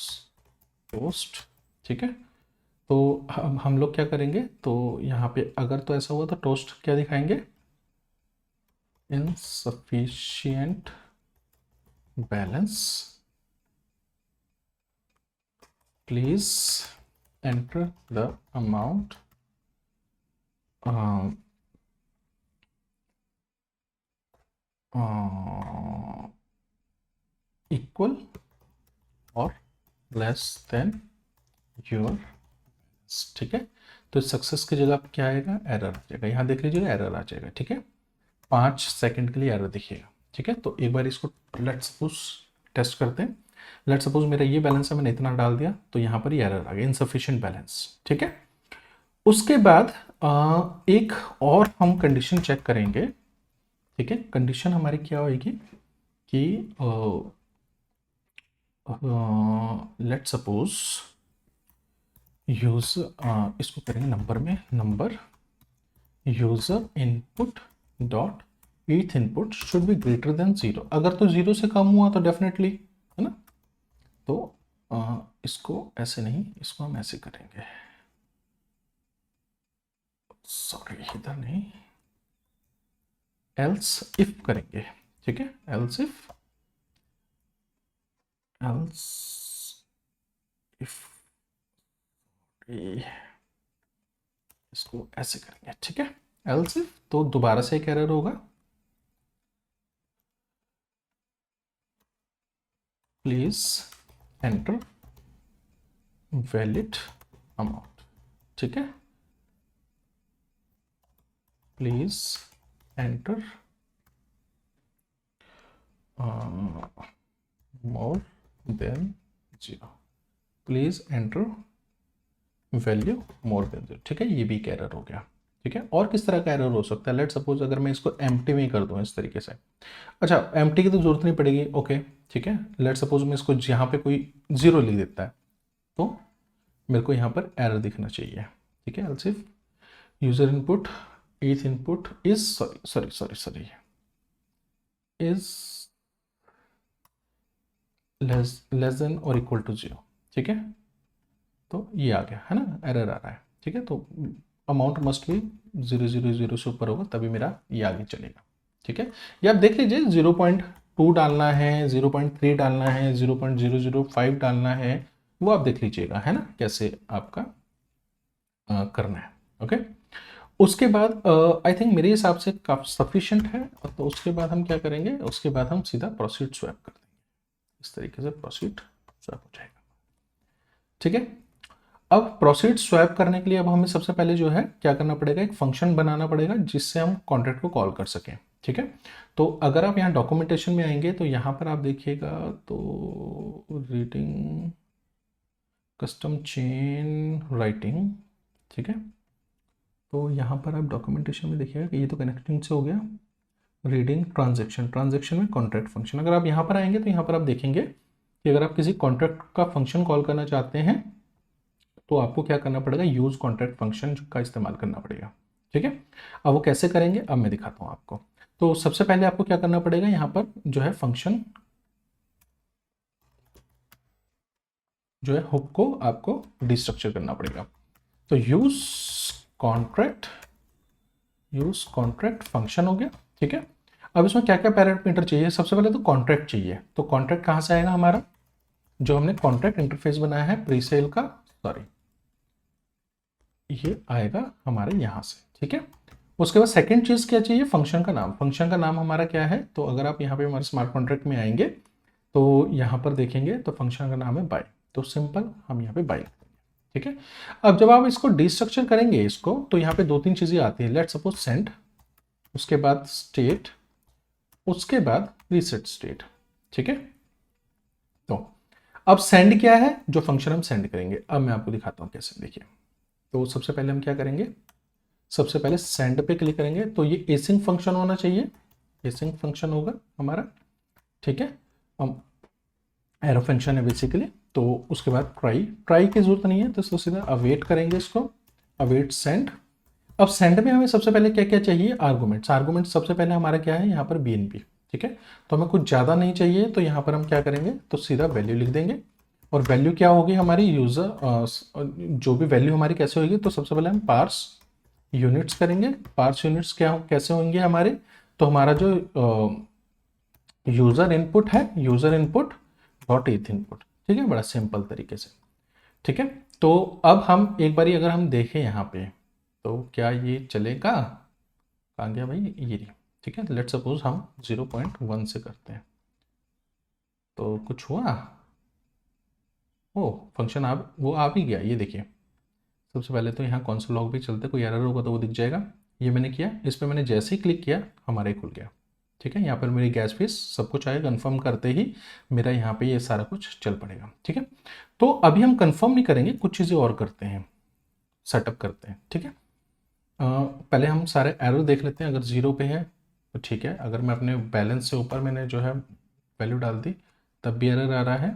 toast. ठीक है, तो हम लोग क्या करेंगे, तो यहाँ पे अगर तो ऐसा हुआ तो टोस्ट क्या दिखाएंगे, insufficient balance, please enter the amount equal or less than your, ठीक है, तो सक्सेस की जगह क्या आएगा, एरर आ जाएगा। यहाँ देख लीजिएगा एरर आ जाएगा। ठीक है, 5 सेकंड के लिए एरर दिखिएगा। ठीक है, तो एक बार इसको लेट सपोज टेस्ट करते हैं। लेट सपोज मेरा ये बैलेंस है, मैंने इतना डाल दिया, तो यहाँ पर ये एरर आ गया, इनसफिशिएंट बैलेंस। ठीक है, उसके बाद एक और हम कंडीशन चेक करेंगे। ठीक है, कंडीशन हमारी क्या होगी कि लेट सपोज यूज, इसको करेंगे नंबर में, number user input dot eth input should be greater than 0। अगर तो 0 से कम हुआ तो डेफिनेटली, है ना, तो इसको ऐसे नहीं, इसको हम ऐसे करेंगे। सॉरी इधर नहीं, एल्स इफ करेंगे, ठीक है, एल्स इफ इसको ऐसे करेंगे, ठीक है, एल्स इफ, तो दोबारा से एक एरर होगा, प्लीज एंटर वैलिड अमाउंट, ठीक है, please enter more than 0, please enter value more than 0, ठीक है, ये भी एक एरर हो गया, ठीक है। और किस तरह का एरर हो सकता है, लेट सपोज अगर मैं इसको एम्प्टी में कर दूं इस तरीके से, अच्छा एम्प्टी की तो जरूरत नहीं पड़ेगी, ओके ठीक है, लेट सपोज मैं इसको यहाँ पे कोई 0 लिख देता है तो मेरे को यहाँ पर एरर दिखना चाहिए, ठीक है, else if user input eth input is sorry is less than और इक्वल टू 0, ठीक है, तो ये आ गया है ना, एरर आ रहा है, ठीक है, तो अमाउंट मस्ट बी 000 से ऊपर होगा तभी मेरा ये आगे चलेगा, ठीक है। ये आप देख लीजिए 0.2 डालना है, 0.3 डालना है, 0.005 डालना है, वो आप देख लीजिएगा, है ना, कैसे आपका करना है, ओके। उसके बाद आई थिंक मेरे हिसाब से काफी सफिशिएंट है, तो उसके बाद हम क्या करेंगे, उसके बाद हम सीधा प्रोसीड स्वैप कर देंगे, इस तरीके से प्रोसीड स्वैप हो जाएगा, ठीक है। अब प्रोसीड स्वैप करने के लिए अब हमें सबसे पहले जो है क्या करना पड़ेगा, एक फंक्शन बनाना पड़ेगा जिससे हम कॉन्ट्रैक्ट को कॉल कर सकें, ठीक है। तो अगर आप यहाँ डॉक्यूमेंटेशन में आएंगे तो यहाँ पर आप देखिएगा तो रीडिंग कस्टम चेन राइटिंग, ठीक है, तो यहाँ पर आप डॉक्यूमेंटेशन में देखिएगा कि ये तो कनेक्टिंग से हो गया, रीडिंग ट्रांजेक्शन में कॉन्ट्रैक्ट फंक्शन, अगर आप यहाँ पर आएंगे तो यहाँ पर आप देखेंगे कि अगर आप किसी कॉन्ट्रैक्ट का फंक्शन कॉल करना चाहते हैं तो आपको क्या करना पड़ेगा, यूज कॉन्ट्रैक्ट फंक्शन का इस्तेमाल करना पड़ेगा, ठीक है। अब वो कैसे करेंगे अब मैं दिखाता हूँ आपको। तो सबसे पहले आपको क्या करना पड़ेगा, यहाँ पर जो है फंक्शन जो है हुक को आपको डिस्ट्रक्चर करना पड़ेगा, तो यूज कॉन्ट्रैक्ट फंक्शन हो गया, ठीक है। अब इसमें क्या क्या पैरामीटर चाहिए, सबसे पहले तो कॉन्ट्रैक्ट चाहिए, तो कॉन्ट्रैक्ट कहाँ से आएगा, हमारा जो हमने कॉन्ट्रैक्ट इंटरफेस बनाया है प्रीसेल का, सॉरी ये आएगा हमारे यहाँ से, ठीक है। उसके बाद सेकंड चीज क्या चाहिए, फंक्शन का नाम, फंक्शन का नाम हमारा क्या है, तो अगर आप यहाँ पे हमारे स्मार्ट कॉन्ट्रैक्ट में आएंगे तो यहाँ पर देखेंगे तो फंक्शन का नाम है बाय, तो सिंपल हम यहाँ पे बाय, ठीक है। अब जब आप इसको डिस्ट्रक्चर करेंगे इसको तो यहाँ पे 2-3 चीजें आती है, लेट सपोज सेंड, उसके बाद स्टेट, उसके बाद रीसेट स्टेट, ठीक है। तो अब सेंड क्या है, जो फंक्शन हम सेंड करेंगे, अब मैं आपको दिखाता हूँ कैसे, देखिए। तो सबसे पहले हम क्या करेंगे, सबसे पहले सेंड पे क्लिक करेंगे, तो ये एसिंक फंक्शन होना चाहिए, एसिंक फंक्शन होगा हमारा, ठीक है, एरो फंक्शन है बेसिकली। तो उसके बाद ट्राई की जरूरत नहीं है, तो इसको सीधा अवेट करेंगे, इसको अवेट सेंड। अब सेंड में हमें सबसे पहले क्या क्या चाहिए, आर्गूमेंट सबसे पहले हमारा क्या है यहाँ पर BNB, ठीक है, तो हमें कुछ ज़्यादा नहीं चाहिए, तो यहाँ पर हम क्या करेंगे, तो सीधा वैल्यू लिख देंगे, और वैल्यू क्या होगी हमारी, यूजर जो भी वैल्यू हमारी कैसे होगी, तो सबसे पहले हम पार्स यूनिट्स करेंगे, पार्स यूनिट्स क्या कैसे होंगे हमारे, तो हमारा जो यूजर इनपुट है, user input dot eth input, ठीक है, बड़ा सिंपल तरीके से, ठीक है। तो अब हम एक बारी अगर हम देखें यहाँ पे तो क्या ये चलेगा, कहाँ गया भाई, ये रही, ठीक है, लेट सपोज हम 0.1 से करते हैं, तो कुछ हुआ, ओ फंक्शन वो आ भी गया, ये देखिए। सबसे पहले तो यहाँ कौन सा लॉग भी चलते, कोई एरर होगा तो वो दिख जाएगा, ये मैंने किया, इस पर मैंने जैसे ही क्लिक किया हमारे खुल गया, ठीक है। यहाँ पर मेरी गैस फीस सब कुछ आएगा, कंफर्म करते ही मेरा यहाँ पे ये सारा कुछ चल पड़ेगा, ठीक है। तो अभी हम कंफर्म नहीं करेंगे, कुछ चीज़ें और करते हैं, सेटअप करते हैं, ठीक है। पहले हम सारे एरर देख लेते हैं, अगर 0 पे है तो ठीक है, अगर मैं अपने बैलेंस से ऊपर मैंने जो है वैल्यू डाल दी तब भी एरर आ रहा है,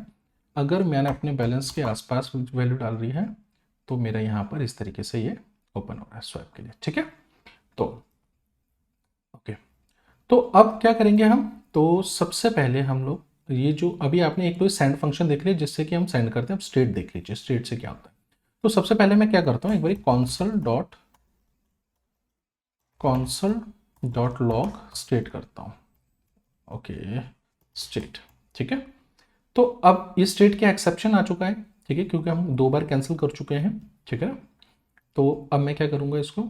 अगर मैंने अपने बैलेंस के आसपास वैल्यू डाल रही है तो मेरा यहाँ पर इस तरीके से ये ओपन हो रहा है स्वैप के लिए, ठीक है। तो ओके, तो अब क्या करेंगे हम, तो सबसे पहले हम लोग ये जो अभी आपने एक तो सेंड फंक्शन देख लिया जिससे कि हम सेंड करते हैं, अब स्टेट देख लीजिए, स्टेट से क्या होता है। तो सबसे पहले मैं क्या करता हूँ, एक बार console dot console dot log state करता हूँ, ओके स्टेट, ठीक है। तो अब ये स्टेट का एक्सेप्शन आ चुका है, ठीक है, क्योंकि हम 2 बार कैंसिल कर चुके हैं, ठीक है। तो अब मैं क्या करूंगा इसको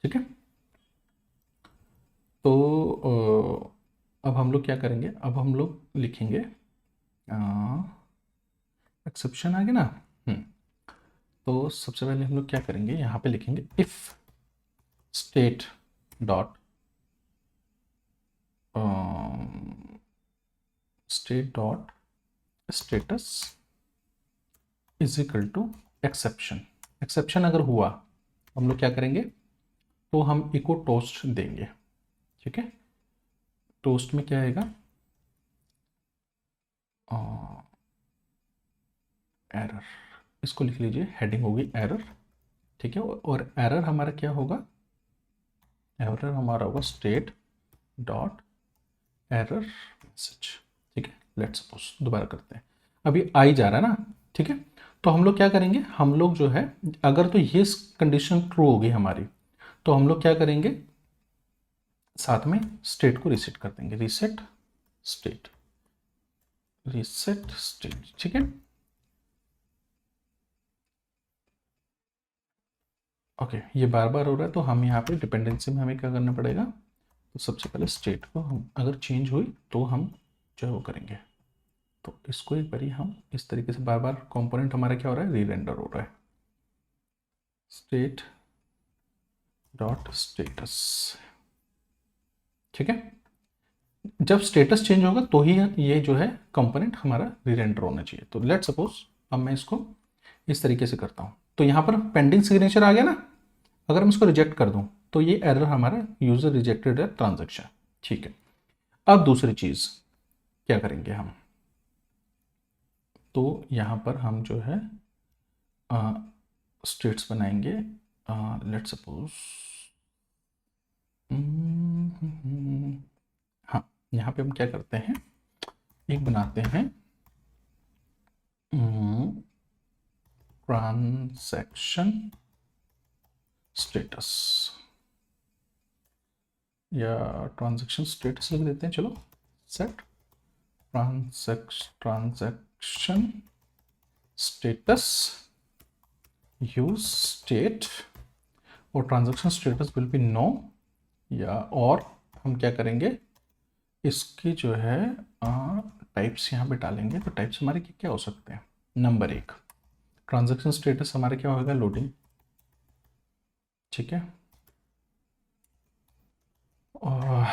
ठीक है। तो अब हम लोग क्या करेंगे, अब हम लोग लिखेंगे एक्सेप्शन आ गया ना। तो सबसे पहले हम लोग क्या करेंगे, यहाँ पे लिखेंगे if state dot state dot status is equal to exception. Exception अगर हुआ हम लोग क्या करेंगे, तो हम इको टोस्ट देंगे, ठीक है। टोस्ट में क्या आएगा, एरर, इसको लिख लीजिए, हेडिंग होगी एरर, ठीक है। और एरर हमारा क्या होगा, एरर हमारा होगा स्टेट डॉट एरर मैसेज, ठीक है। लेट्स सपोज दोबारा करते हैं, अभी आई जा रहा है ना, ठीक है। तो हम लोग क्या करेंगे, हम लोग जो है अगर तो ये कंडीशन ट्रू होगी हमारी, तो हम लोग क्या करेंगे, साथ में स्टेट को रीसेट कर देंगे, रीसेट स्टेट, रीसेट स्टेट, ठीक है। ओके ये बार बार हो रहा है, तो हम यहाँ पे डिपेंडेंसी में हमें क्या करना पड़ेगा, तो सबसे पहले स्टेट को हम अगर चेंज हुई तो हम जो है वो करेंगे। तो इसको एक बारी हम इस तरीके से बार बार कंपोनेंट हमारा क्या हो रहा है, री रेंडर हो रहा है, स्टेट डॉट स्टेटस, ठीक है। जब स्टेटस चेंज होगा तो ही ये जो है कंपोनेंट हमारा री रेंडर होना चाहिए। तो लेट सपोज अब मैं इसको इस तरीके से करता हूँ, तो यहाँ पर पेंडिंग सिग्नेचर आ गया ना, अगर मैं इसको रिजेक्ट कर दूँ तो ये एरर हमारा यूजर रिजेक्टेड है ट्रांजेक्शन, ठीक है। अब दूसरी चीज़ क्या करेंगे हम, तो यहाँ पर हम जो है स्टेट्स बनाएंगे, लेट सपोज हाँ, यहाँ पे हम क्या करते हैं, एक बनाते हैं ट्रांजैक्शन स्टेटस, या ट्रांजैक्शन स्टेटस लिख देते हैं, चलो set transaction status use state, और transaction status will be no, या और हम क्या करेंगे, इसकी जो है टाइप्स यहाँ पे डालेंगे। तो टाइप्स हमारे क्या हो सकते हैं, नंबर 1 ट्रांजैक्शन स्टेटस हमारे क्या होगा, लोडिंग, ठीक है। और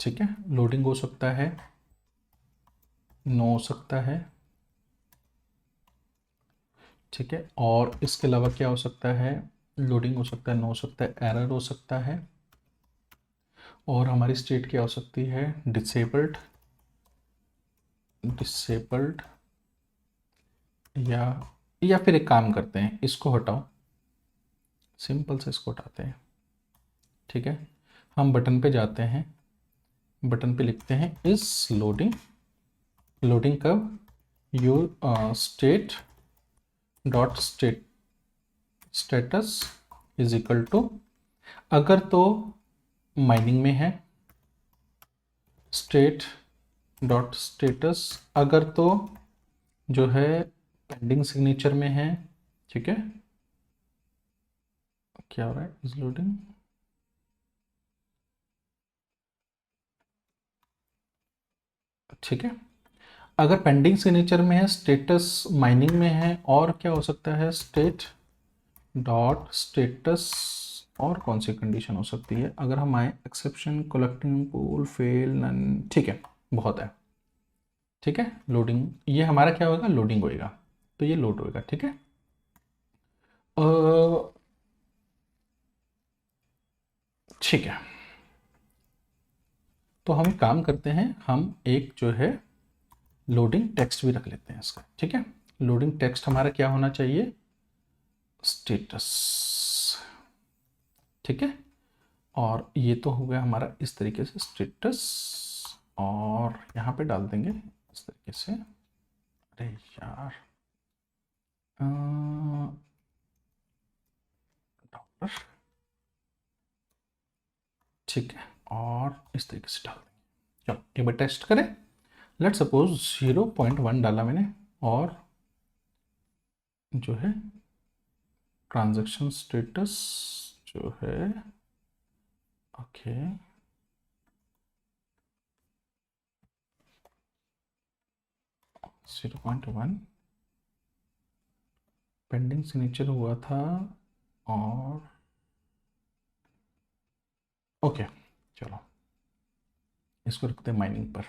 ठीक है, लोडिंग हो सकता है, नो हो सकता है, ठीक है। और इसके अलावा क्या हो सकता है, लोडिंग हो सकता है, नो हो सकता है, एरर हो सकता है, और हमारी स्टेट क्या हो सकती है, डिसेबल्ड, डिसेबल्ड, या फिर एक काम करते हैं, इसको हटाओ, सिंपल से इसको हटाते हैं, ठीक है। हम बटन पे जाते हैं, बटन पे लिखते हैं इस लोडिंग, लोडिंग कब, your state dot state status is equal to, अगर तो माइनिंग में है, स्टेट डॉट स्टेटस अगर तो जो है पेंडिंग सिग्नेचर में है, ठीक है। क्या हो रहा है, इज लोडिंग, ठीक है। अगर पेंडिंग सिग्नेचर में है, स्टेटस माइनिंग में है, और क्या हो सकता है, स्टेट डॉट स्टेटस, और कौन सी कंडीशन हो सकती है, अगर हम आए exception, collecting pool, fail, none, ठीक है, बहुत है, ठीक है। लोडिंग, ये हमारा क्या होगा, लोडिंग होएगा, तो ये लोड होएगा, ठीक है। ठीक है, तो हम एक काम करते हैं, हम एक जो है लोडिंग टेक्स्ट भी रख लेते हैं इसका, ठीक है। लोडिंग टेक्स्ट हमारा क्या होना चाहिए, स्टेटस, ठीक है। और ये तो हो गया हमारा इस तरीके से स्टेटस, और यहाँ पे डाल देंगे इस तरीके से अरे यार, डॉलर, ठीक है, और इस तरीके से डाल देंगे। चलो एक बार टेस्ट करें। लेट सपोज 0.1 डाला मैंने, और जो है ट्रांजैक्शन स्टेटस जो है, ओके, 0.1 पेंडिंग सिग्नेचर हुआ था, और ओके, चलो इसको रखते हैं माइनिंग पर।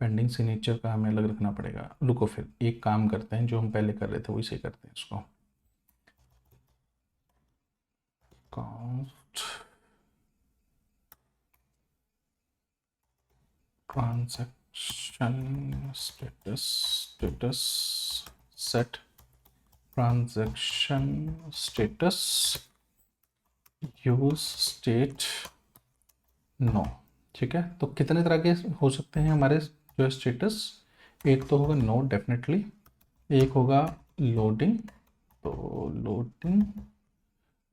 पेंडिंग सिग्नेचर का हमें अलग रखना पड़ेगा। रुको, फिर एक काम करते हैं, जो हम पहले कर रहे थे वही सही करते हैं इसको। Count transaction status set transaction status use state no. ठीक है, तो कितने तरह के हो सकते हैं हमारे जो स्टेटस? एक तो होगा नो डेफिनेटली, एक होगा लोडिंग, तो लोडिंग,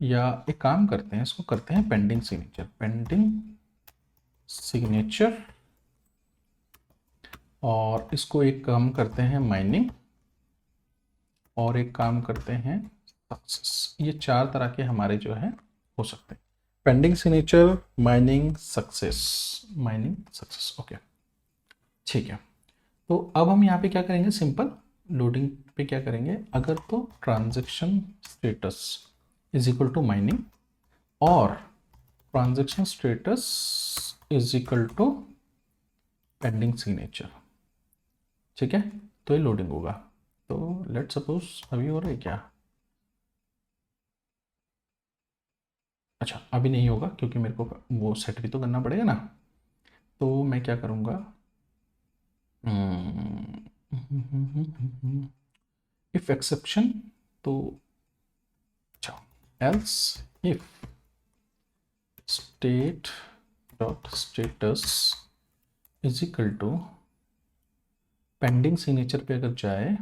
या एक काम करते हैं, इसको करते हैं पेंडिंग सिग्नेचर, पेंडिंग सिग्नेचर, और इसको एक काम करते हैं माइनिंग, और एक काम करते हैं सक्सेस। ये चार तरह के हमारे जो है हो सकते हैं, pending signature, mining, success, mining success. Okay, ठीक है। तो अब हम यहाँ पे क्या करेंगे, सिंपल लोडिंग पे क्या करेंगे, अगर तो transaction status is equal to mining, और transaction status is equal to pending signature, ठीक है, तो ये लोडिंग होगा। तो लेट सपोज अभी हो रहा है क्या? अच्छा, अभी नहीं होगा क्योंकि मेरे को वो सेट भी तो करना पड़ेगा ना। तो मैं क्या करूँगा, इफ एक्सेप्शन, तो अच्छा, else if state dot status is equal to pending signature पे अगर जाए,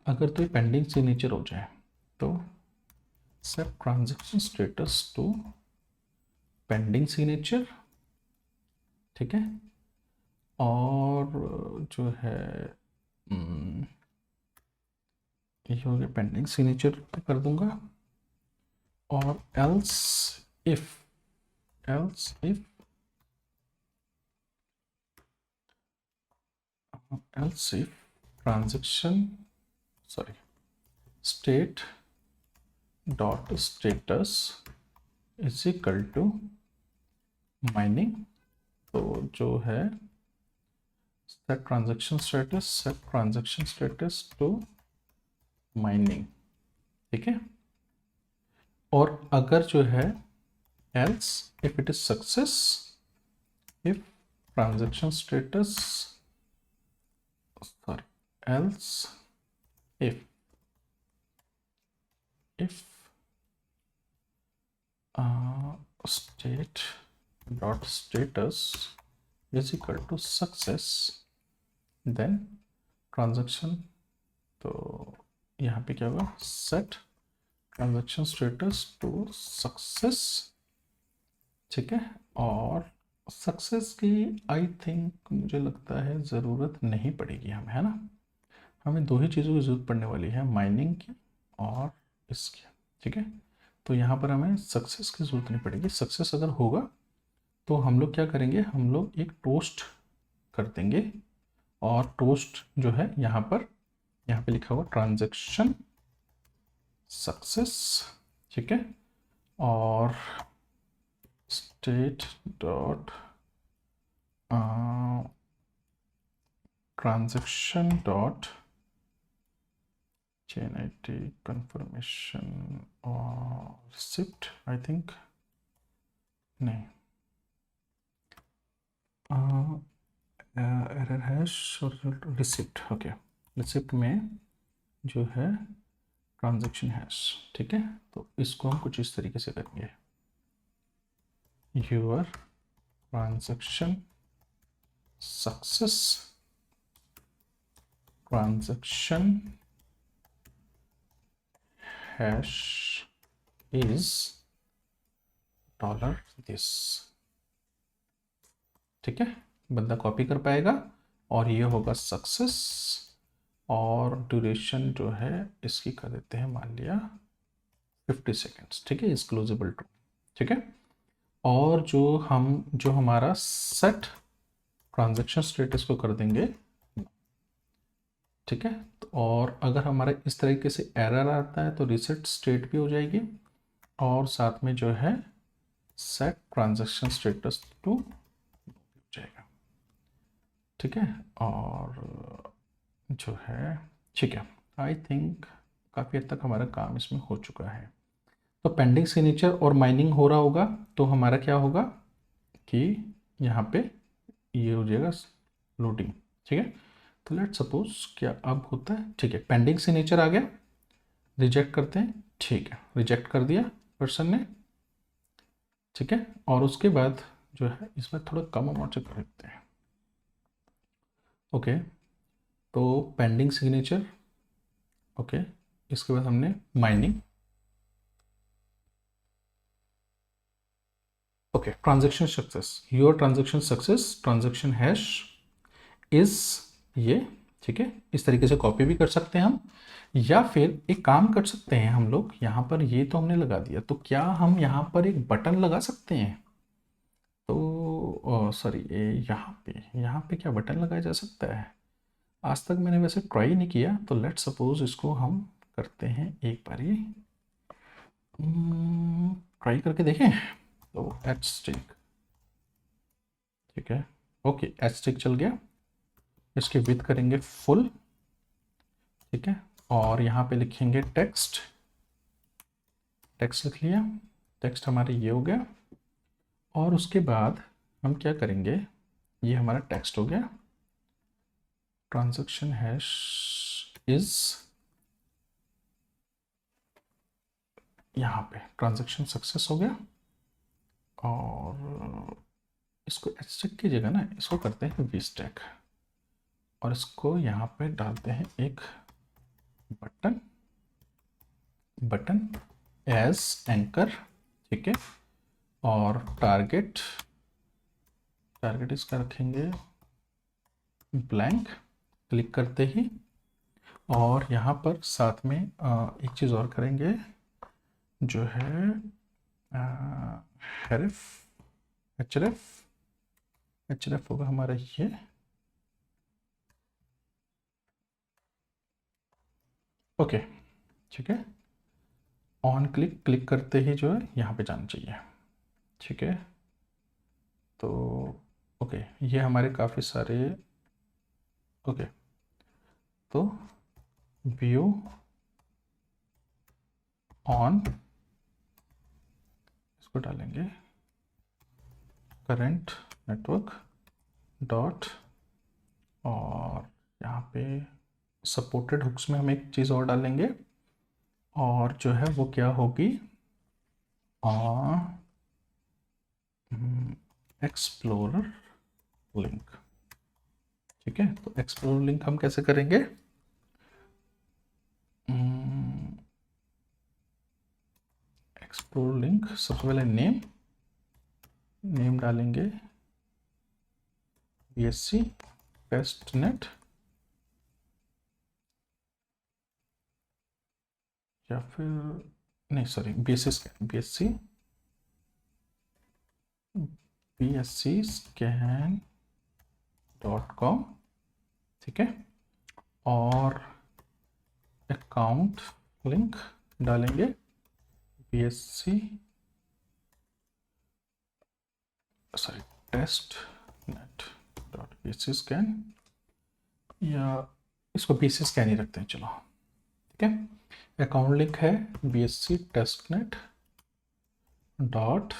अगर तो ये पेंडिंग सिग्नेचर हो जाए तो set transaction status to pending signature, ठीक है, और जो है ये हो गया, पेंडिंग सिग्नेचर कर दूंगा, और else if, else if else if transaction, sorry, state dot status is equal to mining, तो जो है set transaction status to mining, ठीक है, और अगर जो है else if it is success, if transaction status, sorry, else if state dot status is equal to success, then transaction, तो यहाँ पे क्या होगा, set transaction status to success, ठीक है, और सक्सेस की आई थिंक मुझे लगता है ज़रूरत नहीं पड़ेगी हमें, है ना, हमें दो ही चीज़ों की ज़रूरत पड़ने वाली है, माइनिंग की और इसकी, ठीक है। तो यहाँ पर हमें सक्सेस की ज़रूरत नहीं पड़ेगी। सक्सेस अगर होगा तो हम लोग क्या करेंगे, हम लोग एक टोस्ट कर देंगे, और टोस्ट जो है यहाँ पे लिखा हुआ ट्रांजैक्शन सक्सेस, ठीक है, और state dot transaction dot chain ID confirmation और रिसिप्ट, आई थिंक नहीं, एरर हैश और रिसिप्ट, ओके, रिसिप्ट में जो है ट्रांजैक्शन हैश, ठीक है। तो इसको हम कुछ इस तरीके से करेंगे, your transaction success, transaction hash is $this, ठीक है। बंदा कॉपी कर पाएगा और ये होगा सक्सेस, और ड्यूरेशन जो है इसकी कर देते हैं मान लिया 50 सेकेंड्स, ठीक है, एक्सक्लूसिबल टू, ठीक है। और जो हमारा सेट ट्रांजैक्शन स्टेटस को कर देंगे, ठीक है। तो और अगर हमारा इस तरीके से एरर आता है तो रीसेट स्टेट भी हो जाएगी, और साथ में जो है सेट ट्रांजैक्शन स्टेटस टू हो जाएगा, ठीक है। और जो है ठीक है, आई थिंक काफ़ी हद तक हमारा काम इसमें हो चुका है। तो पेंडिंग सिग्नेचर और माइनिंग हो रहा होगा, तो हमारा क्या होगा कि यहाँ पे ये हो जाएगा लोडिंग, ठीक है। तो लेट सपोज क्या अब होता है, ठीक है, पेंडिंग सिग्नेचर आ गया, रिजेक्ट करते हैं, ठीक है, रिजेक्ट कर दिया पर्सन ने, ठीक है। और उसके बाद जो है इस बार थोड़ा कम अमाउंट से कर देते हैं, ओके। तो पेंडिंग सिग्नेचर, ओके, इसके बाद हमने mining, okay, transaction success, your transaction success, transaction hash is ये, ठीक है। इस तरीके से कॉपी भी कर सकते हैं हम, या फिर एक काम कर सकते हैं हम लोग, यहाँ पर ये तो हमने लगा दिया, तो क्या हम यहाँ पर एक बटन लगा सकते हैं, तो सॉरी यहाँ पे क्या बटन लगाया जा सकता है, आज तक मैंने वैसे ट्राई नहीं किया, तो लेट सपोज इसको हम करते हैं एक बार ये ट्राई करके देखें। तो एच स्टिक, ठीक है, ओके, एच स्टिक चल गया, इसकी विड्थ करेंगे फुल, ठीक है। और यहाँ पे लिखेंगे टेक्स्ट, टेक्स्ट लिख लिया, टेक्स्ट हमारे ये हो गया। और उसके बाद हम क्या करेंगे, ये हमारा टेक्स्ट हो गया, ट्रांजैक्शन हैश इज, यहाँ पे ट्रांजैक्शन सक्सेस हो गया, और इसको एच स्टैक की जगह ना इसको करते हैं वी स्टैक, और इसको यहाँ पे डालते हैं एक बटन, बटन एज एंकर, ठीक है। और टारगेट, टारगेट इसका रखेंगे ब्लैंक, क्लिक करते ही, और यहाँ पर साथ में एक चीज़ और करेंगे जो है हेरिफ, एचरेफ, एचरेफ होगा हमारा ये, ओके, ठीक है। ऑन क्लिक, क्लिक करते ही जो है यहाँ पे जाना चाहिए, ठीक है। तो ओके, ये हमारे काफ़ी सारे, ओके, तो व्यू ऑन, इसको डालेंगे करंट नेटवर्क डॉट, और यहाँ पे सपोर्टेड हुक्स में हम एक चीज़ और डालेंगे, और जो है वो क्या होगी, एक्सप्लोरर लिंक, ठीक है। तो एक्सप्लोरर लिंक हम कैसे करेंगे, एक्सप्लोर लिंक, सबसे पहले नेम, नेम डालेंगे BSC टेस्ट नेट, या फिर नहीं सॉरी BSC scan .com, ठीक है। और अकाउंट लिंक डालेंगे BSC sorry test net dot BSC scan, या इसको BSC स्कैन ही रखते हैं, चलो, ठीक है। अकाउंट लिंक है BSC test net dot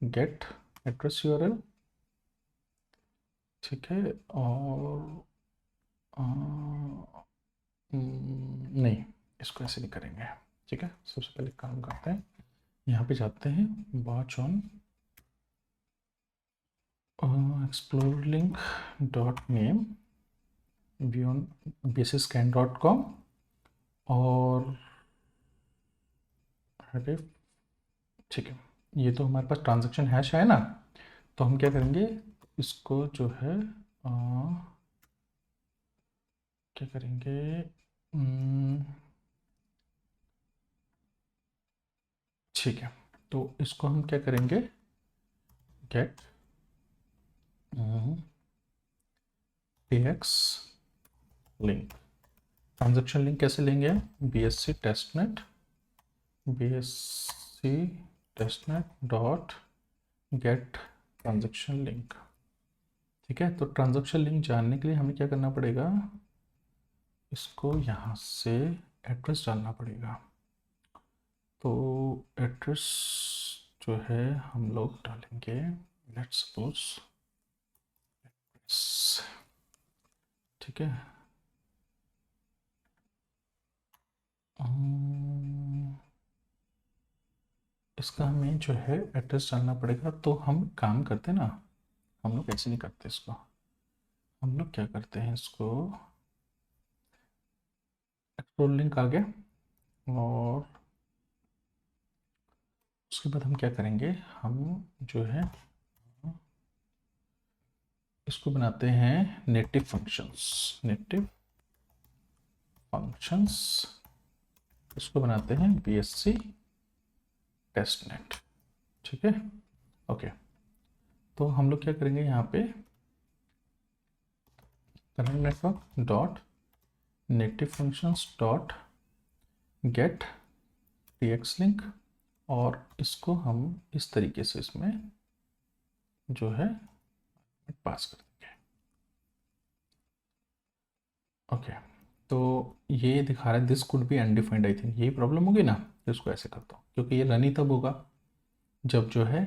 get address URL, ठीक है। और नहीं, इसको ऐसे नहीं करेंगे, ठीक है। सबसे पहले काम करते हैं, यहाँ पे जाते हैं, watch on explore link dot name beyond basiscan.com और अरे ठीक है, ये तो हमारे पास ट्रांजैक्शन हैश है ना, तो हम क्या करेंगे, इसको जो है क्या करेंगे, ठीक है, तो इसको हम क्या करेंगे, get px link, transaction link कैसे लेंगे, bsc testnet dot get transaction link, ठीक है। तो ट्रांजैक्शन लिंक जानने के लिए हमें क्या करना पड़ेगा, इसको यहाँ से एड्रेस डालना पड़ेगा। तो एड्रेस जो है हम लोग डालेंगे, लेट्स सपोज, ठीक है। इसका हमें जो है एड्रेस डालना पड़ेगा, तो हम काम करते ना, हम लोग ऐसे नहीं करते इसको, हम लोग क्या करते हैं, इसको एक्सप्लोर लिंक आ गया और उसके बाद हम क्या करेंगे, हम जो है इसको बनाते हैं नेटिव फंक्शंस, इसको बनाते हैं BSc टेस्टनेट, ठीक है। ओके, तो हम लोग क्या करेंगे, यहाँ पे current network dot native functions dot gate tx link, और इसको हम इस तरीके से इसमें जो है पास कर देंगे। ओके, तो ये दिखा रहा है this could be undefined, I think यही प्रॉब्लम होगी ना, इसको ऐसे करता हूँ, क्योंकि ये रन ही तब होगा जब जो है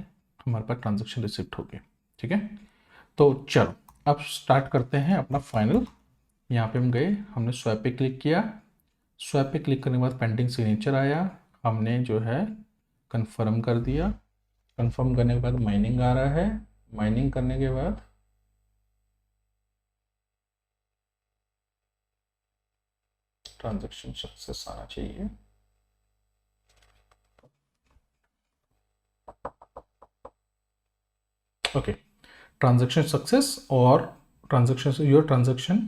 हमारे पास ट्रांजेक्शन रिसिप्ट होगी, ठीक है। तो चलो अब स्टार्ट करते हैं अपना फाइनल। यहाँ पे हम गए, हमने स्वैप पे क्लिक किया, स्वैप पे क्लिक करने के बाद पेंडिंग सिग्नेचर आया, हमने जो है कंफर्म कर दिया, कंफर्म करने के बाद माइनिंग आ रहा है, माइनिंग करने के बाद ट्रांजैक्शन सक्सेस आना चाहिए, ओके, ट्रांजैक्शन सक्सेस और ट्रांजैक्शन योर ट्रांजैक्शन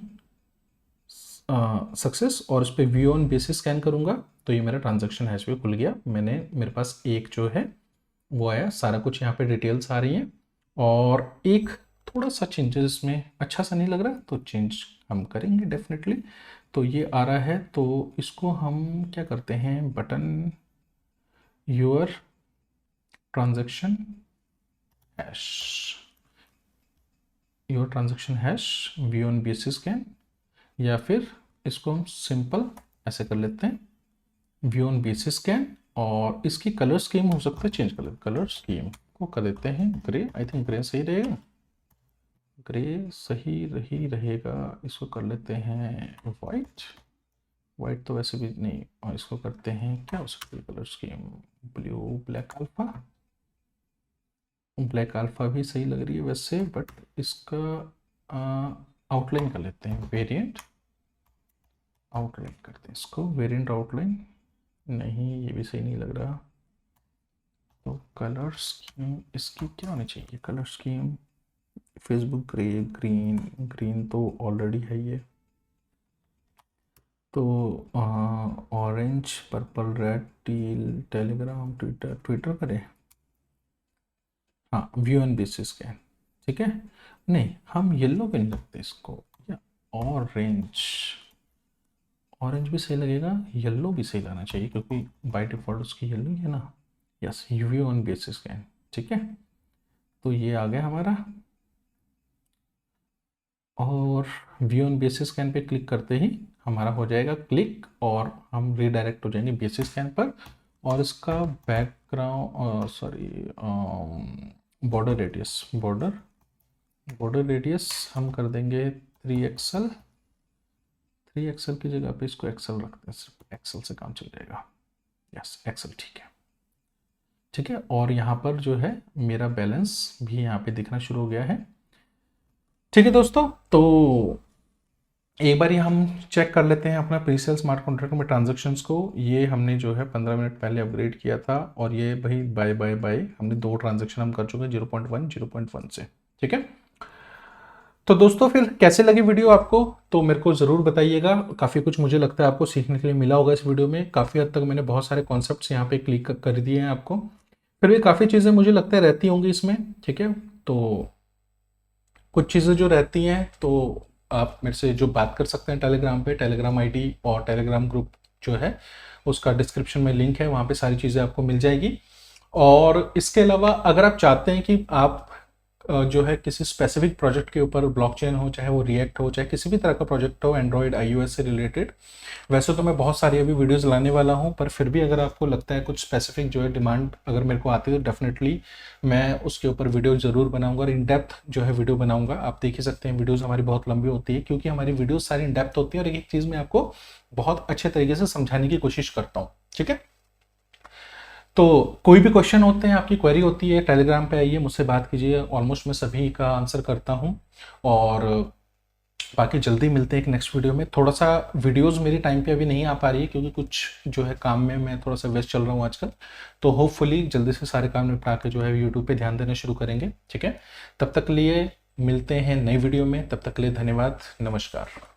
सक्सेस, और इस पर व्यू ऑन बेसिस स्कैन करूंगा तो ये मेरा ट्रांजैक्शन हैश पे खुल गया, मेरे पास एक जो है वो आया, सारा कुछ यहाँ पे डिटेल्स आ रही हैं, और एक थोड़ा सा चेंजेस इसमें अच्छा सा नहीं लग रहा, तो चेंज हम करेंगे डेफिनेटली। तो ये आ रहा है, तो इसको हम क्या करते हैं, button your transaction hash, your transaction hash view on basis scan, या फिर इसको हम सिंपल ऐसे कर लेते हैं, व्यू ऑन बेसिस स्कैन, और इसकी कलर स्कीम हो सकता है चेंज कर लेते, कलर स्कीम को कर देते हैं ग्रे, आई थिंक ग्रे सही रहेगा, ग्रे सही रही रहेगा, इसको कर लेते हैं वाइट, वाइट तो वैसे भी नहीं, और इसको करते हैं क्या हो सकती है colour scheme, blue, black alpha, black alpha भी सही लग रही है वैसे, बट इसका आउटलाइन कर लेते हैं, वेरिएंट आउटलाइन करते हैं इसको, वेरिएंट आउटलाइन, नहीं ये भी सही नहीं लग रहा, तो कलर स्कीम इसकी क्या होनी चाहिए, colour scheme Facebook grey, green, green तो ऑलरेडी है ये, तो orange, purple, red, teal, Telegram, Twitter, Twitter करें, हाँ व्यू ऑन बेसिस स्कैन, ठीक है। नहीं हम येलो पे नहीं रखते इसको, या ऑरेंज, ऑरेंज भी सही लगेगा, येलो भी सही लाना चाहिए क्योंकि बाय डिफॉल्ट उसकी येलो ही है ना, yes view on basis scan, ठीक है। तो ये आ गया हमारा, और व्यू ऑन बेसिस स्कैन पे क्लिक करते ही हमारा हो जाएगा क्लिक, और हम रीडायरेक्ट हो जाएंगे बेसिस स्कैन पर, और इसका background sorry border radius, border radius हम कर देंगे 3 एक्सएल 3 एक्सेल की जगह पे इसको एक्सेल रखते हैं, सिर्फ एक्सेल से काम चल जाएगा। यस, एक्सेल ठीक है, ठीक है। और यहाँ पर जो है मेरा बैलेंस भी यहाँ पे दिखना शुरू हो गया है। ठीक है दोस्तों, तो एक बार ये हम चेक कर लेते हैं अपना प्रीसेल स्मार्ट कॉन्ट्रैक्ट में ट्रांजैक्शंस को। ये हमने जो है 15 मिनट पहले अपग्रेड किया था, और ये भाई बाय बाय बाय हमने 2 ट्रांजैक्शन हम कर चुके हैं 0.1 0.1 से, ठीक है। तो दोस्तों फिर कैसे लगी वीडियो आपको, तो मेरे को ज़रूर बताइएगा। काफ़ी कुछ मुझे लगता है आपको सीखने के लिए मिला होगा इस वीडियो में। काफ़ी हद तक मैंने बहुत सारे कॉन्सेप्ट्स यहाँ पे क्लिक कर दिए हैं आपको, फिर भी काफ़ी चीज़ें मुझे लगता है रहती होंगी इसमें, ठीक है। तो कुछ चीज़ें जो रहती हैं तो आप मेरे से जो बात कर सकते हैं टेलीग्राम पे, टेलीग्राम आईडी और टेलीग्राम ग्रुप जो है उसका डिस्क्रिप्शन में लिंक है, वहाँ पे सारी चीज़ें आपको मिल जाएगी। और इसके अलावा अगर आप चाहते हैं कि आप जो है किसी स्पेसिफिक प्रोजेक्ट के ऊपर, ब्लॉकचेन हो, चाहे वो रिएक्ट हो, चाहे किसी भी तरह का प्रोजेक्ट हो एंड्रॉयड iOS से रिलेटेड, वैसे तो मैं बहुत सारी अभी वीडियोस लाने वाला हूं, पर फिर भी अगर आपको लगता है कुछ स्पेसिफिक जो है डिमांड अगर मेरे को आती है तो डेफिनेटली मैं उसके ऊपर वीडियो ज़रूर बनाऊंगा और इन डेप्थ जो है वीडियो बनाऊंगा। आप देख ही सकते हैं वीडियोज़ हमारी बहुत लंबी होती है, क्योंकि हमारी वीडियोज़ सारी इन डेप्थ होती है और एक एक चीज़ में आपको बहुत अच्छे तरीके से समझाने की कोशिश करता हूँ, ठीक है। तो कोई भी क्वेश्चन होते हैं, आपकी क्वेरी होती है, टेलीग्राम पे आइए, मुझसे बात कीजिए, ऑलमोस्ट मैं सभी का आंसर करता हूं। और बाकी जल्दी मिलते हैं एक नेक्स्ट वीडियो में। थोड़ा सा वीडियोस मेरी टाइम पे अभी नहीं आ पा रही है, क्योंकि कुछ जो है काम में मैं थोड़ा सा व्यस्त चल रहा हूँ आजकल। तो होपफुली जल्दी से सारे काम निपटा के जो है यूट्यूब पे ध्यान देना शुरू करेंगे, ठीक है। तब तक लिए मिलते हैं नई वीडियो में, तब तक के लिए धन्यवाद, नमस्कार।